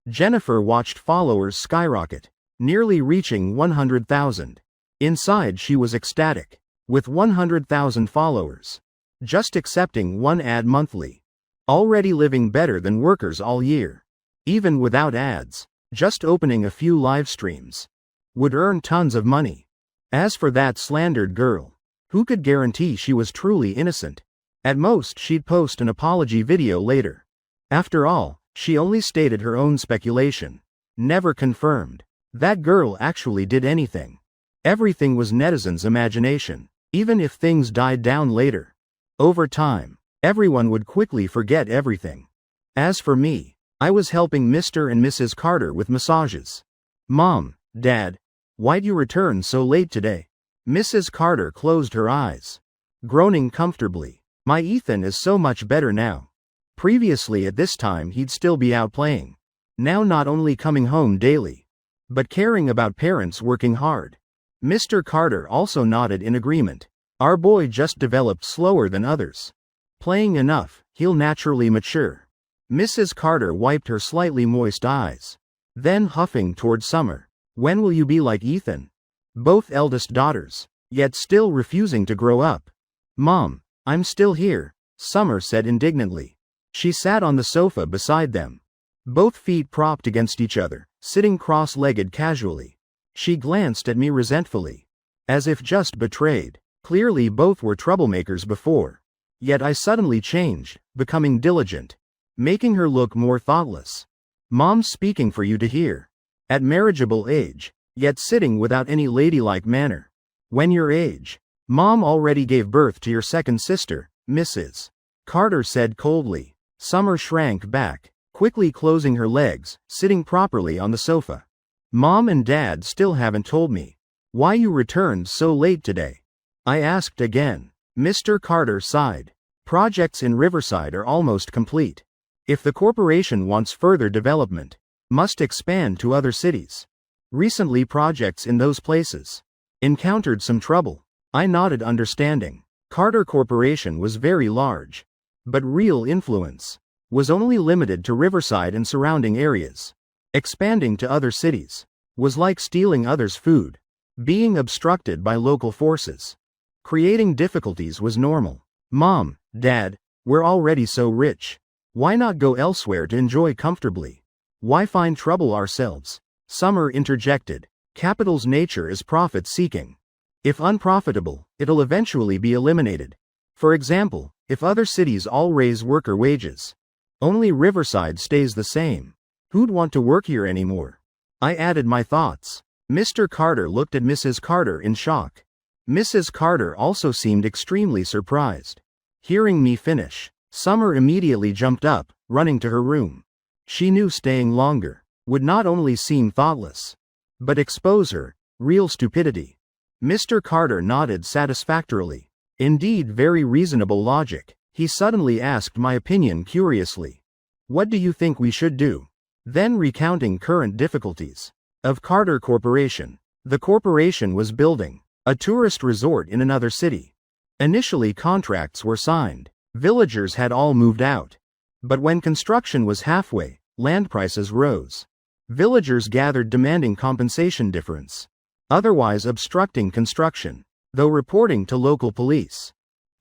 Jennifer watched followers skyrocket, nearly reaching 100,000. Inside she was ecstatic. With 100,000 followers. Just accepting one ad monthly. Already living better than workers all year. Even without ads, just opening a few live streams would earn tons of money. As for that slandered girl, who could guarantee she was truly innocent? At most she'd post an apology video later. After all, she only stated her own speculation. Never confirmed that girl actually did anything. Everything was netizens' imagination. Even if things died down later, over time, everyone would quickly forget everything. As for me, I was helping Mr. and Mrs. Carter with massages. Mom, Dad, why'd you return so late today? Mrs. Carter closed her eyes, groaning comfortably. My Ethan is so much better now. Previously at this time he'd still be out playing. Now not only coming home daily, but caring about parents working hard. Mr. Carter also nodded in agreement. Our boy just developed slower than others. Playing enough, he'll naturally mature. Mrs. Carter wiped her slightly moist eyes. Then huffing toward Summer. When will you be like Ethan? Both eldest daughters, yet still refusing to grow up. Mom, I'm still here, Summer said indignantly. She sat on the sofa beside them. Both feet propped against each other, sitting cross-legged casually. She glanced at me resentfully. As if just betrayed. Clearly both were troublemakers before. Yet I suddenly changed, becoming diligent. Making her look more thoughtless. Mom's speaking for you to hear. At marriageable age, yet sitting without any ladylike manner. When your age? Mom already gave birth to your second sister, Mrs. Carter said coldly. Summer shrank back, quickly closing her legs, sitting properly on the sofa. Mom and Dad still haven't told me why you returned so late today. I asked again. Mr. Carter sighed. Projects in Riverside are almost complete. If the corporation wants further development, must expand to other cities. Recently projects in those places encountered some trouble. I nodded understanding. Carter Corporation was very large, but real influence was only limited to Riverside and surrounding areas. Expanding to other cities was like stealing others' food, being obstructed by local forces. Creating difficulties was normal. Mom, Dad, we're already so rich. Why not go elsewhere to enjoy comfortably? Why find trouble ourselves? Summer interjected. Capital's nature is profit-seeking. If unprofitable, it'll eventually be eliminated. For example, if other cities all raise worker wages, only Riverside stays the same. Who'd want to work here anymore? I added my thoughts. Mr. Carter looked at Mrs. Carter in shock. Mrs. Carter also seemed extremely surprised. Hearing me finish, Summer immediately jumped up, running to her room. She knew staying longer would not only seem thoughtless, but expose her real stupidity. Mr. Carter nodded satisfactorily. Indeed, very reasonable logic. He suddenly asked my opinion curiously. What do you think we should do? Then recounting current difficulties of Carter Corporation. The corporation was building a tourist resort in another city. Initially contracts were signed. Villagers had all moved out. But when construction was halfway, land prices rose. Villagers gathered demanding compensation difference, otherwise obstructing construction, though reporting to local police.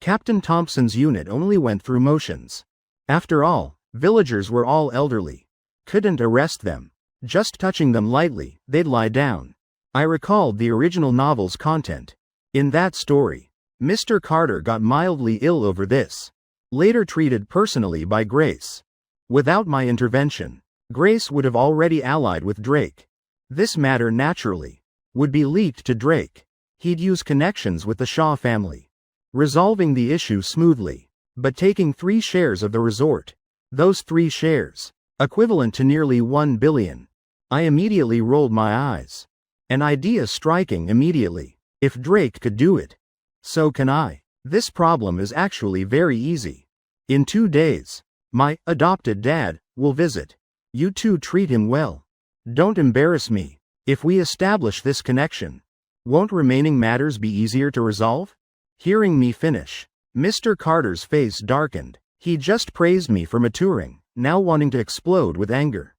Captain Thompson's unit only went through motions. After all, villagers were all elderly. Couldn't arrest them. Just touching them lightly, they'd lie down. I recalled the original novel's content. In that story, Mr. Carter got mildly ill over this. Later treated personally by Grace. Without my intervention, Grace would have already allied with Drake. This matter naturally would be leaked to Drake. He'd use connections with the Shaw family, resolving the issue smoothly, but taking 3 shares of the resort. Those 3 shares, equivalent to nearly 1 billion. I immediately rolled my eyes. An idea striking immediately. If Drake could do it, so can I. This problem is actually very easy. In 2 days, my adopted dad will visit. You two treat him well. Don't embarrass me. If we establish this connection, won't remaining matters be easier to resolve? Hearing me finish, Mr. Carter's face darkened. He just praised me for maturing, now wanting to explode with anger.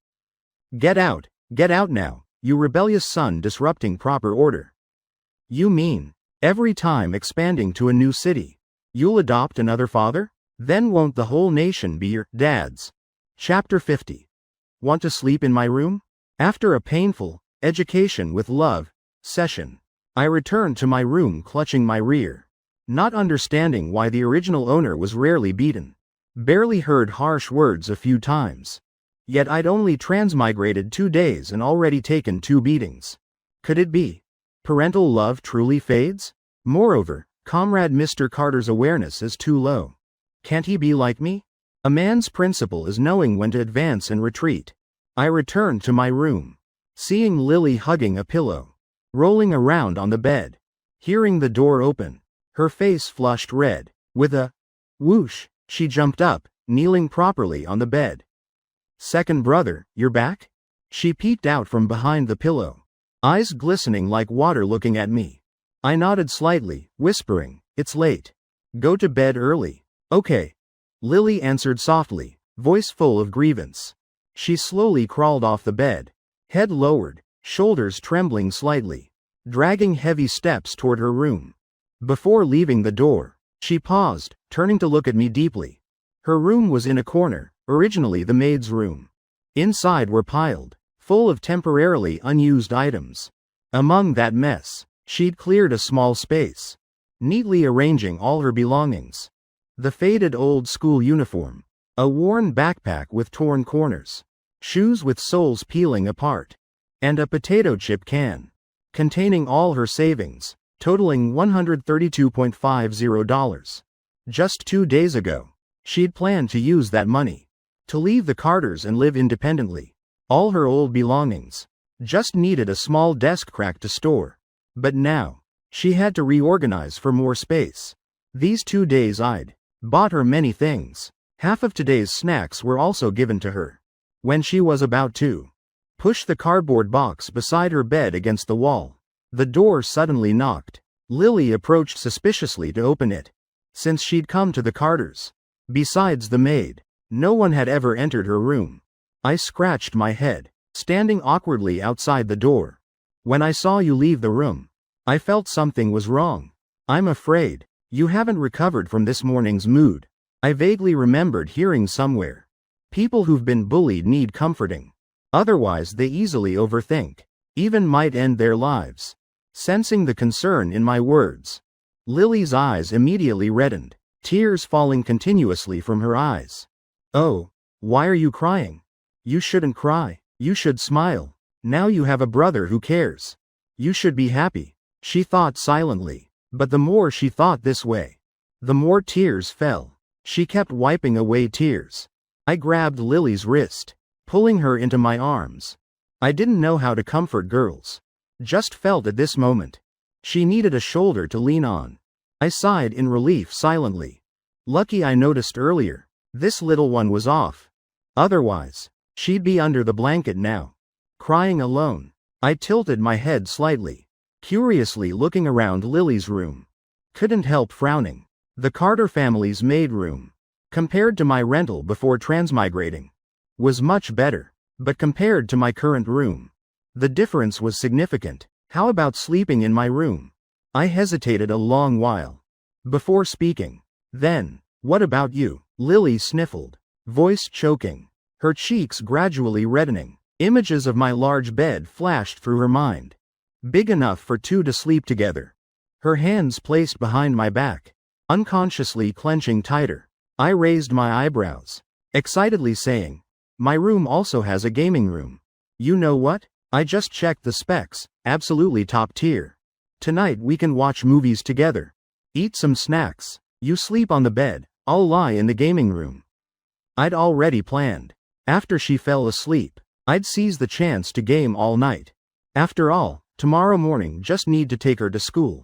Get out now, you rebellious son disrupting proper order. You mean, every time expanding to a new city, you'll adopt another father? Then won't the whole nation be your dad's? Chapter 50. Want to sleep in my room? After a painful education with love session, I returned to my room clutching my rear, not understanding why the original owner was rarely beaten. Barely heard harsh words a few times. Yet I'd only transmigrated 2 days and already taken 2 beatings. Could it be parental love truly fades? Moreover, Comrade Mr. Carter's awareness is too low. Can't he be like me? A man's principle is knowing when to advance and retreat. I returned to my room, seeing Lily hugging a pillow, rolling around on the bed. Hearing the door open, her face flushed red. With a whoosh, she jumped up, kneeling properly on the bed. Second brother, you're back? She peeked out from behind the pillow, eyes glistening like water looking at me. I nodded slightly, whispering, it's late. Go to bed early. Okay. Lily answered softly, voice full of grievance. She slowly crawled off the bed, head lowered, shoulders trembling slightly, dragging heavy steps toward her room. Before leaving the door, she paused, turning to look at me deeply. Her room was in a corner, originally the maid's room. Inside were piled, full of temporarily unused items. Among that mess, she'd cleared a small space, neatly arranging all her belongings. The faded old school uniform, a worn backpack with torn corners, shoes with soles peeling apart, and a potato chip can. containing all her savings, totaling $132.50. Just 2 days ago, she'd planned to use that money to leave the Carters and live independently. All her old belongings just needed a small desk crack to store. But now, she had to reorganize for more space. These 2 days I'd bought her many things. Half of today's snacks were also given to her. When she was about to push the cardboard box beside her bed against the wall, the door suddenly knocked. Lily approached suspiciously to open it. Since she'd come to the Carters, besides the maid, no one had ever entered her room. I scratched my head, standing awkwardly outside the door. When I saw you leave the room, I felt something was wrong. I'm afraid you haven't recovered from this morning's mood. I vaguely remembered hearing somewhere. People who've been bullied need comforting. Otherwise they easily overthink. Even might end their lives. Sensing the concern in my words, Lily's eyes immediately reddened, tears falling continuously from her eyes. Oh, why are you crying? You shouldn't cry. You should smile. Now you have a brother who cares. You should be happy. She thought silently. But the more she thought this way, the more tears fell. She kept wiping away tears. I grabbed Lily's wrist, pulling her into my arms. I didn't know how to comfort girls. Just felt at this moment she needed a shoulder to lean on. I sighed in relief silently. Lucky I noticed earlier. This little one was off. Otherwise, she'd be under the blanket now, crying alone. I tilted my head slightly, curiously looking around Lily's room. Couldn't help frowning. The Carter family's maid room, compared to my rental before transmigrating, was much better. But compared to my current room, the difference was significant. How about sleeping in my room? I hesitated a long while before speaking. Then, what about you? Lily sniffled, voice choking, her cheeks gradually reddening. Images of my large bed flashed through her mind. Big enough for two to sleep together. Her hands placed behind my back, unconsciously clenching tighter. I raised my eyebrows, excitedly saying, my room also has a gaming room. You know what? I just checked the specs, absolutely top tier. Tonight we can watch movies together. Eat some snacks. You sleep on the bed, I'll lie in the gaming room. I'd already planned. After she fell asleep, I'd seize the chance to game all night. After all, tomorrow morning just need to take her to school.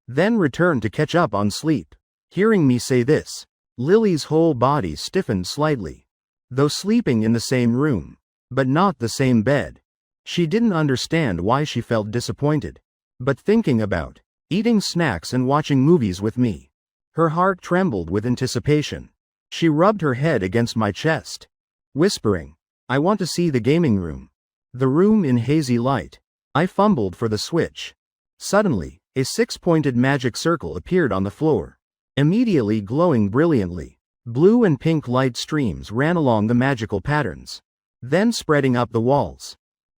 Then return to catch up on sleep. Hearing me say this, Lily's whole body stiffened slightly. Though sleeping in the same room, but not the same bed. She didn't understand why she felt disappointed. But thinking about eating snacks and watching movies with me, her heart trembled with anticipation. She rubbed her head against my chest, whispering, I want to see the gaming room. The room in hazy light. I fumbled for the switch. Suddenly, a six-pointed magic circle appeared on the floor, immediately glowing brilliantly. Blue and pink light streams ran along the magical patterns, then spreading up the walls,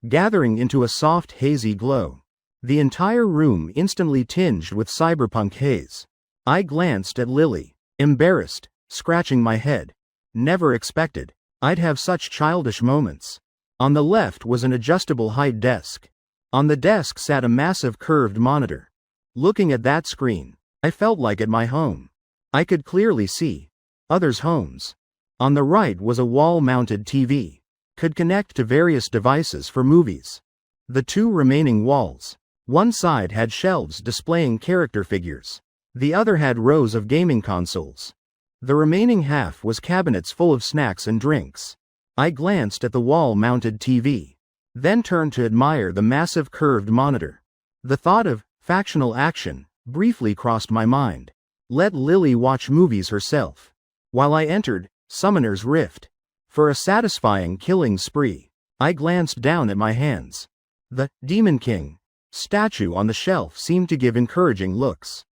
gathering into a soft hazy glow. The entire room instantly tinged with cyberpunk haze. I glanced at Lily, embarrassed, scratching my head. Never expected I'd have such childish moments. On the left was an adjustable height desk. On the desk sat a massive curved monitor. Looking at that screen, I felt like at my home. I could clearly see others' homes. On the right was a wall-mounted TV. Could connect to various devices for movies. The two remaining walls. One side had shelves displaying character figures. The other had rows of gaming consoles. The remaining half was cabinets full of snacks and drinks. I glanced at the wall-mounted TV, then turned to admire the massive curved monitor. The thought of fictional action briefly crossed my mind. Let Lily watch movies herself, while I entered Summoner's Rift for a satisfying killing spree. I glanced down at my hands. The Demon King statue on the shelf seemed to give encouraging looks.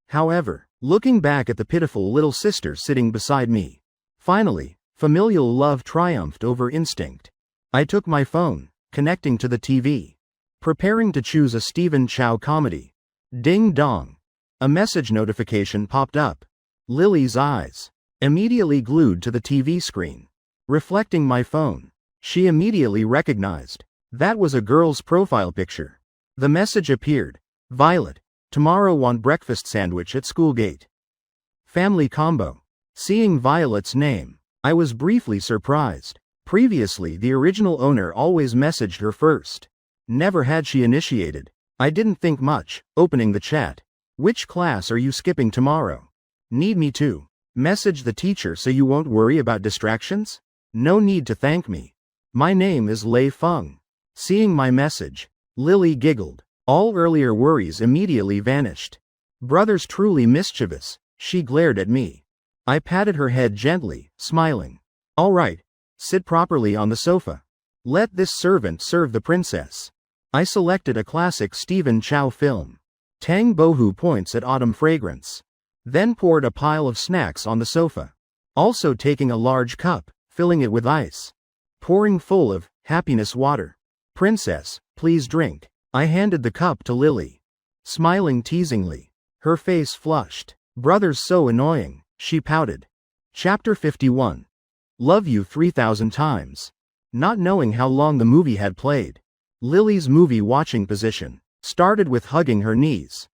However, looking back at the pitiful little sister sitting beside me, finally, familial love triumphed over instinct. I took my phone, connecting to the TV, preparing to choose a Stephen Chow comedy. Ding dong. A message notification popped up. Lily's eyes, immediately glued to the TV screen, reflecting my phone. She immediately recognized that was a girl's profile picture. The message appeared. Violet, tomorrow want breakfast sandwich at school gate. Family combo. Seeing Violet's name, I was briefly surprised. Previously, the original owner always messaged her first. Never had she initiated. I didn't think much, opening the chat. Which class are you skipping tomorrow? Need me to message the teacher so you won't worry about distractions? No need to thank me. My name is Lei Feng. Seeing my message, Lily giggled. All earlier worries immediately vanished. Brother's truly mischievous, she glared at me. I patted her head gently, smiling. All right, sit properly on the sofa. Let this servant serve the princess. I selected a classic Stephen Chow film. Tang Bohu points at autumn fragrance. Then poured a pile of snacks on the sofa. Also taking a large cup, filling it with ice. Pouring full of happiness water. Princess, please drink. I handed the cup to Lily. Smiling teasingly. Her face flushed. Brother's so annoying, she pouted. Chapter 51. Love you 3,000 times. Not knowing how long the movie had played. Lily's movie watching position started with hugging her knees.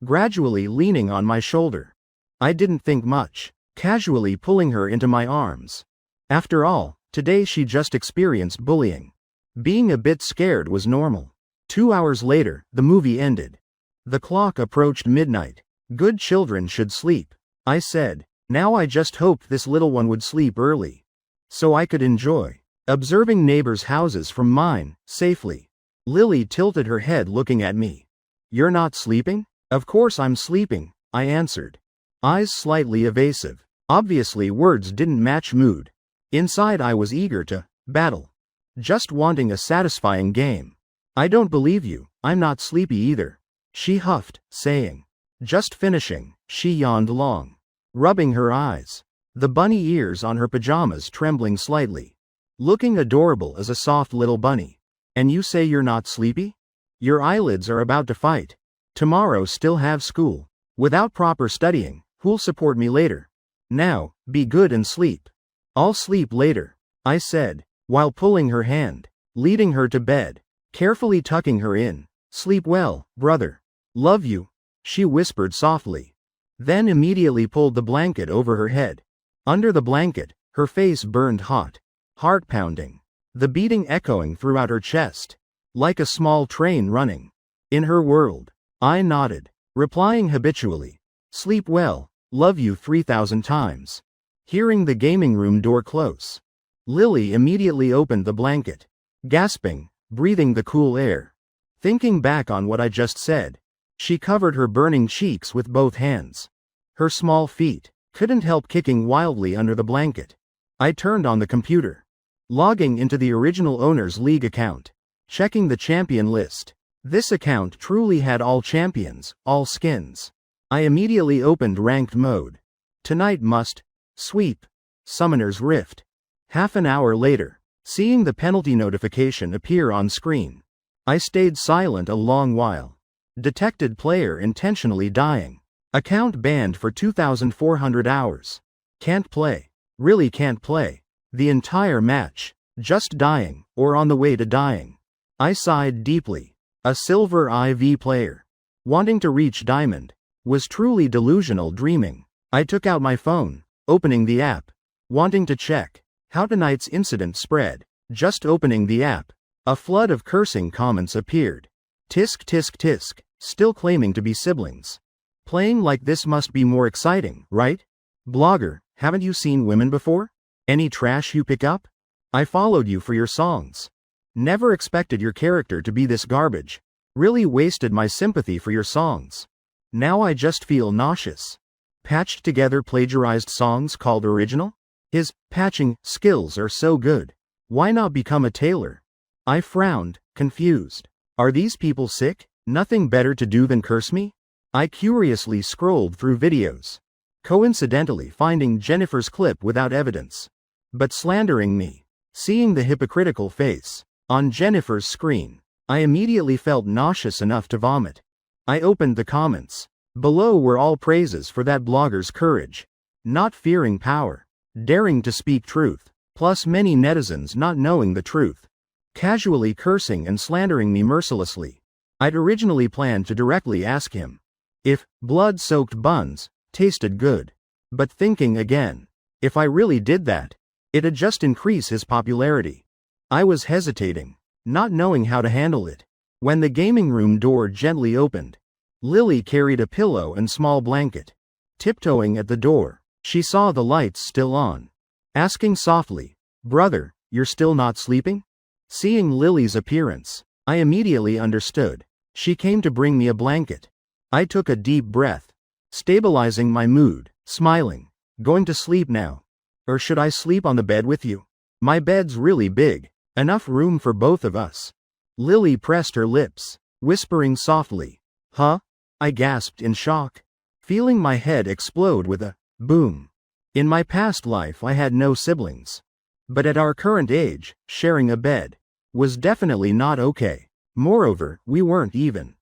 Gradually leaning on my shoulder. I didn't think much. Casually pulling her into my arms. After all, today she just experienced bullying. Being a bit scared was normal. 2 hours later, the movie ended. The clock approached midnight. Good children should sleep, I said. Now I just hoped this little one would sleep early. So I could enjoy observing neighbors' houses from mine, safely. Lily tilted her head looking at me. You're not sleeping? Of course I'm sleeping, I answered. Eyes slightly evasive. Obviously words didn't match mood. Inside I was eager to battle. Just wanting a satisfying game. I don't believe you, I'm not sleepy either. She huffed, saying. Just finishing, she yawned long. Rubbing her eyes. The bunny ears on her pajamas trembling slightly. Looking adorable as a soft little bunny. And you say you're not sleepy? Your eyelids are about to fight. Tomorrow still have school. Without proper studying, who'll support me later? Now, be good and sleep. I'll sleep later, I said, while pulling her hand, leading her to bed, carefully tucking her in. Sleep well, brother. Love you, she whispered softly. Then immediately pulled the blanket over her head. Under the blanket, her face burned hot, heart pounding, the beating echoing throughout her chest, like a small train running. In her world, I nodded, replying habitually. Sleep well, love you 3,000 times. Hearing the gaming room door close. Lily immediately opened the blanket, gasping, breathing the cool air. Thinking back on what I just said, she covered her burning cheeks with both hands. Her small feet couldn't help kicking wildly under the blanket. I turned on the computer, logging into the original owner's league account, checking the champion list. This account truly had all champions, all skins. I immediately opened ranked mode. Tonight must sweep Summoner's Rift. Half an hour later, seeing the penalty notification appear on screen, I stayed silent a long while. Detected player intentionally dying. Account banned for 2,400 hours. Can't play. Really can't play. The entire match. Just dying, or on the way to dying. I sighed deeply. A silver IV player. Wanting to reach diamond. Was truly delusional dreaming. I took out my phone, opening the app. Wanting to check how tonight's incident spread. Just opening the app. A flood of cursing comments appeared. Tisk tisk tisk, still claiming to be siblings. Playing like this must be more exciting, right? Blogger, haven't you seen women before? Any trash you pick up? I followed you for your songs. Never expected your character to be this garbage. Really wasted my sympathy for your songs. Now I just feel nauseous. Patched together plagiarized songs called original? His patching skills are so good. Why not become a tailor? I frowned, confused. Are these people sick? Nothing better to do than curse me? I curiously scrolled through videos. Coincidentally finding Jennifer's clip without evidence. But slandering me. Seeing the hypocritical face on Jennifer's screen, I immediately felt nauseous enough to vomit. I opened the comments. Below were all praises for that blogger's courage. Not fearing power. Daring to speak truth. Plus many netizens not knowing the truth. Casually cursing and slandering me mercilessly. I'd originally planned to directly ask him if blood-soaked buns tasted good. But thinking again, if I really did that, it'd just increase his popularity. I was hesitating, not knowing how to handle it, when the gaming room door gently opened. Lily carried a pillow and small blanket. Tiptoeing at the door, she saw the lights still on, asking softly, "Brother, you're still not sleeping?" Seeing Lily's appearance, I immediately understood. She came to bring me a blanket. I took a deep breath, stabilizing my mood, smiling. "Going to sleep now? Or should I sleep on the bed with you? My bed's really big, enough room for both of us." Lily pressed her lips, whispering softly. "Huh?" I gasped in shock, feeling my head explode with a boom. In my past life I had no siblings. But at our current age, sharing a bed was definitely not okay. Moreover, we weren't even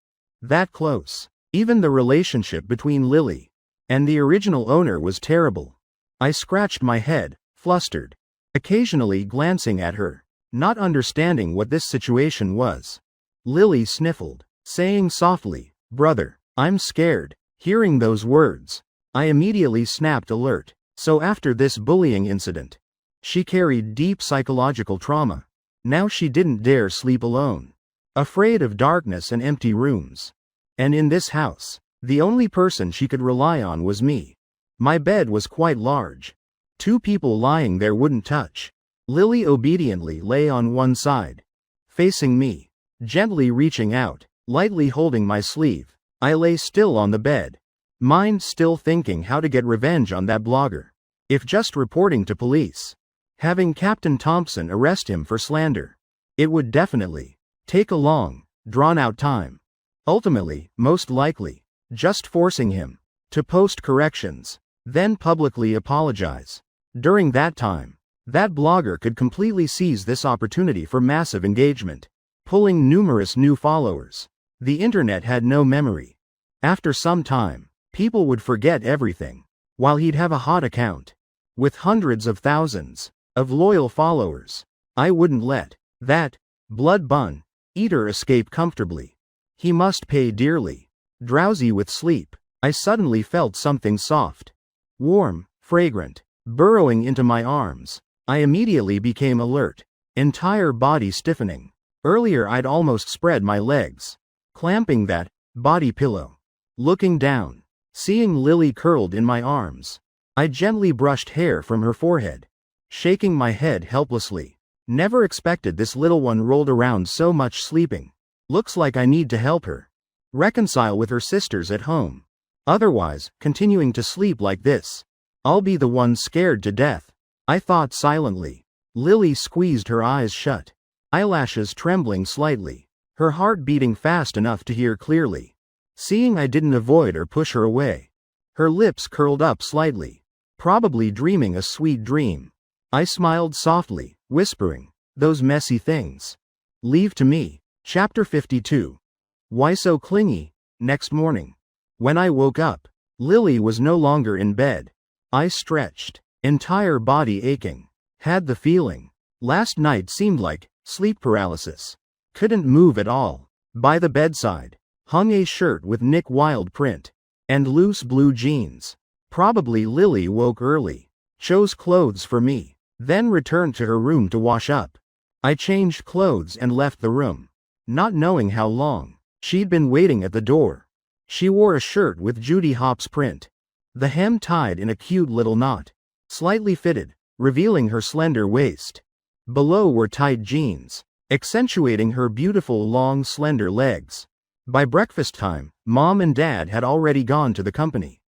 that close. Even the relationship between Lily and the original owner was terrible. I scratched my head, flustered, occasionally glancing at her, not understanding what this situation was. Lily sniffled, saying softly, "Brother, I'm scared." Hearing those words, I immediately snapped alert. So after this bullying incident, she carried deep psychological trauma. Now she didn't dare sleep alone, afraid of darkness and empty rooms. And in this house, the only person she could rely on was me. My bed was quite large. 2 people lying there wouldn't touch. Lily obediently lay on one side, facing me, gently reaching out, lightly holding my sleeve. I lay still on the bed, mind still thinking how to get revenge on that blogger. If just reporting to police, having Captain Thompson arrest him for slander, it would definitely take a long, drawn-out time. Ultimately, most likely, just forcing him to post corrections, then publicly apologize. During that time, that blogger could completely seize this opportunity for massive engagement, pulling numerous new followers. The internet had no memory. After some time, people would forget everything, while he'd have a hot account with hundreds of thousands of loyal followers. I wouldn't let that blood bun eater escape comfortably. He must pay dearly. Drowsy with sleep, I suddenly felt something soft, warm, fragrant, burrowing into my arms. I immediately became alert, entire body stiffening. Earlier I'd almost spread my legs, clamping that body pillow. Looking down, seeing Lily curled in my arms, I gently brushed hair from her forehead, shaking my head helplessly. Never expected this little one rolled around so much sleeping. Looks like I need to help her reconcile with her sisters at home. Otherwise, continuing to sleep like this, I'll be the one scared to death, I thought silently. Lily squeezed her eyes shut, eyelashes trembling slightly, her heart beating fast enough to hear clearly. Seeing I didn't avoid or push her away, her lips curled up slightly, probably dreaming a sweet dream. I smiled softly, whispering, "Those messy things leave to me." Chapter 52. Why so clingy? Next morning, when I woke up, Lily was no longer in bed. I stretched, entire body aching. Had the feeling last night seemed like sleep paralysis. Couldn't move at all. By the bedside hung a shirt with Nick Wilde print and loose blue jeans. Probably Lily woke early, chose clothes for me, then returned to her room to wash up. I changed clothes and left the room, not knowing how long she'd been waiting at the door. She wore a shirt with Judy Hopps print, the hem tied in a cute little knot, slightly fitted, revealing her slender waist. Below were tight jeans, accentuating her beautiful long slender legs. By breakfast time, Mom and Dad had already gone to the company.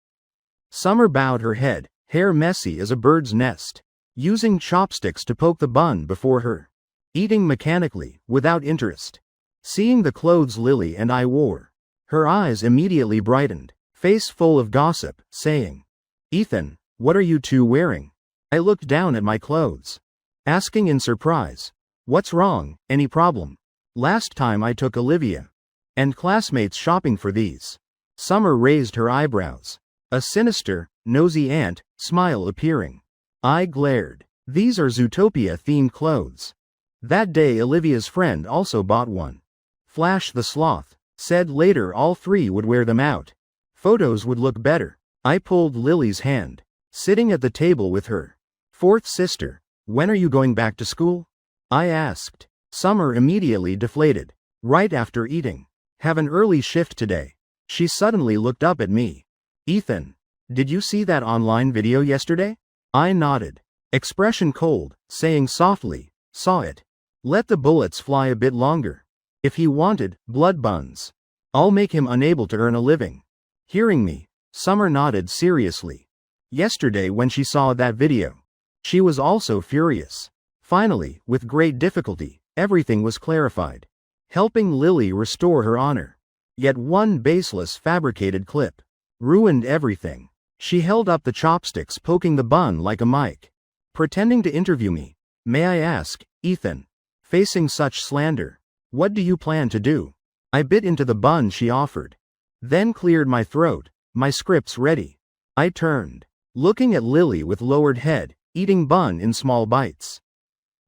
Summer bowed her head, hair messy as a bird's nest, using chopsticks to poke the bun before her, eating mechanically, without interest. Seeing the clothes Lily and I wore, her eyes immediately brightened, face full of gossip, saying, "Ethan, what are you two wearing?" I looked down at my clothes, asking in surprise, "What's wrong? Any problem?" Last time I took Olivia and classmates shopping for these. Summer raised her eyebrows, a sinister, nosy ant smile appearing. I glared. "These are Zootopia-themed clothes. That day Olivia's friend also bought one." Flash the Sloth Said later all three would wear them out. Photos would look better. I pulled Lily's hand. Sitting at the table with her fourth sister. When are you going back to school? I asked. Summer immediately deflated. Right after eating. Have an early shift today. She suddenly looked up at me. Ethan, did you see that online video yesterday? I nodded. Expression cold, saying softly, saw it. Let the bullets fly a bit longer. If he wanted blood buns, I'll make him unable to earn a living. Hearing me, Summer nodded seriously. Yesterday when she saw that video, she was also furious. Finally, with great difficulty, everything was clarified. Helping Lily restore her honor. Yet one baseless fabricated clip ruined everything. She held up the chopsticks, poking the bun like a mic. Pretending to interview me. May I ask, Ethan, facing such slander, what do you plan to do? I bit into the bun she offered. Then cleared my throat, my scripts ready. I turned, looking at Lily with lowered head, eating bun in small bites.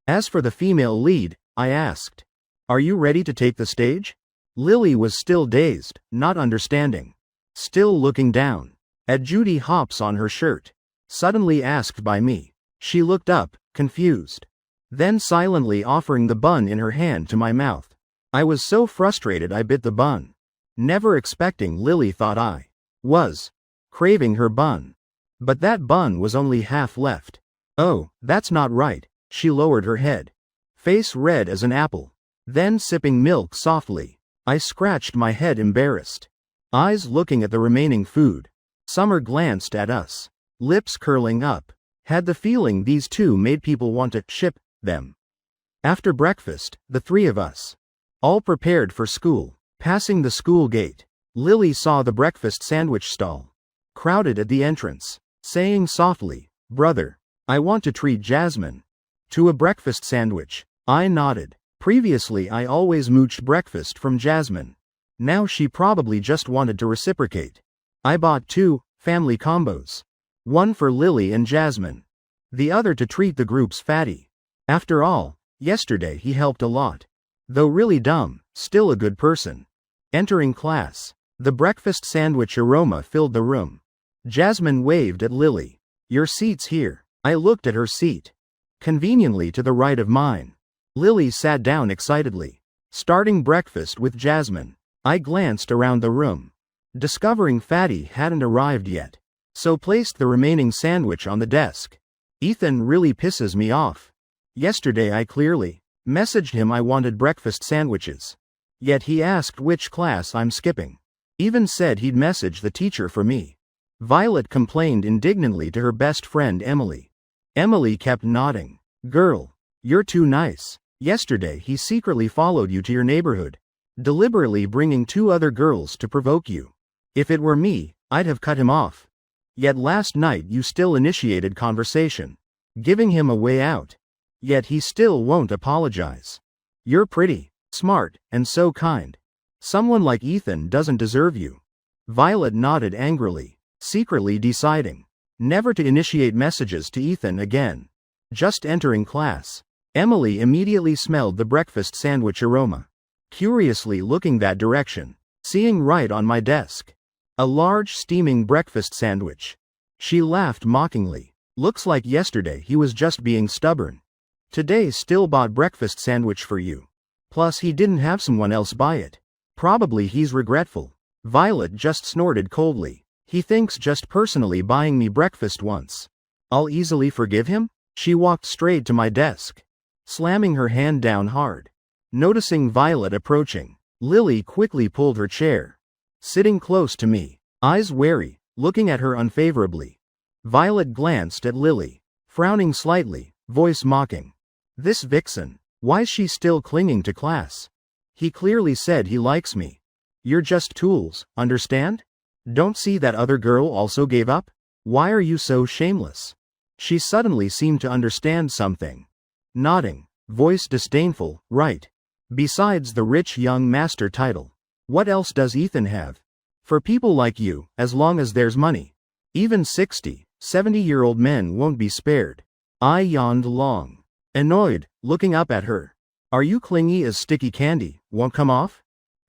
As for the female lead, I asked, are you ready to take the stage? Lily was still dazed, not understanding. Still looking down. At Judy hops on her shirt. Suddenly asked by me. She looked up, confused. Then silently offering the bun in her hand to my mouth. I was so frustrated I bit the bun. Never expecting Lily thought I was craving her bun. But that bun was only half left. Oh, that's not right. She lowered her head. Face red as an apple. Then sipping milk softly. I scratched my head embarrassed. Eyes looking at the remaining food. Summer glanced at us. Lips curling up. Had the feeling these two made people want to ship them. After breakfast, the three of us, all prepared for school, passing the school gate. Lily saw the breakfast sandwich stall. Crowded at the entrance. Saying softly, brother, I want to treat Jasmine to a breakfast sandwich. I nodded. Previously I always mooched breakfast from Jasmine. Now she probably just wanted to reciprocate. I bought 2 family combos. One for Lily and Jasmine. The other to treat the group's fatty. After all, yesterday he helped a lot. Though really dumb, still a good person. Entering class. The breakfast sandwich aroma filled the room. Jasmine waved at Lily. Your seat's here. I looked at her seat. Conveniently to the right of mine. Lily sat down excitedly. Starting breakfast with Jasmine. I glanced around the room. Discovering Fatty hadn't arrived yet. So placed the remaining sandwich on the desk. Ethan really pisses me off. Yesterday I clearly messaged him I wanted breakfast sandwiches. Yet he asked which class I'm skipping. Even said he'd message the teacher for me. Violet complained indignantly to her best friend Emily. Emily kept nodding. Girl, you're too nice. Yesterday he secretly followed you to your neighborhood. Deliberately bringing 2 other girls to provoke you. If it were me, I'd have cut him off. Yet last night you still initiated conversation. Giving him a way out. Yet he still won't apologize. You're pretty, smart, and so kind. Someone like Ethan doesn't deserve you. Violet nodded angrily, secretly deciding never to initiate messages to Ethan again. Just entering class. Emily immediately smelled the breakfast sandwich aroma. Curiously looking that direction. Seeing right on my desk. A large steaming breakfast sandwich. She laughed mockingly. Looks like yesterday he was just being stubborn. Today still bought breakfast sandwich for you. Plus he didn't have someone else buy it. Probably he's regretful. Violet just snorted coldly. He thinks just personally buying me breakfast once. I'll easily forgive him? She walked straight to my desk. Slamming her hand down hard. Noticing Violet approaching, Lily quickly pulled her chair. Sitting close to me, eyes wary, looking at her unfavorably. Violet glanced at Lily, frowning slightly, voice mocking. This vixen, why's she still clinging to class? He clearly said he likes me. You're just tools, understand? Don't see that other girl also gave up? Why are you so shameless? She suddenly seemed to understand something. Nodding, voice disdainful, right. Besides the rich young master title. What else does Ethan have? For people like you, as long as there's money. Even 60, 70-year-old men won't be spared. I yawned long. Annoyed, looking up at her. Are you clingy as sticky candy, won't come off?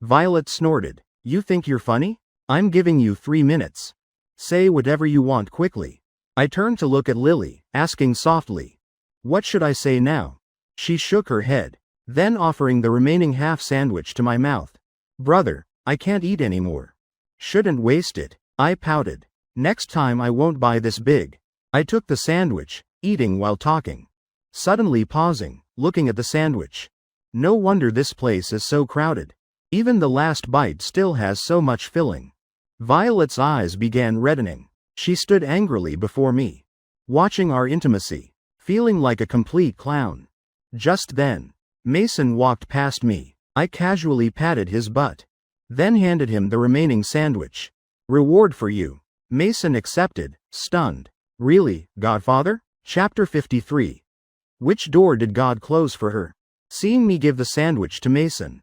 Violet snorted. You think you're funny? I'm giving you 3 minutes. Say whatever you want quickly. I turned to look at Lily, asking softly. What should I say now? She shook her head, then offering the remaining half sandwich to my mouth. Brother, I can't eat anymore. Shouldn't waste it. I pouted. Next time I won't buy this big. I took the sandwich, eating while talking. Suddenly pausing, looking at the sandwich. No wonder this place is so crowded. Even the last bite still has so much filling. Violet's eyes began reddening. She stood angrily before me, watching our intimacy, feeling like a complete clown. Just then, Mason walked past me. I casually patted his butt, then handed him the remaining sandwich. Reward for you. Mason accepted, stunned. Really, Godfather? Chapter 53. Which door did God close for her? Seeing me give the sandwich to Mason,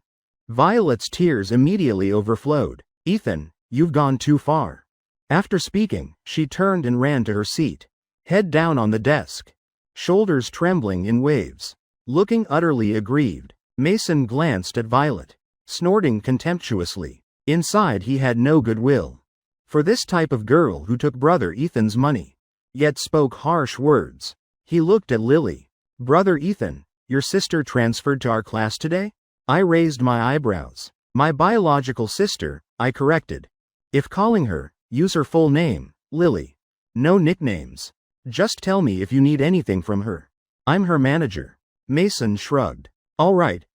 Violet's tears immediately overflowed. Ethan, you've gone too far. After speaking, she turned and ran to her seat, head down on the desk, shoulders trembling in waves. Looking utterly aggrieved, Mason glanced at Violet, snorting contemptuously. Inside he had no goodwill for this type of girl who took brother Ethan's money, yet spoke harsh words. He looked at Lily. Brother Ethan, your sister transferred to our class today? I raised my eyebrows. My biological sister, I corrected. If calling her, use her full name, Lily. No nicknames. Just tell me if you need anything from her. I'm her manager. Mason shrugged. All right.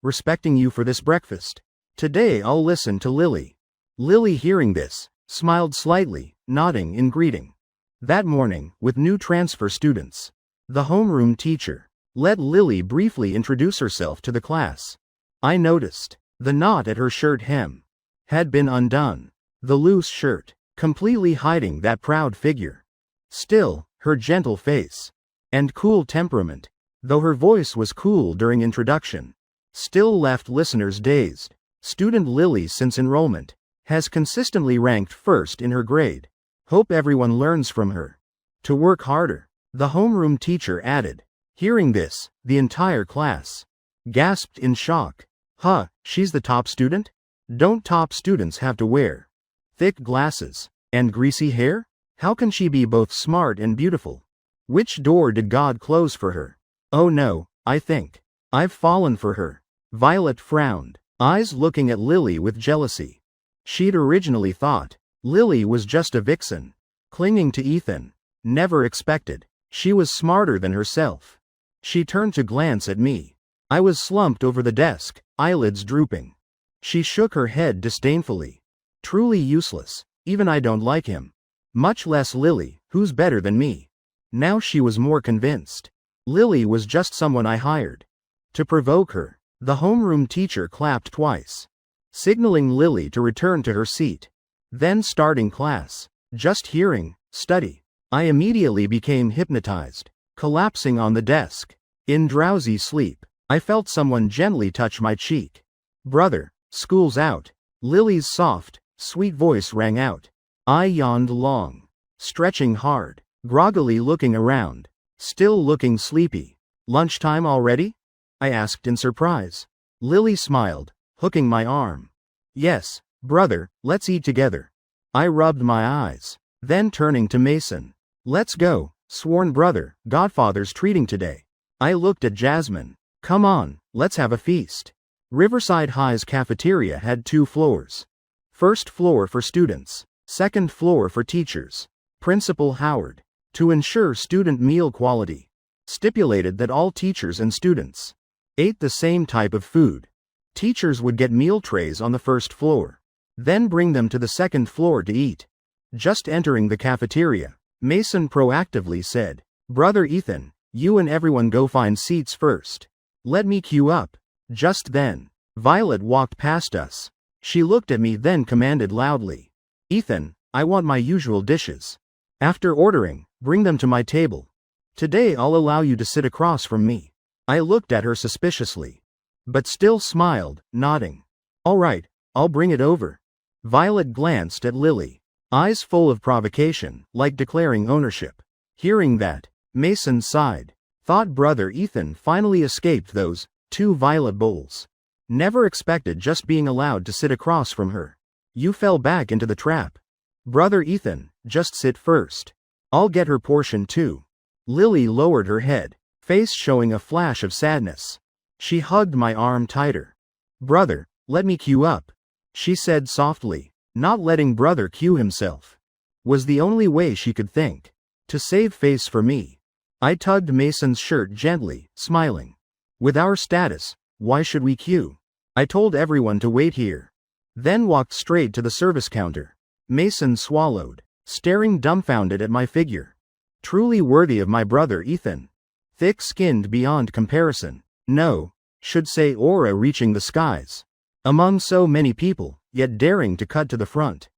Respecting you for this breakfast. Today I'll listen to Lily. Lily, hearing this, smiled slightly, nodding in greeting. That morning, with new transfer students, the homeroom teacher let Lily briefly introduce herself to the class. I noticed the knot at her shirt hem had been undone, the loose shirt completely hiding that proud figure. Still, her gentle face and cool temperament, though her voice was cool during introduction, still left listeners dazed. Student Lily, since enrollment, has consistently ranked first in her grade. Hope everyone learns from her to work harder, the homeroom teacher added. Hearing this, the entire class gasped in shock. Huh, she's the top student? Don't top students have to wear thick glasses and greasy hair? How can she be both smart and beautiful? Which door did God close for her? Oh no, I think I've fallen for her. Violet frowned, eyes looking at Lily with jealousy. She'd originally thought Lily was just a vixen, clinging to Ethan. Never expected she was smarter than herself. She turned to glance at me. I was slumped over the desk, eyelids drooping. She shook her head disdainfully. Truly useless. Even I don't like him. Much less Lily, who's better than me. Now she was more convinced. Lily was just someone I hired to provoke her. The homeroom teacher clapped twice, signaling Lily to return to her seat. Then starting class. Just hearing, study. I immediately became hypnotized, collapsing on the desk. In drowsy sleep, I felt someone gently touch my cheek. Brother, school's out. Lily's soft, sweet voice rang out. I yawned long, stretching hard, groggily looking around, still looking sleepy. Lunchtime already? I asked in surprise. Lily smiled, hooking my arm. Yes, brother, let's eat together. I rubbed my eyes, then turning to Mason. Let's go, sworn brother, Godfather's treating today. I looked at Jasmine. Come on, let's have a feast. Riverside High's cafeteria had 2 floors. First floor for students, second floor for teachers. Principal Howard, to ensure student meal quality, stipulated that all teachers and students ate the same type of food. Teachers would get meal trays on the first floor, then bring them to the second floor to eat. Just entering the cafeteria, Mason proactively said, Brother Ethan, you and everyone go find seats first. Let me queue up. Just then, Violet walked past us. She looked at me then commanded loudly, Ethan, I want my usual dishes. After ordering, bring them to my table. Today I'll allow you to sit across from me. I looked at her suspiciously, but still smiled, nodding. All right, I'll bring it over. Violet glanced at Lily, eyes full of provocation, like declaring ownership. Hearing that, Mason sighed, thought brother Ethan finally escaped those 2 Violet bowls. Never expected just being allowed to sit across from her. You fell back into the trap. Brother Ethan, just sit first. I'll get her portion too. Lily lowered her head, face showing a flash of sadness. She hugged my arm tighter. Brother, let me queue up, she said softly. Not letting brother queue himself was the only way she could think to save face for me. I tugged Mason's shirt gently, smiling. With our status, why should we queue? I told everyone to wait here. Then walked straight to the service counter. Mason swallowed, staring dumbfounded at my figure. Truly worthy of my brother Ethan. Thick-skinned beyond comparison. No, should say aura reaching the skies. Among so many people, yet daring to cut to the front.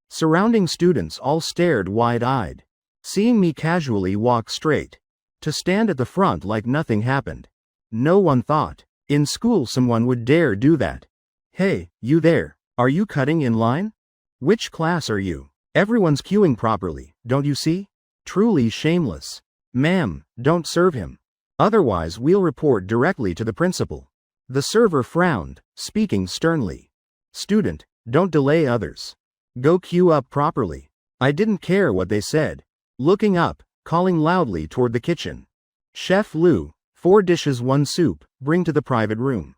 Surrounding students all stared wide-eyed, seeing me casually walk straight to stand at the front like nothing happened. No one thought in school someone would dare do that. Hey, you there, are you cutting in line? Which class are you? Everyone's queuing properly, don't you see? Truly shameless. Ma'am, don't serve him. Otherwise we'll report directly to the principal. The server frowned, speaking sternly. Student, don't delay others. Go queue up properly. I didn't care what they said. Looking up, calling loudly toward the kitchen. Chef Lou, 4 dishes 1 soup, bring to the private room.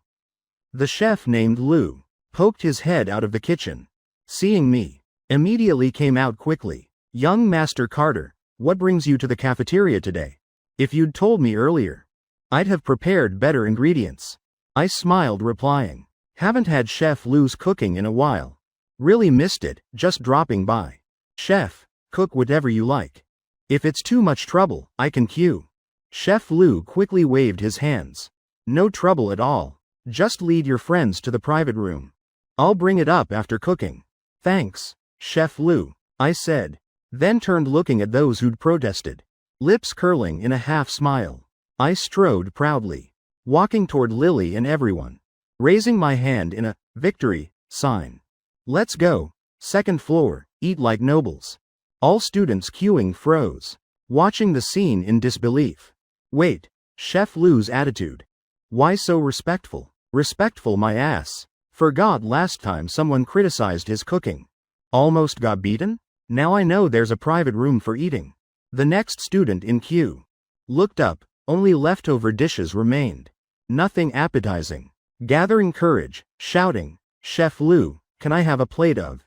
The chef named Lou poked his head out of the kitchen. Seeing me, immediately came out quickly. Young Master Carter, what brings you to the cafeteria today? If you'd told me earlier, I'd have prepared better ingredients. I smiled replying. Haven't had Chef Lou's cooking in a while. Really missed it, just dropping by. Chef, cook whatever you like. If it's too much trouble, I can queue. Chef Lou quickly waved his hands. No trouble at all. Just lead your friends to the private room. I'll bring it up after cooking. Thanks, Chef Lou, I said. Then turned looking at those who'd protested. Lips curling in a half smile. I strode proudly, walking toward Lily and everyone, raising my hand in a victory sign. Let's go. 2nd floor, eat like nobles. All students queuing froze, watching the scene in disbelief. Wait, Chef Lou's attitude. Why so respectful? Respectful my ass. Forgot last time someone criticized his cooking. Almost got beaten? Now I know there's a private room for eating. The next student in queue looked up, only leftover dishes remained. Nothing appetizing. Gathering courage, shouting, Chef Lou, can I have a plate of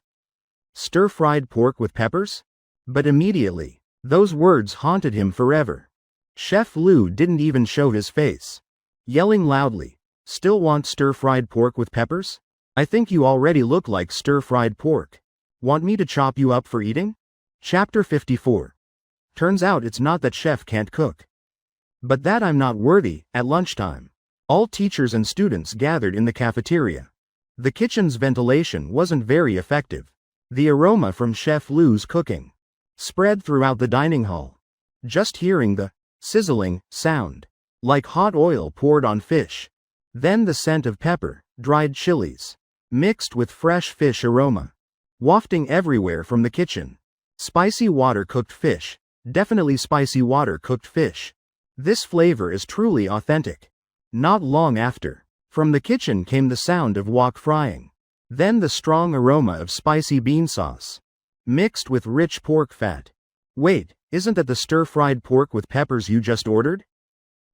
stir-fried pork with peppers? But immediately, those words haunted him forever. Chef Lou didn't even show his face. Yelling loudly, still want stir-fried pork with peppers? I think you already look like stir-fried pork. Want me to chop you up for eating? Chapter 54. Turns out it's not that chef can't cook, but that I'm not worthy. At lunchtime, all teachers and students gathered in the cafeteria. The kitchen's ventilation wasn't very effective. The aroma from Chef Lou's cooking spread throughout the dining hall. Just hearing the sizzling sound, like hot oil poured on fish. Then the scent of pepper, dried chilies, mixed with fresh fish aroma, wafting everywhere from the kitchen. Spicy water cooked fish. Definitely spicy water cooked fish. This flavor is truly authentic. Not long after, from the kitchen came the sound of wok frying. Then the strong aroma of spicy bean sauce, mixed with rich pork fat. Wait, isn't that the stir-fried pork with peppers you just ordered?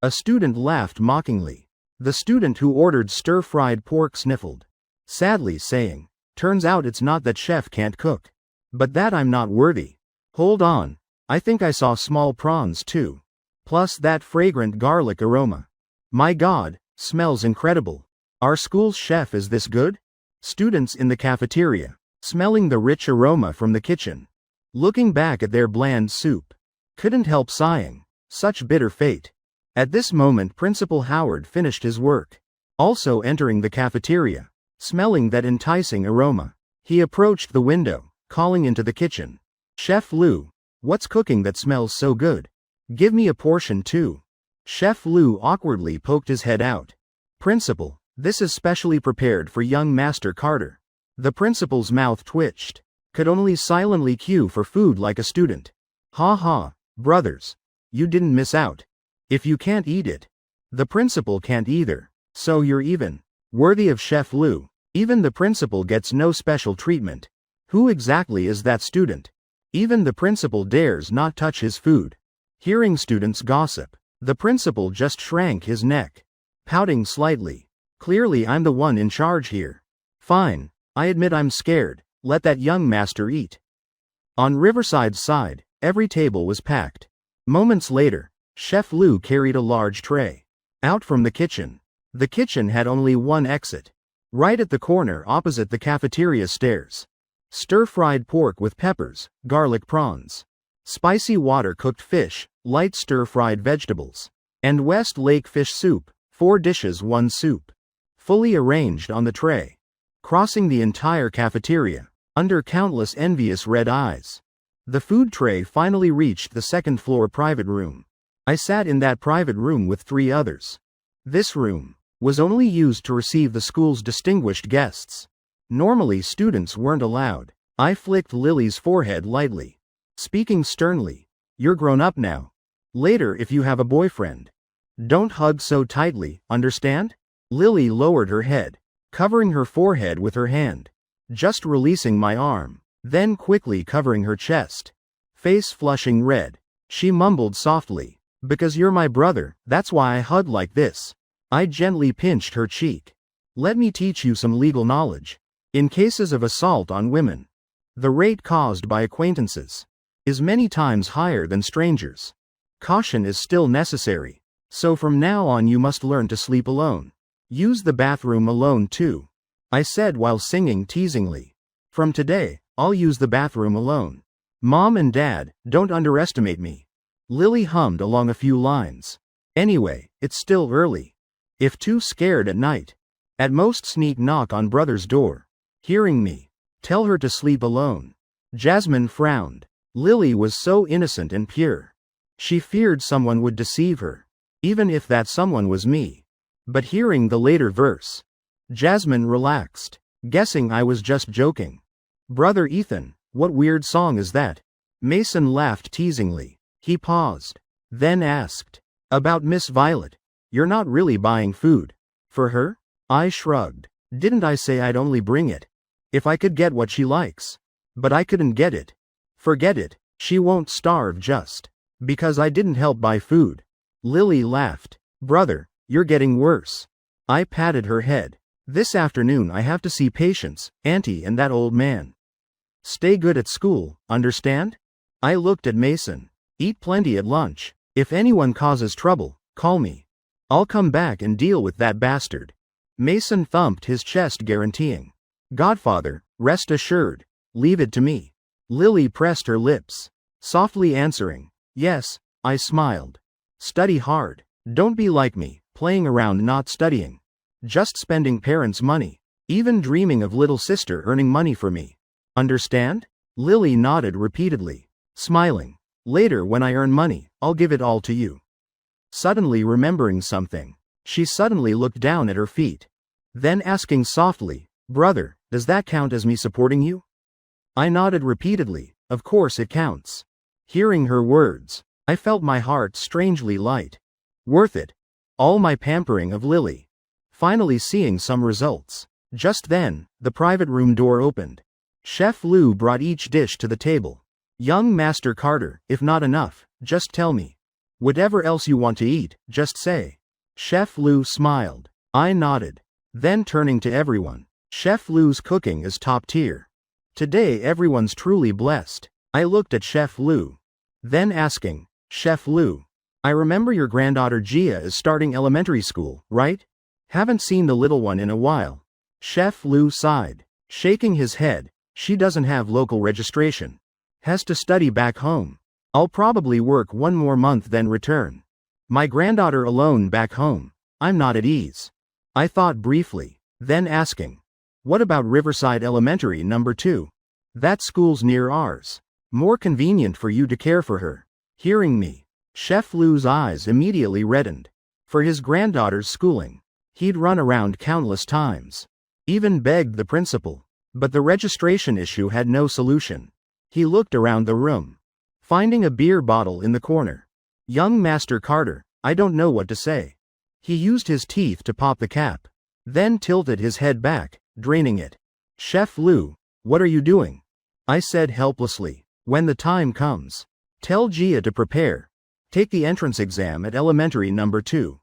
A student laughed mockingly. The student who ordered stir-fried pork sniffled, sadly saying, turns out it's not that chef can't cook, but that I'm not worthy. Hold on. I think I saw small prawns too. Plus that fragrant garlic aroma. My God, smells incredible. Our school's chef is this good? Students in the cafeteria, smelling the rich aroma from the kitchen, looking back at their bland soup, couldn't help sighing. Such bitter fate. At this moment Principal Howard finished his work, also entering the cafeteria, smelling that enticing aroma. He approached the window, calling into the kitchen. Chef Lou, what's cooking that smells so good? Give me a portion too. Chef Lou awkwardly poked his head out. Principal, this is specially prepared for young Master Carter. The principal's mouth twitched. Could only silently queue for food like a student. Ha ha, brothers. You didn't miss out. If you can't eat it, the principal can't either. So you're even. Worthy of Chef Lu. Even the principal gets no special treatment. Who exactly is that student? Even the principal dares not touch his food. Hearing students gossip, the principal just shrank his neck, pouting slightly. Clearly I'm the one in charge here. Fine, I admit I'm scared, let that young master eat. On Riverside's side, every table was packed. Moments later, Chef Lu carried a large tray out from the kitchen. The kitchen had only one exit, right at the corner opposite the cafeteria stairs. Stir-fried pork with peppers, garlic prawns, spicy water-cooked fish, light stir-fried vegetables, and West Lake fish soup, 4 dishes 1 soup, fully arranged on the tray, crossing the entire cafeteria, under countless envious red eyes. The food tray finally reached the second-floor private room. I sat in that private room with 3 others. This room was only used to receive the school's distinguished guests. Normally students weren't allowed. I flicked Lily's forehead lightly, speaking sternly. You're grown up now. Later if you have a boyfriend, don't hug so tightly, understand? Lily lowered her head, covering her forehead with her hand, just releasing my arm, then quickly covering her chest, face flushing red. She mumbled softly, because you're my brother, that's why I hug like this. I gently pinched her cheek. Let me teach you some legal knowledge. In cases of assault on women, the rate caused by acquaintances is many times higher than strangers. Caution is still necessary, so from now on you must learn to sleep alone. Use the bathroom alone too, I said while singing teasingly. From today, I'll use the bathroom alone. Mom and Dad, don't underestimate me. Lily hummed along a few lines. Anyway, it's still early. If too scared at night, at most sneak knock on brother's door. Hearing me, tell her to sleep alone. Jasmine frowned. Lily was so innocent and pure. She feared someone would deceive her, even if that someone was me. But hearing the later verse, Jasmine relaxed, guessing I was just joking. Brother Ethan, what weird song is that? Mason laughed teasingly. He paused, then asked, about Miss Violet. You're not really buying food for her? I shrugged. Didn't I say I'd only bring it if I could get what she likes? But I couldn't get it. Forget it, she won't starve just because I didn't help buy food. Lily laughed. Brother, you're getting worse. I patted her head. This afternoon I have to see patients, Auntie and that old man. Stay good at school, understand? I looked at Mason. Eat plenty at lunch. If anyone causes trouble, call me. I'll come back and deal with that bastard. Mason thumped his chest guaranteeing. Godfather, rest assured, leave it to me. Lily pressed her lips, softly answering, yes. I smiled. Study hard. Don't be like me, playing around not studying. Just spending parents' money. Even dreaming of little sister earning money for me. Understand? Lily nodded repeatedly, smiling. Later when I earn money, I'll give it all to you. Suddenly remembering something, she suddenly looked down at her feet. Then asking softly, brother, does that count as me supporting you? I nodded repeatedly, of course it counts. Hearing her words, I felt my heart strangely light. Worth it. All my pampering of Lily. Finally seeing some results. Just then, the private room door opened. Chef Lu brought each dish to the table. Young Master Carter, if not enough, just tell me. Whatever else you want to eat, just say. Chef Lu smiled. I nodded. Then turning to everyone. Chef Lu's cooking is top tier. Today everyone's truly blessed. I looked at Chef Lu. Then asking, Chef Lu, I remember your granddaughter Gia is starting elementary school, right? Haven't seen the little one in a while. Chef Lu sighed, shaking his head. She doesn't have local registration. Has to study back home. I'll probably work 1 more month then return. My granddaughter alone back home. I'm not at ease. I thought briefly, then asking, what about Riverside Elementary number 2? That school's near ours. More convenient for you to care for her. Hearing me, Chef Lu's eyes immediately reddened. For his granddaughter's schooling, he'd run around countless times. Even begged the principal. But the registration issue had no solution. He looked around the room, finding a beer bottle in the corner. Young Master Carter, I don't know what to say. He used his teeth to pop the cap. then tilted his head back, draining it. Chef Lu, what are you doing? I said helplessly. When the time comes, tell Gia to prepare. Take the entrance exam at elementary number 2.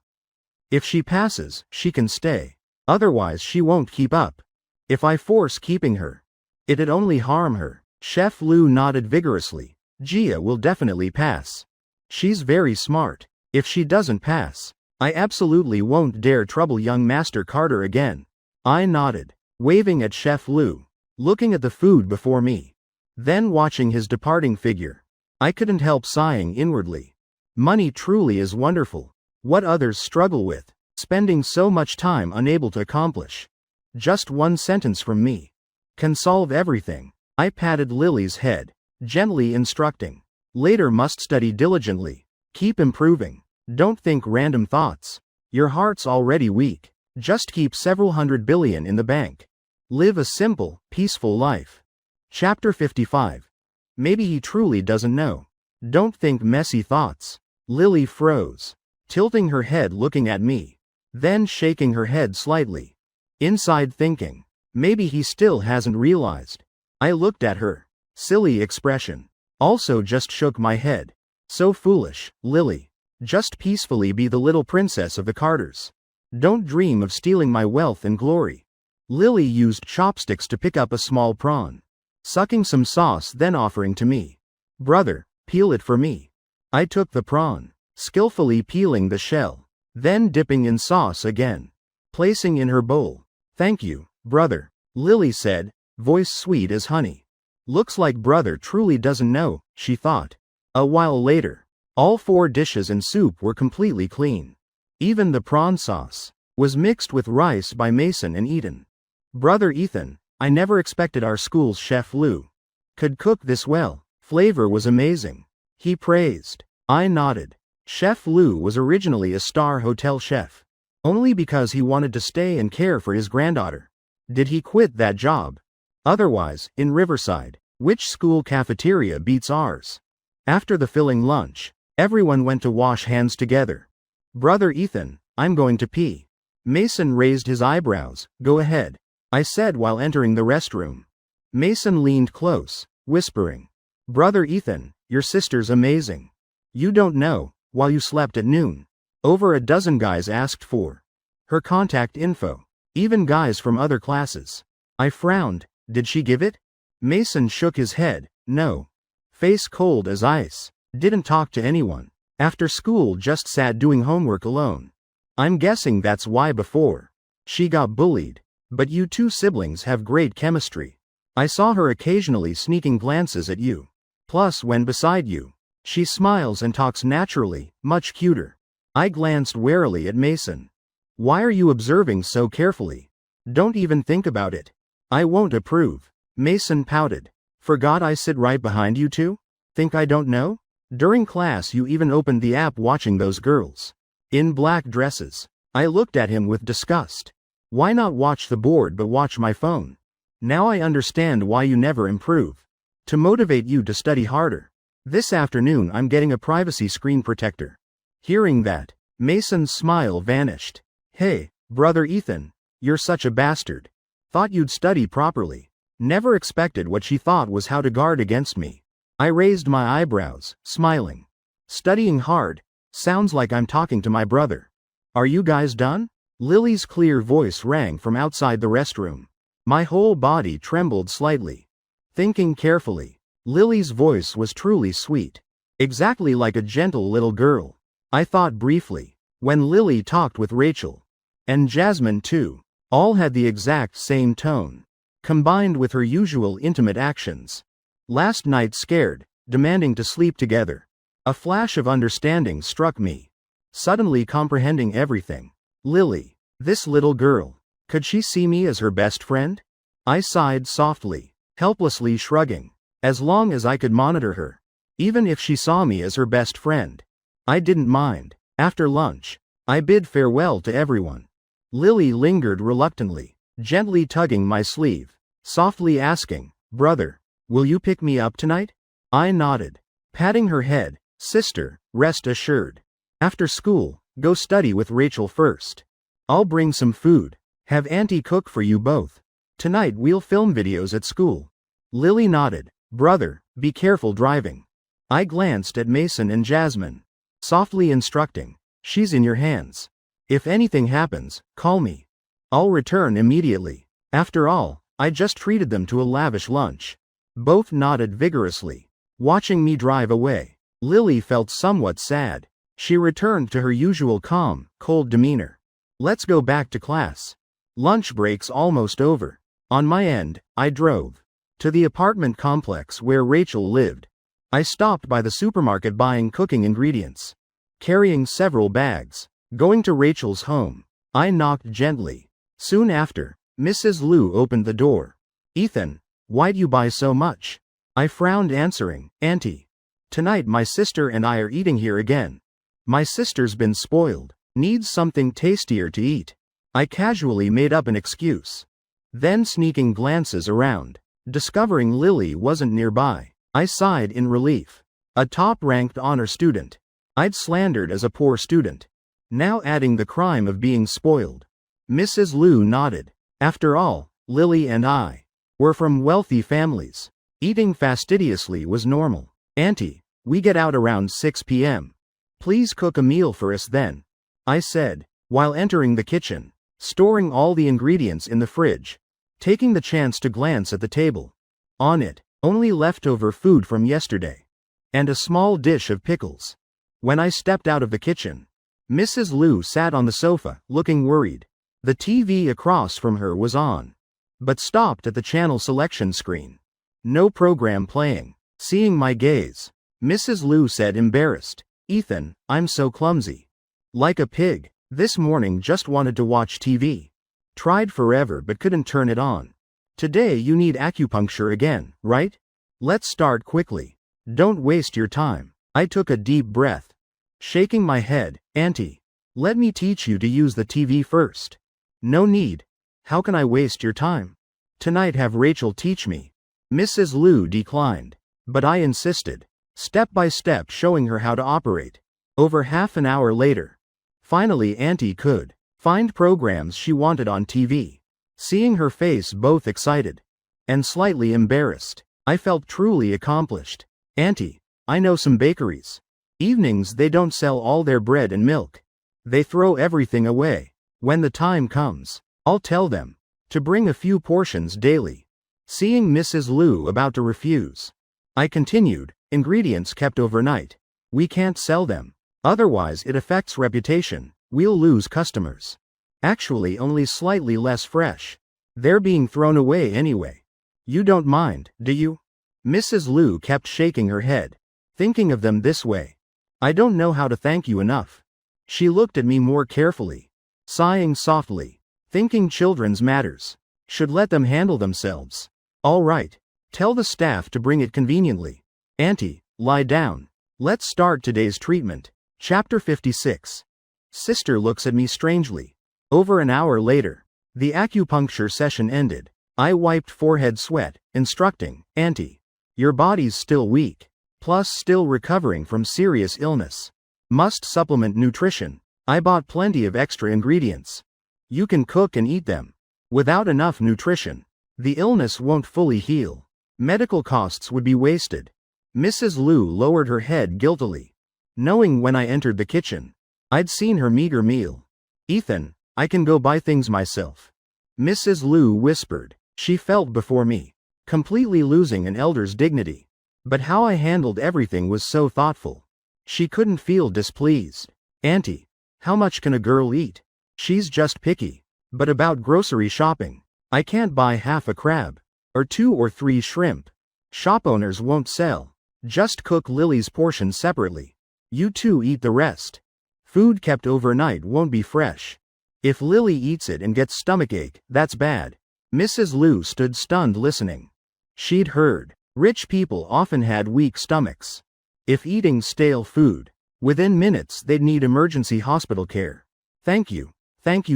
If she passes, she can stay. Otherwise she won't keep up. If I force keeping her, it'd only harm her. Chef Lu nodded vigorously. Gia will definitely pass. She's very smart. If she doesn't pass, I absolutely won't dare trouble young Master Carter again. I nodded, waving at Chef Lu, looking at the food before me, then watching his departing figure. I couldn't help sighing inwardly. Money truly is wonderful. What others struggle with, spending so much time unable to accomplish. Just one sentence from me can solve everything. I patted Lily's head, gently instructing. Later must study diligently. Keep improving. Don't think random thoughts. Your heart's already weak. Just keep several $100 billion in the bank. Live a simple, peaceful life. Chapter 55. Maybe he truly doesn't know. Don't think messy thoughts. Lily froze, tilting her head looking at me, then shaking her head slightly. Inside thinking, maybe he still hasn't realized. I looked at her. Silly expression. Also just shook my head. So foolish, Lily. Just peacefully be the little princess of the Carters. Don't dream of stealing my wealth and glory. Lily used chopsticks to pick up a small prawn, sucking some sauce then offering to me. Brother, peel it for me. I took the prawn, skillfully peeling the shell, then dipping in sauce again, placing in her bowl. Thank you, brother, Lily said, voice sweet as honey. Looks like brother truly doesn't know, she thought. A while later, all 4 dishes and soup were completely clean. Even the prawn sauce was mixed with rice by Mason and eaten. Brother Ethan, I never expected our school's Chef Lu could cook this well. Flavor was amazing, he praised. I nodded. Chef Lu was originally a star hotel chef, only because he wanted to stay and care for his granddaughter. Did he quit that job? Otherwise, in Riverside, which school cafeteria beats ours? After the filling lunch, everyone went to wash hands together. Brother Ethan, I'm going to pee. Mason raised his eyebrows. Go ahead, I said while entering the restroom. Mason leaned close, whispering, Brother Ethan, your sister's amazing. You don't know, while you slept at noon, over a dozen guys asked for her contact info, even guys from other classes. I frowned. Did she give it? Mason shook his head. No. Face cold as ice. Didn't talk to anyone. After school just sat doing homework alone. I'm guessing that's why before she got bullied. But you 2 siblings have great chemistry. I saw her occasionally sneaking glances at you. Plus when beside you, she smiles and talks naturally, much cuter. I glanced warily at Mason. Why are you observing so carefully? Don't even think about it. I won't approve. Mason pouted. Forgot I sit right behind you 2? Think I don't know? During class you even opened the app watching those girls in black dresses. I looked at him with disgust. Why not watch the board but watch my phone? Now I understand why you never improve. To motivate you to study harder. This afternoon I'm getting a privacy screen protector. Hearing that, Mason's smile vanished. Hey, brother Ethan, you're such a bastard. Thought you'd study properly. Never expected what she thought was how to guard against me. I raised my eyebrows, smiling. Studying hard? Sounds like I'm talking to my brother. Are you guys done? Lily's clear voice rang from outside the restroom. My whole body trembled slightly. Thinking carefully, Lily's voice was truly sweet. Exactly like a gentle little girl. I thought briefly, when Lily talked with Rachel. And Jasmine too. All had the exact same tone, combined with her usual intimate actions. Last night scared, demanding to sleep together. A flash of understanding struck me. Suddenly comprehending everything. Lily, this little girl, could she see me as her best friend? I sighed softly, helplessly shrugging. As long as I could monitor her. Even if she saw me as her best friend. I didn't mind. After lunch, I bid farewell to everyone. Lily lingered reluctantly, gently tugging my sleeve, softly asking, Brother, will you pick me up tonight? I nodded, patting her head. Sister, rest assured. After school, go study with Rachel first. I'll bring some food. Have Auntie cook for you both. Tonight we'll film videos at school. Lily nodded. Brother, be careful driving. I glanced at Mason and Jasmine. Softly instructing. She's in your hands. If anything happens, call me. I'll return immediately. After all, I just treated them to a lavish lunch. Both nodded vigorously. Watching me drive away, Lily felt somewhat sad. She returned to her usual calm, cold demeanor. Let's go back to class. Lunch break's almost over. On my end, I drove to the apartment complex where Rachel lived. I stopped by the supermarket buying cooking ingredients, carrying several bags. Going to Rachel's home, I knocked gently. Soon after, Mrs. Liu opened the door. Ethan, why'd you buy so much? I frowned answering, Auntie. Tonight my sister and I are eating here again. My sister's been spoiled, needs something tastier to eat. I casually made up an excuse. Then sneaking glances around, discovering Lily wasn't nearby, I sighed in relief. A top-ranked honor student I'd slandered as a poor student. Now adding the crime of being spoiled. Mrs. Liu nodded. After all, Lily and I were from wealthy families. Eating fastidiously was normal. Auntie, we get out around 6 p.m. Please cook a meal for us then, I said, while entering the kitchen, storing all the ingredients in the fridge, taking the chance to glance at the table. On it, only leftover food from yesterday, and a small dish of pickles. When I stepped out of the kitchen, Mrs. Liu sat on the sofa, looking worried. The TV across from her was on, but stopped at the channel selection screen. No program playing. Seeing my gaze, Mrs. Liu said embarrassed, Ethan, I'm so clumsy. Like a pig. This morning just wanted to watch TV. Tried forever but couldn't turn it on. Today you need acupuncture again, right? Let's start quickly. Don't waste your time. I took a deep breath, shaking my head. Auntie, let me teach you to use the TV first. No need. How can I waste your time? Tonight have Rachel teach me. Mrs. Liu declined, but I insisted, step by step showing her how to operate. Over half an hour later, finally Auntie could find programs she wanted on TV. Seeing her face both excited and slightly embarrassed, I felt truly accomplished. Auntie, I know some bakeries. Evenings they don't sell all their bread and milk. They throw everything away. When the time comes, I'll tell them to bring a few portions daily. Seeing Mrs. Liu about to refuse, I continued, ingredients kept overnight. We can't sell them. Otherwise it affects reputation. We'll lose customers. Actually only slightly less fresh. They're being thrown away anyway. You don't mind, do you? Mrs. Liu kept shaking her head. Thinking of them this way. I don't know how to thank you enough. She looked at me more carefully, sighing softly, thinking children's matters should let them handle themselves. All right. Tell the staff to bring it conveniently. Auntie, lie down. Let's start today's treatment. Chapter 56. Sister looks at me strangely. Over an hour later, the acupuncture session ended. I wiped forehead sweat, instructing, Auntie, your body's still weak, plus still recovering from serious illness. Must supplement nutrition. I bought plenty of extra ingredients. You can cook and eat them. Without enough nutrition, the illness won't fully heal. Medical costs would be wasted. Mrs. Liu lowered her head guiltily, knowing when I entered the kitchen, I'd seen her meager meal. Ethan, I can go buy things myself. Mrs. Liu whispered. She felt before me, completely losing an elder's dignity. But how I handled everything was so thoughtful. She couldn't feel displeased. Auntie, how much can a girl eat? She's just picky. But about grocery shopping, I can't buy half a crab, or 2 or 3 shrimp. Shop owners won't sell. Just cook Lily's portion separately. You two eat the rest. Food kept overnight won't be fresh. If Lily eats it and gets stomachache, that's bad. Mrs. Liu stood stunned listening. She'd heard rich people often had weak stomachs. If eating stale food, within minutes they'd need emergency hospital care. Thank you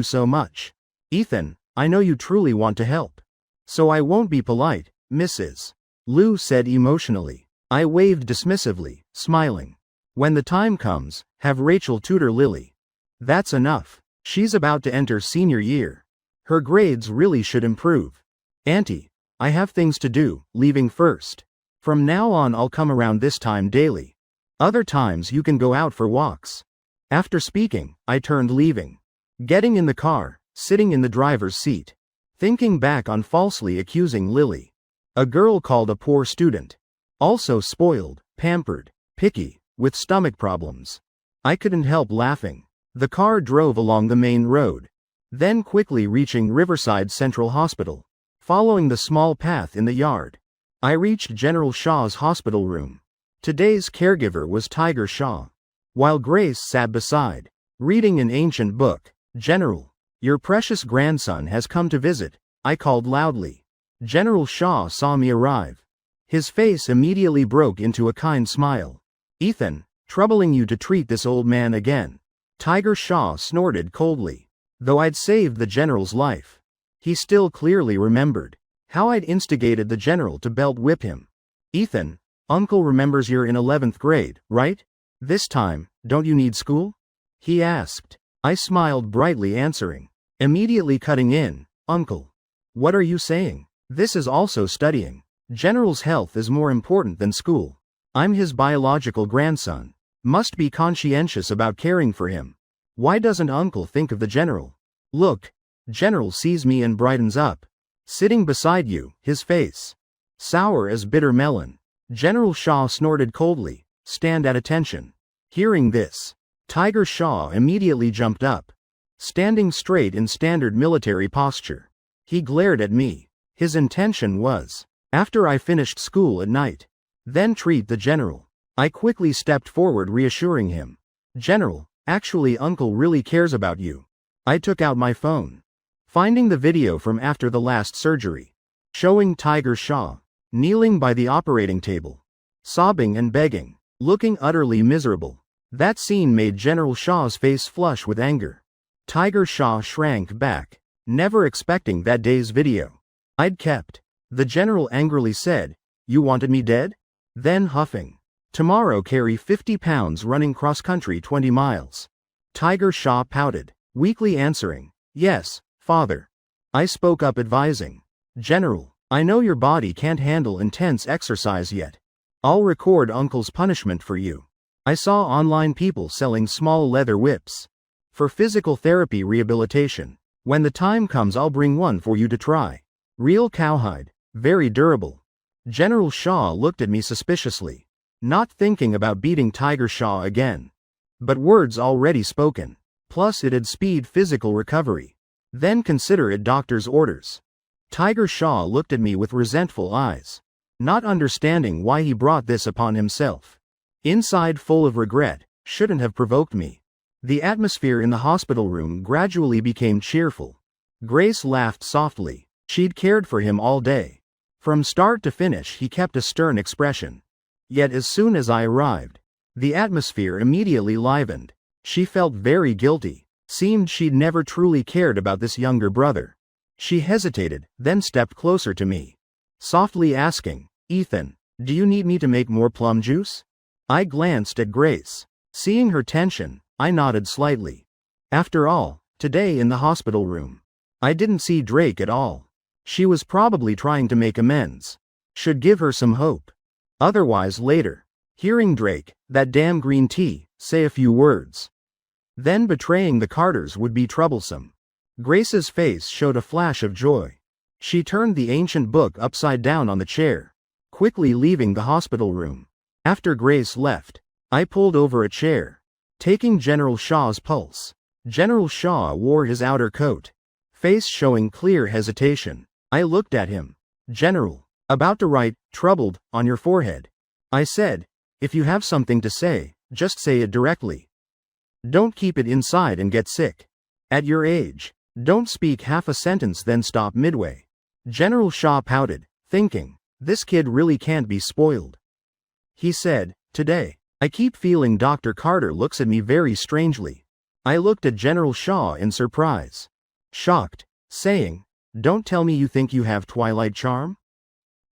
so much. Ethan, I know you truly want to help. So I won't be polite, Mrs. Liu said emotionally. I waved dismissively, smiling. When the time comes, have Rachel tutor Lily. That's enough. She's about to enter senior year. Her grades really should improve. Auntie, I have things to do, leaving first. From now on I'll come around this time daily. Other times you can go out for walks. After speaking, I turned leaving. Getting in the car, sitting in the driver's seat. Thinking back on falsely accusing Lily. A girl called a poor student. Also spoiled, pampered, picky, with stomach problems. I couldn't help laughing. The car drove along the main road. Then quickly reaching Riverside Central Hospital. Following the small path in the yard, I reached General Shaw's hospital room. Today's caregiver was Tiger Shaw. While Grace sat beside, reading an ancient book. General, your precious grandson has come to visit, I called loudly. General Shaw saw me arrive. His face immediately broke into a kind smile. Ethan, troubling you to treat this old man again. Tiger Shaw snorted coldly. Though I'd saved the general's life, he still clearly remembered how I'd instigated the general to belt whip him. Ethan, Uncle remembers you're in 11th grade, right? This time, don't you need school? He asked. I smiled brightly answering. Immediately cutting in, Uncle. What are you saying? This is also studying. General's health is more important than school. I'm his biological grandson. Must be conscientious about caring for him. Why doesn't Uncle think of the general? Look, General sees me and brightens up. Sitting beside you, his face sour as bitter melon. General Shaw snorted coldly. Stand at attention. Hearing this, Tiger Shaw immediately jumped up. Standing straight in standard military posture. He glared at me. His intention was, after I finished school at night, then treat the general. I quickly stepped forward reassuring him. General, actually Uncle really cares about you. I took out my phone. Finding the video from after the last surgery. Showing Tiger Shaw, kneeling by the operating table. Sobbing and begging, looking utterly miserable. That scene made General Shaw's face flush with anger. Tiger Shaw shrank back, never expecting that day's video I'd kept. The general angrily said, You wanted me dead? Then huffing. Tomorrow carry 50 pounds running cross-country 20 miles. Tiger Shaw pouted, weakly answering, Yes, father. I spoke up advising. General, I know your body can't handle intense exercise yet. I'll record Uncle's punishment for you. I saw online people selling small leather whips for physical therapy rehabilitation. When the time comes I'll bring one for you to try. Real cowhide, very durable. General Shaw looked at me suspiciously, not thinking about beating Tiger Shaw again. But words already spoken, plus it'd speed physical recovery. Then consider it doctor's orders. Tiger Shaw looked at me with resentful eyes, not understanding why he brought this upon himself. Inside full of regret, shouldn't have provoked me. The atmosphere in the hospital room gradually became cheerful. Grace laughed softly. She'd cared for him all day. From start to finish he kept a stern expression. Yet as soon as I arrived, the atmosphere immediately livened. She felt very guilty. Seemed she'd never truly cared about this younger brother. She hesitated, then stepped closer to me, softly asking, Ethan, do you need me to make more plum juice? I glanced at Grace. Seeing her tension, I nodded slightly. After all, today in the hospital room, I didn't see Drake at all. She was probably trying to make amends. Should give her some hope. Otherwise later, hearing Drake, that damn green tea, say a few words. Then betraying the Carters would be troublesome. Grace's face showed a flash of joy. She turned the ancient book upside down on the chair, quickly leaving the hospital room. After Grace left, I pulled over a chair, taking General Shaw's pulse. General Shaw wore his outer coat, face showing clear hesitation. I looked at him. General, about to write, troubled, on your forehead. I said, if you have something to say, just say it directly. Don't keep it inside and get sick. At your age, don't speak half a sentence then stop midway. General Shaw pouted, thinking, this kid really can't be spoiled. He said, today, I keep feeling Dr. Carter looks at me very strangely. I looked at General Shaw in surprise. Shocked, saying, don't tell me you think you have Twilight charm?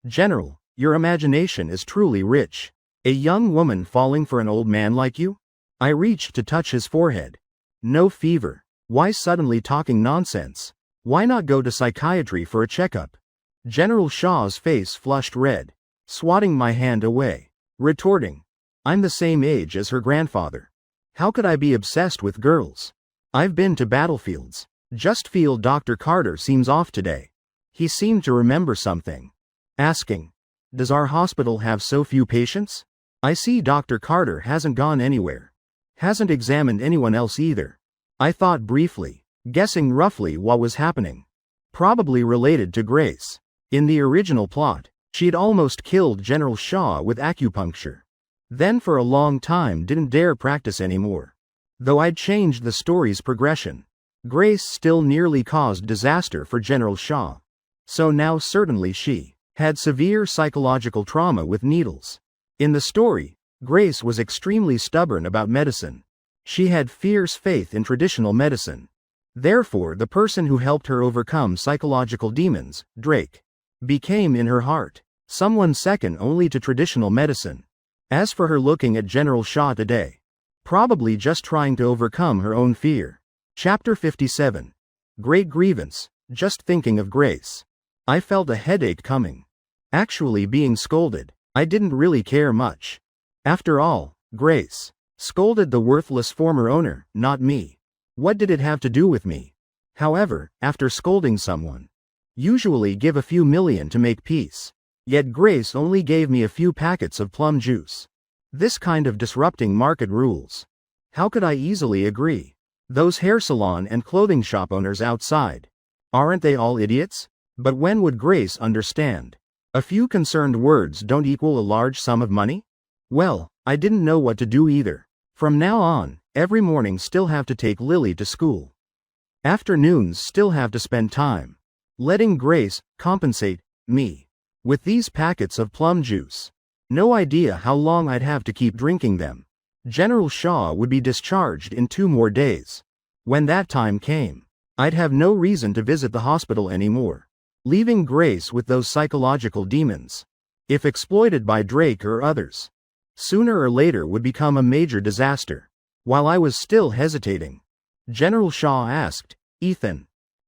General, your imagination is truly rich. A young woman falling for an old man like you? I reached to touch his forehead. No fever. Why suddenly talking nonsense? Why not go to psychiatry for a checkup? General Shaw's face flushed red, swatting my hand away, retorting, I'm the same age as her grandfather. How could I be obsessed with girls? I've been to battlefields. Just feel Dr. Carter seems off today. He seemed to remember something. Asking, does our hospital have so few patients? I see Dr. Carter hasn't gone anywhere. Hasn't examined anyone else either. I thought briefly, guessing roughly what was happening. Probably related to Grace. In the original plot, she'd almost killed General Shaw with acupuncture. Then for a long time didn't dare practice anymore. Though I'd changed the story's progression, Grace still nearly caused disaster for General Shaw. So now certainly she had severe psychological trauma with needles. In the story, Grace was extremely stubborn about medicine. She had fierce faith in traditional medicine. Therefore, the person who helped her overcome psychological demons, Drake, became in her heart someone second only to traditional medicine. As for her looking at General Shaw today, probably just trying to overcome her own fear. Chapter 57. Great grievance, just thinking of Grace. I felt a headache coming. Actually being scolded, I didn't really care much. After all, Grace scolded the worthless former owner, not me. What did it have to do with me? However, after scolding someone, usually give a few million to make peace. Yet Grace only gave me a few packets of plum juice. This kind of disrupting market rules. How could I easily agree? Those hair salon and clothing shop owners outside, aren't they all idiots? But when would Grace understand? A few concerned words don't equal a large sum of money? Well, I didn't know what to do either. From now on, every morning still have to take Lily to school. Afternoons still have to spend time letting Grace compensate me with these packets of plum juice. No idea how long I'd have to keep drinking them. General Shaw would be discharged in 2 more days. When that time came, I'd have no reason to visit the hospital anymore, leaving Grace with those psychological demons. If exploited by Drake or others, sooner or later would become a major disaster. While I was still hesitating, General Shaw asked, Ethan,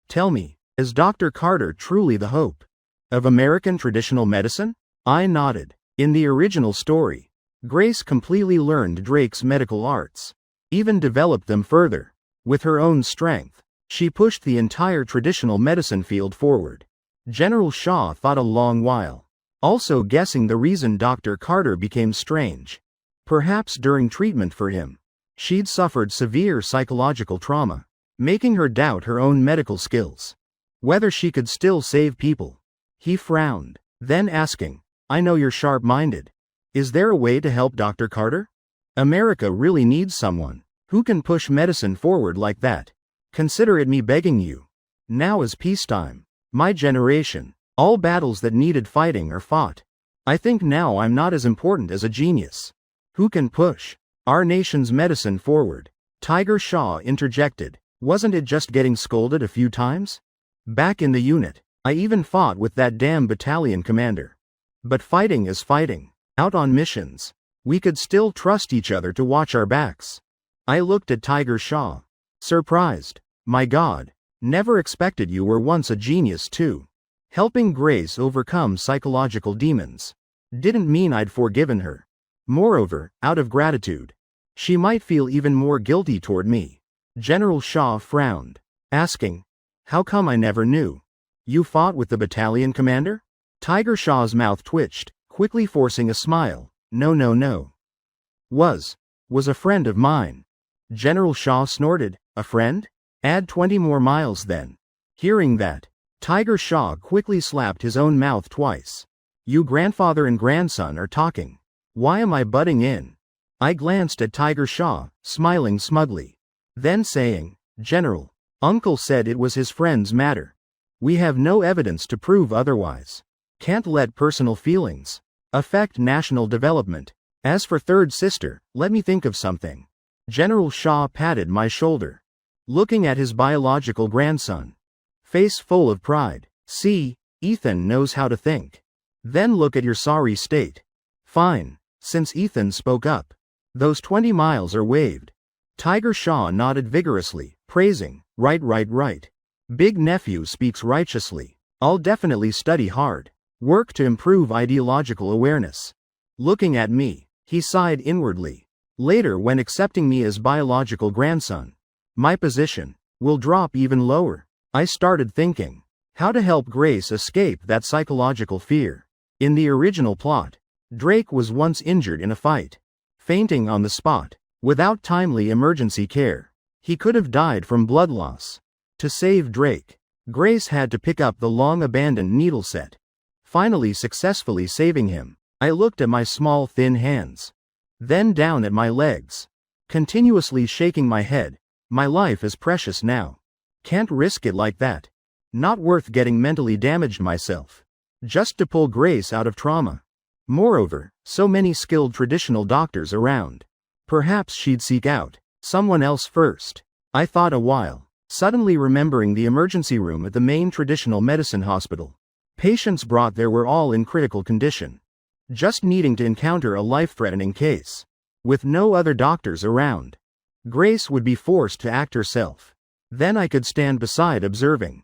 tell me, is Dr. Carter truly the hope of American traditional medicine? I nodded. In the original story, Grace completely learned Drake's medical arts, even developed them further. With her own strength, she pushed the entire traditional medicine field forward. General Shaw thought a long while, also guessing the reason Dr. Carter became strange. Perhaps during treatment for him, she'd suffered severe psychological trauma, making her doubt her own medical skills. Whether she could still save people. He frowned, then asking, I know you're sharp-minded. Is there a way to help Dr. Carter? America really needs someone who can push medicine forward like that. Consider it me begging you. Now is peacetime. My generation, all battles that needed fighting are fought. I think now I'm not as important as a genius who can push our nation's medicine forward. Tiger Shaw interjected. Wasn't it just getting scolded a few times? Back in the unit, I even fought with that damn battalion commander. But fighting is fighting. Out on missions, we could still trust each other to watch our backs. I looked at Tiger Shaw, surprised. My God, never expected you were once a genius too. Helping Grace overcome psychological demons didn't mean I'd forgiven her. Moreover, out of gratitude, she might feel even more guilty toward me. General Shaw frowned, asking, how come I never knew? You fought with the battalion commander? Tiger Shaw's mouth twitched, quickly forcing a smile. No. Was a friend of mine. General Shaw snorted. A friend? Add 20 more miles then. Hearing that, Tiger Shaw quickly slapped his own mouth twice. You grandfather and grandson are talking. Why am I butting in? I glanced at Tiger Shaw, smiling smugly. Then saying, General, Uncle said it was his friend's matter. We have no evidence to prove otherwise. Can't let personal feelings affect national development. As for third sister, let me think of something. General Shaw patted my shoulder, looking at his biological grandson, face full of pride. See, Ethan knows how to think. Then look at your sorry state. Fine, since Ethan spoke up. Those 20 miles are waived. Tiger Shaw nodded vigorously, praising, right. Big nephew speaks righteously. I'll definitely study hard. Work to improve ideological awareness. Looking at me, he sighed inwardly. Later, when accepting me as biological grandson, my position will drop even lower. I started thinking how to help Grace escape that psychological fear. In the original plot, Drake was once injured in a fight, fainting on the spot. Without timely emergency care, he could have died from blood loss. To save Drake, Grace had to pick up the long-abandoned needle set, finally successfully saving him. I looked at my small thin hands, then down at my legs, continuously shaking my head. My life is precious now. Can't risk it like that. Not worth getting mentally damaged myself, just to pull Grace out of trauma. Moreover, so many skilled traditional doctors around. Perhaps she'd seek out someone else first. I thought a while, suddenly remembering the emergency room at the main traditional medicine hospital. Patients brought there were all in critical condition, just needing to encounter a life-threatening case. With no other doctors around, Grace would be forced to act herself. Then I could stand beside observing,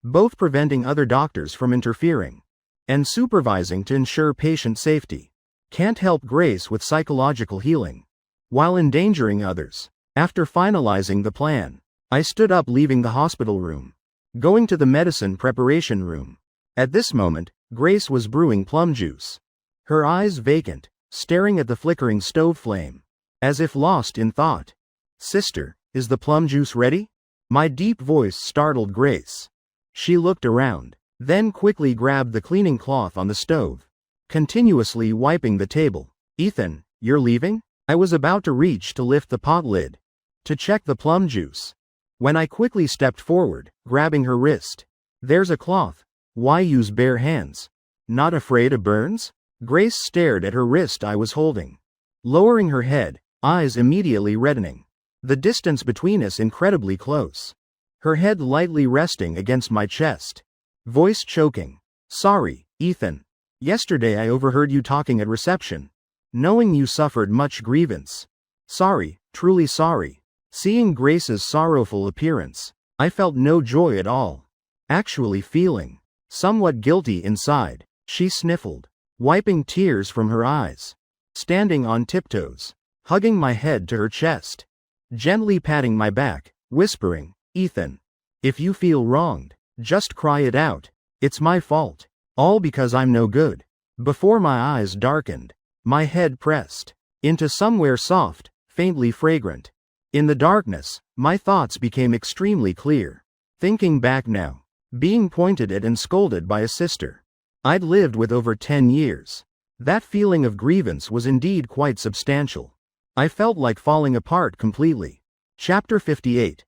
both preventing other doctors from interfering and supervising to ensure patient safety. Can't help Grace with psychological healing while endangering others. After finalizing the plan, I stood up, leaving the hospital room, going to the medicine preparation room. At this moment, Grace was brewing plum juice, her eyes vacant, staring at the flickering stove flame, as if lost in thought. "Sister, is the plum juice ready?" My deep voice startled Grace. She looked around, then quickly grabbed the cleaning cloth on the stove, continuously wiping the table. "Ethan, you're leaving?" I was about to reach to lift the pot lid to check the plum juice, when I quickly stepped forward, grabbing her wrist. "There's a cloth. Why use bare hands? Not afraid of burns?" Grace stared at her wrist I was holding, lowering her head, eyes immediately reddening. The distance between us incredibly close. Her head lightly resting against my chest. Voice choking. "Sorry, Ethan. Yesterday I overheard you talking at reception, knowing you suffered much grievance. Sorry, truly sorry." Seeing Grace's sorrowful appearance, I felt no joy at all. Actually feeling somewhat guilty inside. She sniffled, wiping tears from her eyes, standing on tiptoes, hugging my head to her chest, gently patting my back, whispering, "Ethan, if you feel wronged, just cry it out. It's my fault. All because I'm no good." Before my eyes darkened, my head pressed into somewhere soft, faintly fragrant. In the darkness, my thoughts became extremely clear. Thinking back now, being pointed at and scolded by a sister I'd lived with over 10 years. That feeling of grievance was indeed quite substantial. I felt like falling apart completely. Chapter 58.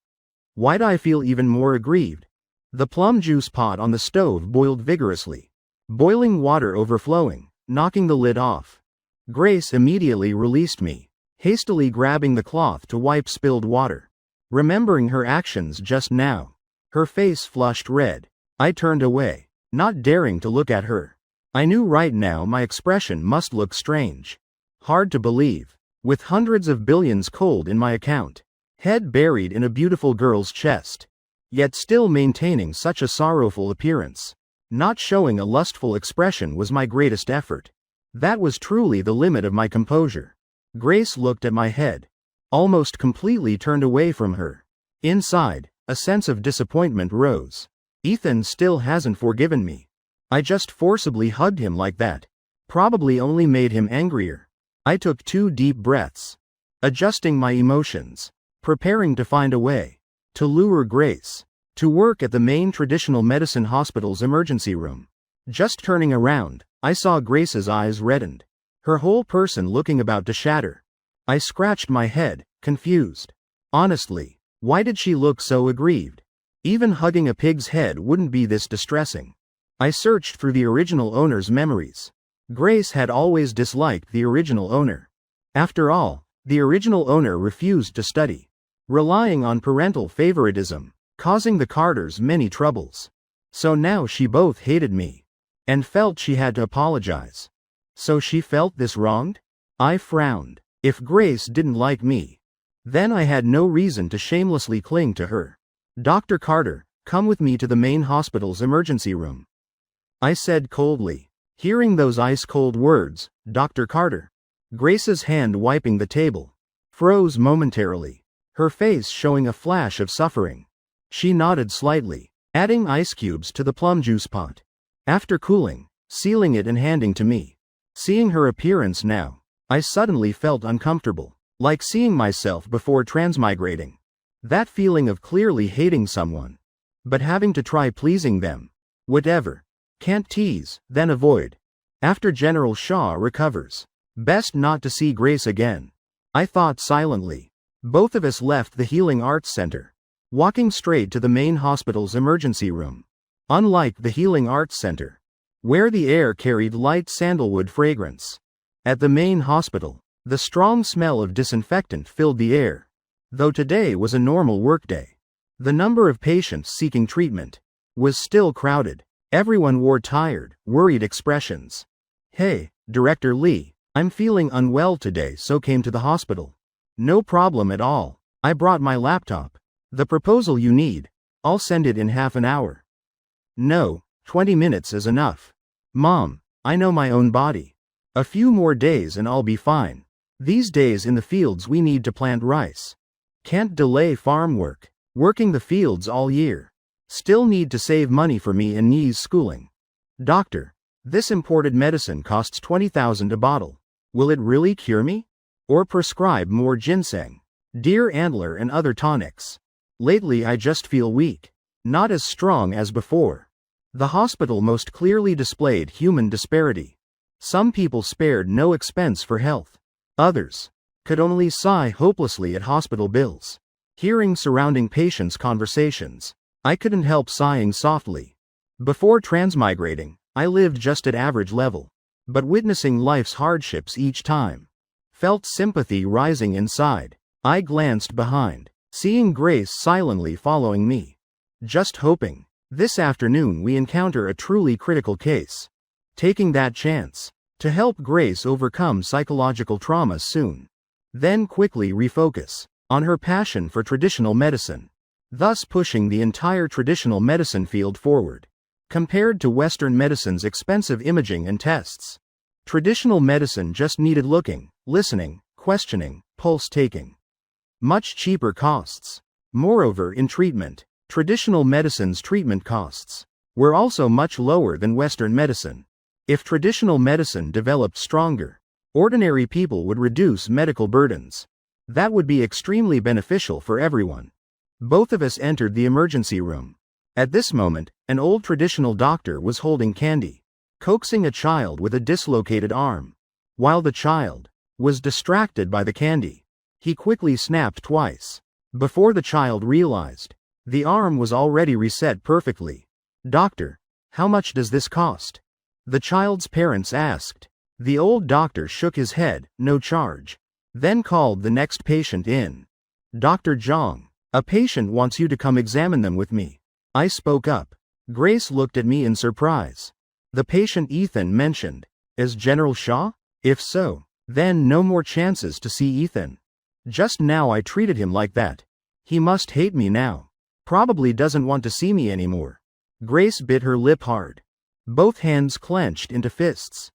Why'd I feel even more aggrieved? The plum juice pot on the stove boiled vigorously, boiling water overflowing, knocking the lid off. Grace immediately released me, hastily grabbing the cloth to wipe spilled water. Remembering her actions just now, her face flushed red. I turned away, not daring to look at her. I knew right now my expression must look strange. Hard to believe. With hundreds of billions cold in my account, head buried in a beautiful girl's chest, yet still maintaining such a sorrowful appearance. Not showing a lustful expression was my greatest effort. That was truly the limit of my composure. Grace looked at my head, almost completely turned away from her. Inside, a sense of disappointment rose. Ethan still hasn't forgiven me. I just forcibly hugged him like that. Probably only made him angrier. I took 2 deep breaths, adjusting my emotions, preparing to find a way to lure Grace to work at the main traditional medicine hospital's emergency room. Just turning around, I saw Grace's eyes reddened, her whole person looking about to shatter. I scratched my head, confused. Honestly, why did she look so aggrieved? Even hugging a pig's head wouldn't be this distressing. I searched through the original owner's memories. Grace had always disliked the original owner. After all, the original owner refused to study, relying on parental favoritism, causing the Carters many troubles. So now she both hated me and felt she had to apologize. So she felt this wronged? I frowned. If Grace didn't like me, then I had no reason to shamelessly cling to her. Dr. Carter, Come with me to the main hospital's emergency room. I said coldly. Hearing those ice-cold words, Dr. Carter, Grace's hand wiping the table, froze momentarily, her face showing a flash of suffering. She nodded slightly, adding ice cubes to the plum juice pot. After cooling, sealing it and handing to me. Seeing her appearance now, I suddenly felt uncomfortable, like seeing myself before transmigrating. That feeling of clearly hating someone, but having to try pleasing them. Whatever. Can't tease, then avoid. After General Shaw recovers. Best not to see Grace again. I thought silently. Both of us left the Healing Arts Center, walking straight to the main hospital's emergency room. Unlike the Healing Arts Center, where the air carried light sandalwood fragrance, at the main hospital, the strong smell of disinfectant filled the air. Though today was a normal workday, the number of patients seeking treatment was still crowded. Everyone wore tired, worried expressions. Hey, Director Lee, I'm feeling unwell today, so came to the hospital. No problem at all. I brought my laptop. The proposal you need, I'll send it in half an hour. No, 20 minutes is enough. Mom, I know my own body. A few more days and I'll be fine. These days in the fields we need to plant rice. Can't delay farm work. Working the fields all year. Still need to save money for me and Nee's schooling. Doctor, this imported medicine costs $20,000 a bottle. Will it really cure me? Or prescribe more ginseng, deer antler and other tonics? Lately I just feel weak. Not as strong as before. The hospital most clearly displayed human disparity. Some people spared no expense for health. Others could only sigh hopelessly at hospital bills. Hearing surrounding patients' conversations, I couldn't help sighing softly. Before transmigrating, I lived just at average level, but witnessing life's hardships each time, felt sympathy rising inside. I glanced behind, seeing Grace silently following me. Just hoping, this afternoon we encounter a truly critical case. Taking that chance, to help Grace overcome psychological trauma soon. Then quickly refocus on her passion for traditional medicine, thus pushing the entire traditional medicine field forward. Compared to Western medicine's expensive imaging and tests, traditional medicine just needed looking, listening, questioning, pulse taking. Much cheaper costs. Moreover, in treatment, traditional medicine's treatment costs were also much lower than Western medicine. If traditional medicine developed stronger, ordinary people would reduce medical burdens. That would be extremely beneficial for everyone. Both of us entered the emergency room. At this moment, an old traditional doctor was holding candy, coaxing a child with a dislocated arm. While the child was distracted by the candy, he quickly snapped twice. Before the child realized, the arm was already reset perfectly. Doctor, how much does this cost? The child's parents asked. The old doctor shook his head, no charge. Then called the next patient in. Dr. Zhang, a patient wants you to come examine them with me. I spoke up. Grace looked at me in surprise. The patient Ethan mentioned. Is General Shaw? If so, then no more chances to see Ethan. Just now I treated him like that. He must hate me now. Probably doesn't want to see me anymore. Grace bit her lip hard. Both hands clenched into fists.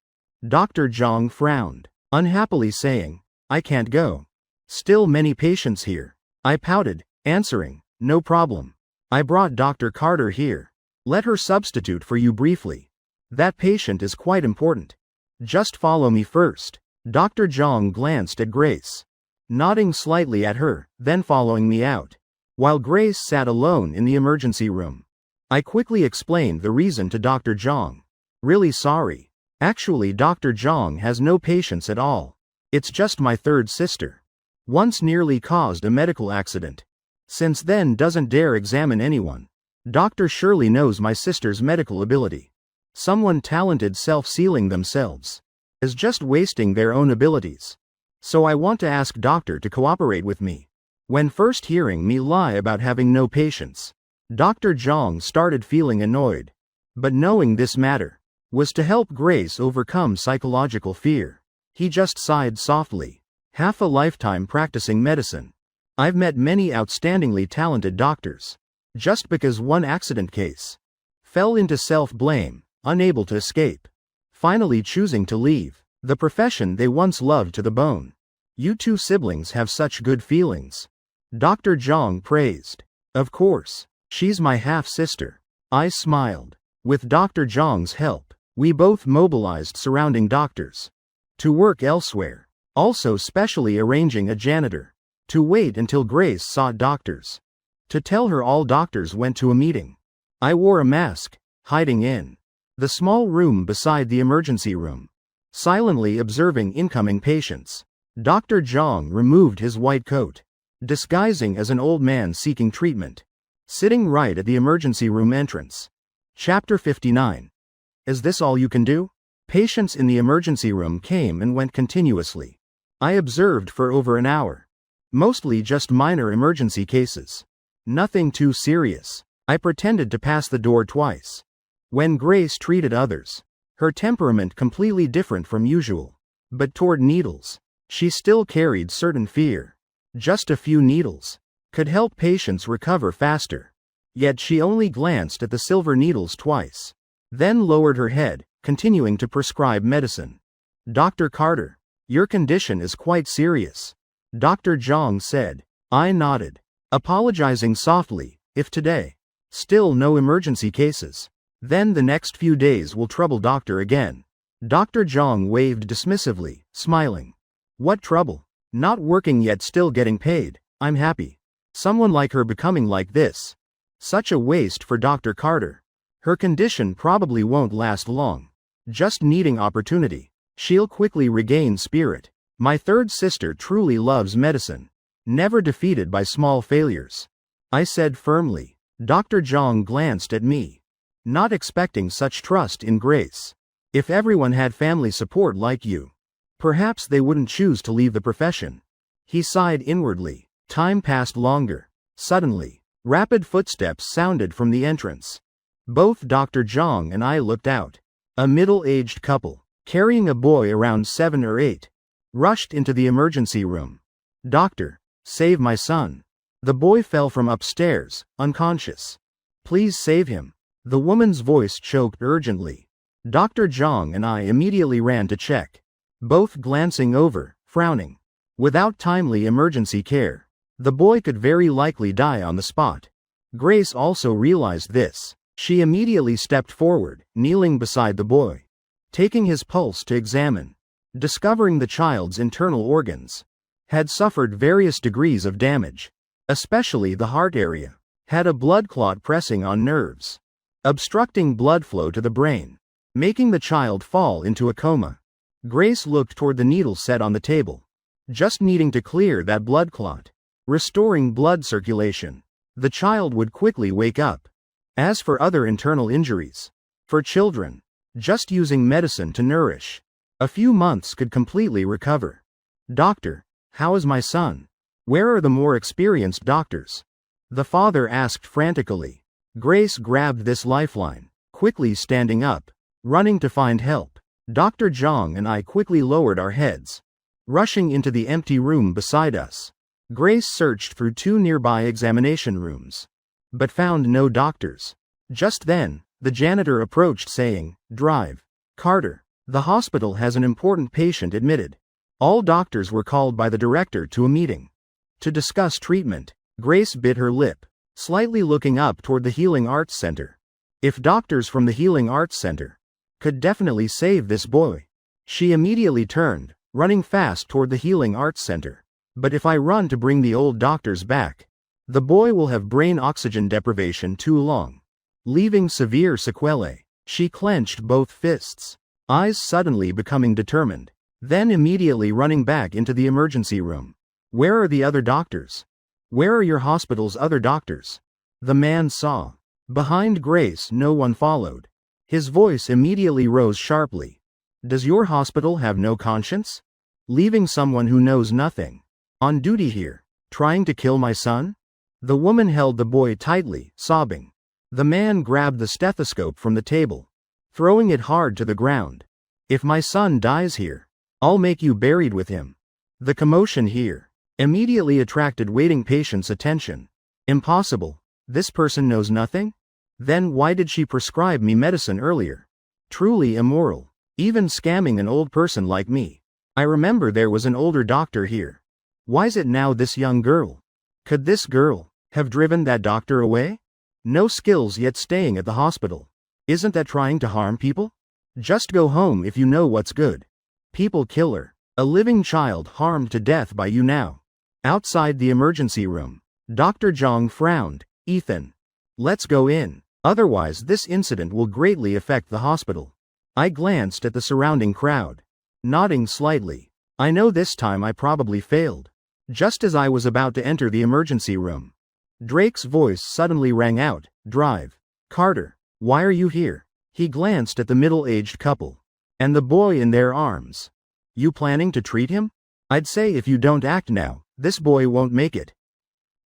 Dr. Zhang frowned, unhappily saying, I can't go. Still many patients here. I pouted, answering, no problem. I brought Dr. Carter here. Let her substitute for you briefly. That patient is quite important. Just follow me first. Dr. Zhang glanced at Grace, nodding slightly at her, then following me out. While Grace sat alone in the emergency room, I quickly explained the reason to Dr. Zhang. Really sorry. Actually, Dr. Zhang has no patients at all. It's just my third sister. Once nearly caused a medical accident. Since then doesn't dare examine anyone. Dr. Shirley knows my sister's medical ability. Someone talented self-sealing themselves is just wasting their own abilities. So I want to ask doctor to cooperate with me. When first hearing me lie about having no patients, Dr. Zhang started feeling annoyed. But knowing this matter was to help Grace overcome psychological fear, he just sighed softly. Half a lifetime practicing medicine. I've met many outstandingly talented doctors. Just because one accident case fell into self-blame, unable to escape, finally choosing to leave the profession they once loved to the bone. You two siblings have such good feelings. Dr. Zhang praised. Of course, she's my half-sister. I smiled. With Dr. Zhang's help, we both mobilized surrounding doctors to work elsewhere, also specially arranging a janitor to wait until Grace sought doctors to tell her all doctors went to a meeting. I wore a mask, hiding in the small room beside the emergency room, silently observing incoming patients. Dr. Zhang removed his white coat, disguising as an old man seeking treatment, sitting right at the emergency room entrance. Chapter 59. Is this all you can do? Patients in the emergency room came and went continuously. I observed for over an hour. Mostly just minor emergency cases. Nothing too serious. I pretended to pass the door twice. When Grace treated others, her temperament completely different from usual. But toward needles, she still carried certain fear. Just a few needles could help patients recover faster. Yet she only glanced at the silver needles twice, then lowered her head, continuing to prescribe medicine. Dr. Carter, your condition is quite serious, Dr. Zhang said. I nodded, apologizing softly. If today, still no emergency cases, then the next few days will trouble doctor again. Dr. Zhang waved dismissively, smiling. What trouble? Not working yet still getting paid. I'm happy. Someone like her becoming like this. Such a waste for Dr. Carter. Her condition probably won't last long. Just needing opportunity. She'll quickly regain spirit. My third sister truly loves medicine. Never defeated by small failures, I said firmly. Dr. Zhang glanced at me, not expecting such trust in Grace. If everyone had family support like you, perhaps they wouldn't choose to leave the profession. He sighed inwardly. Time passed longer. Suddenly, rapid footsteps sounded from the entrance. Both Dr. Zhang and I looked out. A middle-aged couple, carrying a boy around 7 or 8, rushed into the emergency room. Doctor, save my son. The boy fell from upstairs, unconscious. Please save him. The woman's voice choked urgently. Dr. Zhang and I immediately ran to check, both glancing over, frowning. Without timely emergency care, the boy could very likely die on the spot. Grace also realized this. She immediately stepped forward, kneeling beside the boy, taking his pulse to examine, discovering the child's internal organs had suffered various degrees of damage, especially the heart area, had a blood clot pressing on nerves, obstructing blood flow to the brain, making the child fall into a coma. Grace looked toward the needle set on the table, just needing to clear that blood clot, restoring blood circulation. The child would quickly wake up. As for other internal injuries, for children, just using medicine to nourish, a few months could completely recover. Doctor, how is my son? Where are the more experienced doctors? The father asked frantically. Grace grabbed this lifeline, quickly standing up, running to find help. Dr. Zhang and I quickly lowered our heads, rushing into the empty room beside us. Grace searched through 2 nearby examination rooms, but found no doctors. Just then, the janitor approached saying, Drive. Carter, the hospital has an important patient admitted. All doctors were called by the director to a meeting to discuss treatment. Grace bit her lip, slightly looking up toward the Healing Arts Center. If doctors from the Healing Arts Center could definitely save this boy. She immediately turned, running fast toward the Healing Arts Center. But if I run to bring the old doctors back, the boy will have brain oxygen deprivation too long, leaving severe sequelae. She clenched both fists, eyes suddenly becoming determined, then immediately running back into the emergency room. Where are the other doctors? Where are your hospital's other doctors? The man saw. Behind Grace no one followed. His voice immediately rose sharply. Does your hospital have no conscience? Leaving someone who knows nothing on duty here, trying to kill my son? The woman held the boy tightly, sobbing. The man grabbed the stethoscope from the table, throwing it hard to the ground. If my son dies here, I'll make you buried with him. The commotion here immediately attracted waiting patients' attention. Impossible. This person knows nothing? Then why did she prescribe me medicine earlier? Truly immoral. Even scamming an old person like me. I remember there was an older doctor here. Why's it now this young girl? Could this girl have driven that doctor away? No skills yet staying at the hospital. Isn't that trying to harm people? Just go home if you know what's good. People killer. A living child harmed to death by you now. Outside the emergency room, Dr. Zhang frowned. Ethan. Let's go in. Otherwise this incident will greatly affect the hospital. I glanced at the surrounding crowd. Nodding slightly. I know this time I probably failed. Just as I was about to enter the emergency room, Drake's voice suddenly rang out. Drive. Carter. Why are you here? He glanced at the middle-aged couple. And the boy in their arms. You planning to treat him? I'd say if you don't act now, this boy won't make it.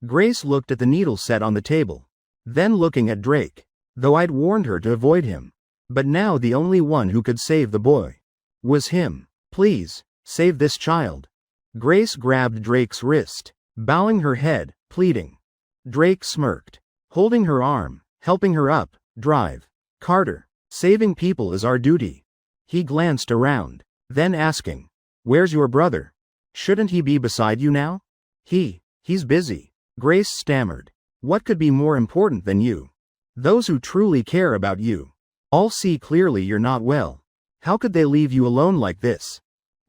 Grace looked at the needle set on the table. Then looking at Drake. Though I'd warned her to avoid him. But now the only one who could save the boy was him. Please, save this child. Grace grabbed Drake's wrist, bowing her head, pleading. Drake smirked, holding her arm, helping her up. Drive. Carter. Saving people is our duty. He glanced around, then asking, where's your brother? Shouldn't he be beside you now? He's busy. Grace stammered. What could be more important than you? Those who truly care about you. All see clearly you're not well. How could they leave you alone like this?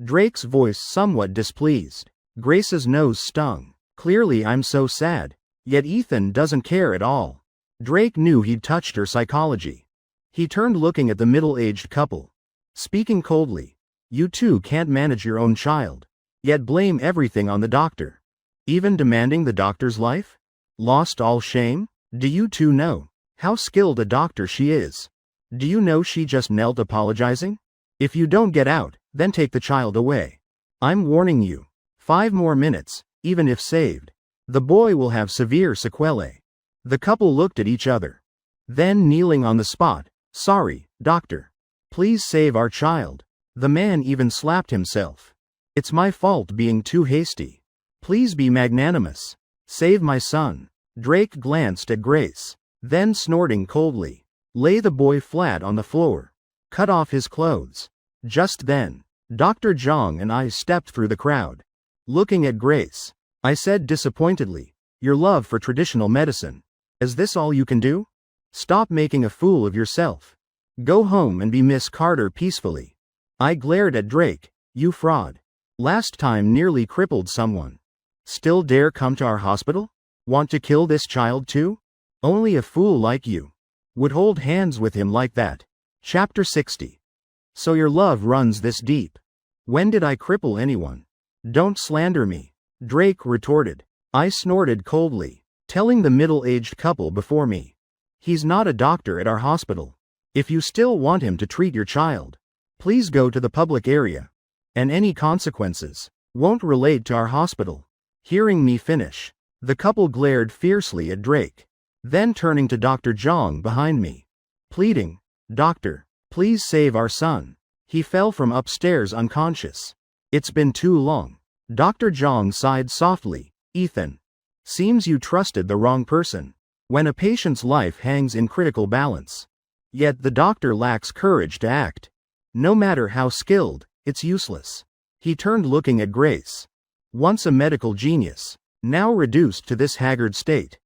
Drake's voice somewhat displeased. Grace's nose stung. Clearly I'm so sad. Yet Ethan doesn't care at all. Drake knew he'd touched her psychology. He turned looking at the middle-aged couple. Speaking coldly. You two can't manage your own child. Yet blame everything on the doctor. Even demanding the doctor's life? Lost all shame? Do you two know how skilled a doctor she is? Do you know she just knelt apologizing? If you don't get out, then take the child away. I'm warning you. 5 more minutes, even if saved. The boy will have severe sequelae. The couple looked at each other. Then kneeling on the spot. Sorry, doctor. Please save our child. The man even slapped himself. It's my fault being too hasty. Please be magnanimous. Save my son. Drake glanced at Grace. Then snorting coldly. Lay the boy flat on the floor. Cut off his clothes. Just then, Dr. Zhang and I stepped through the crowd. Looking at Grace, I said disappointedly, your love for traditional medicine. Is this all you can do? Stop making a fool of yourself. Go home and be Miss Carter peacefully. I glared at Drake. You fraud. Last time nearly crippled someone. Still dare come to our hospital? Want to kill this child too? Only a fool like you would hold hands with him like that. Chapter 60. So your love runs this deep. When did I cripple anyone? Don't slander me. Drake retorted. I snorted coldly, telling the middle-aged couple before me. He's not a doctor at our hospital. If you still want him to treat your child, please go to the public area. And any consequences won't relate to our hospital. Hearing me finish, the couple glared fiercely at Drake. Then turning to Dr. Zhang behind me. Pleading, Doctor, please save our son. He fell from upstairs unconscious. It's been too long. Dr. Zhang sighed softly. Ethan. Seems you trusted the wrong person. When a patient's life hangs in critical balance. Yet the doctor lacks courage to act. No matter how skilled, it's useless. He turned looking at Grace. Once a medical genius, now reduced to this haggard state.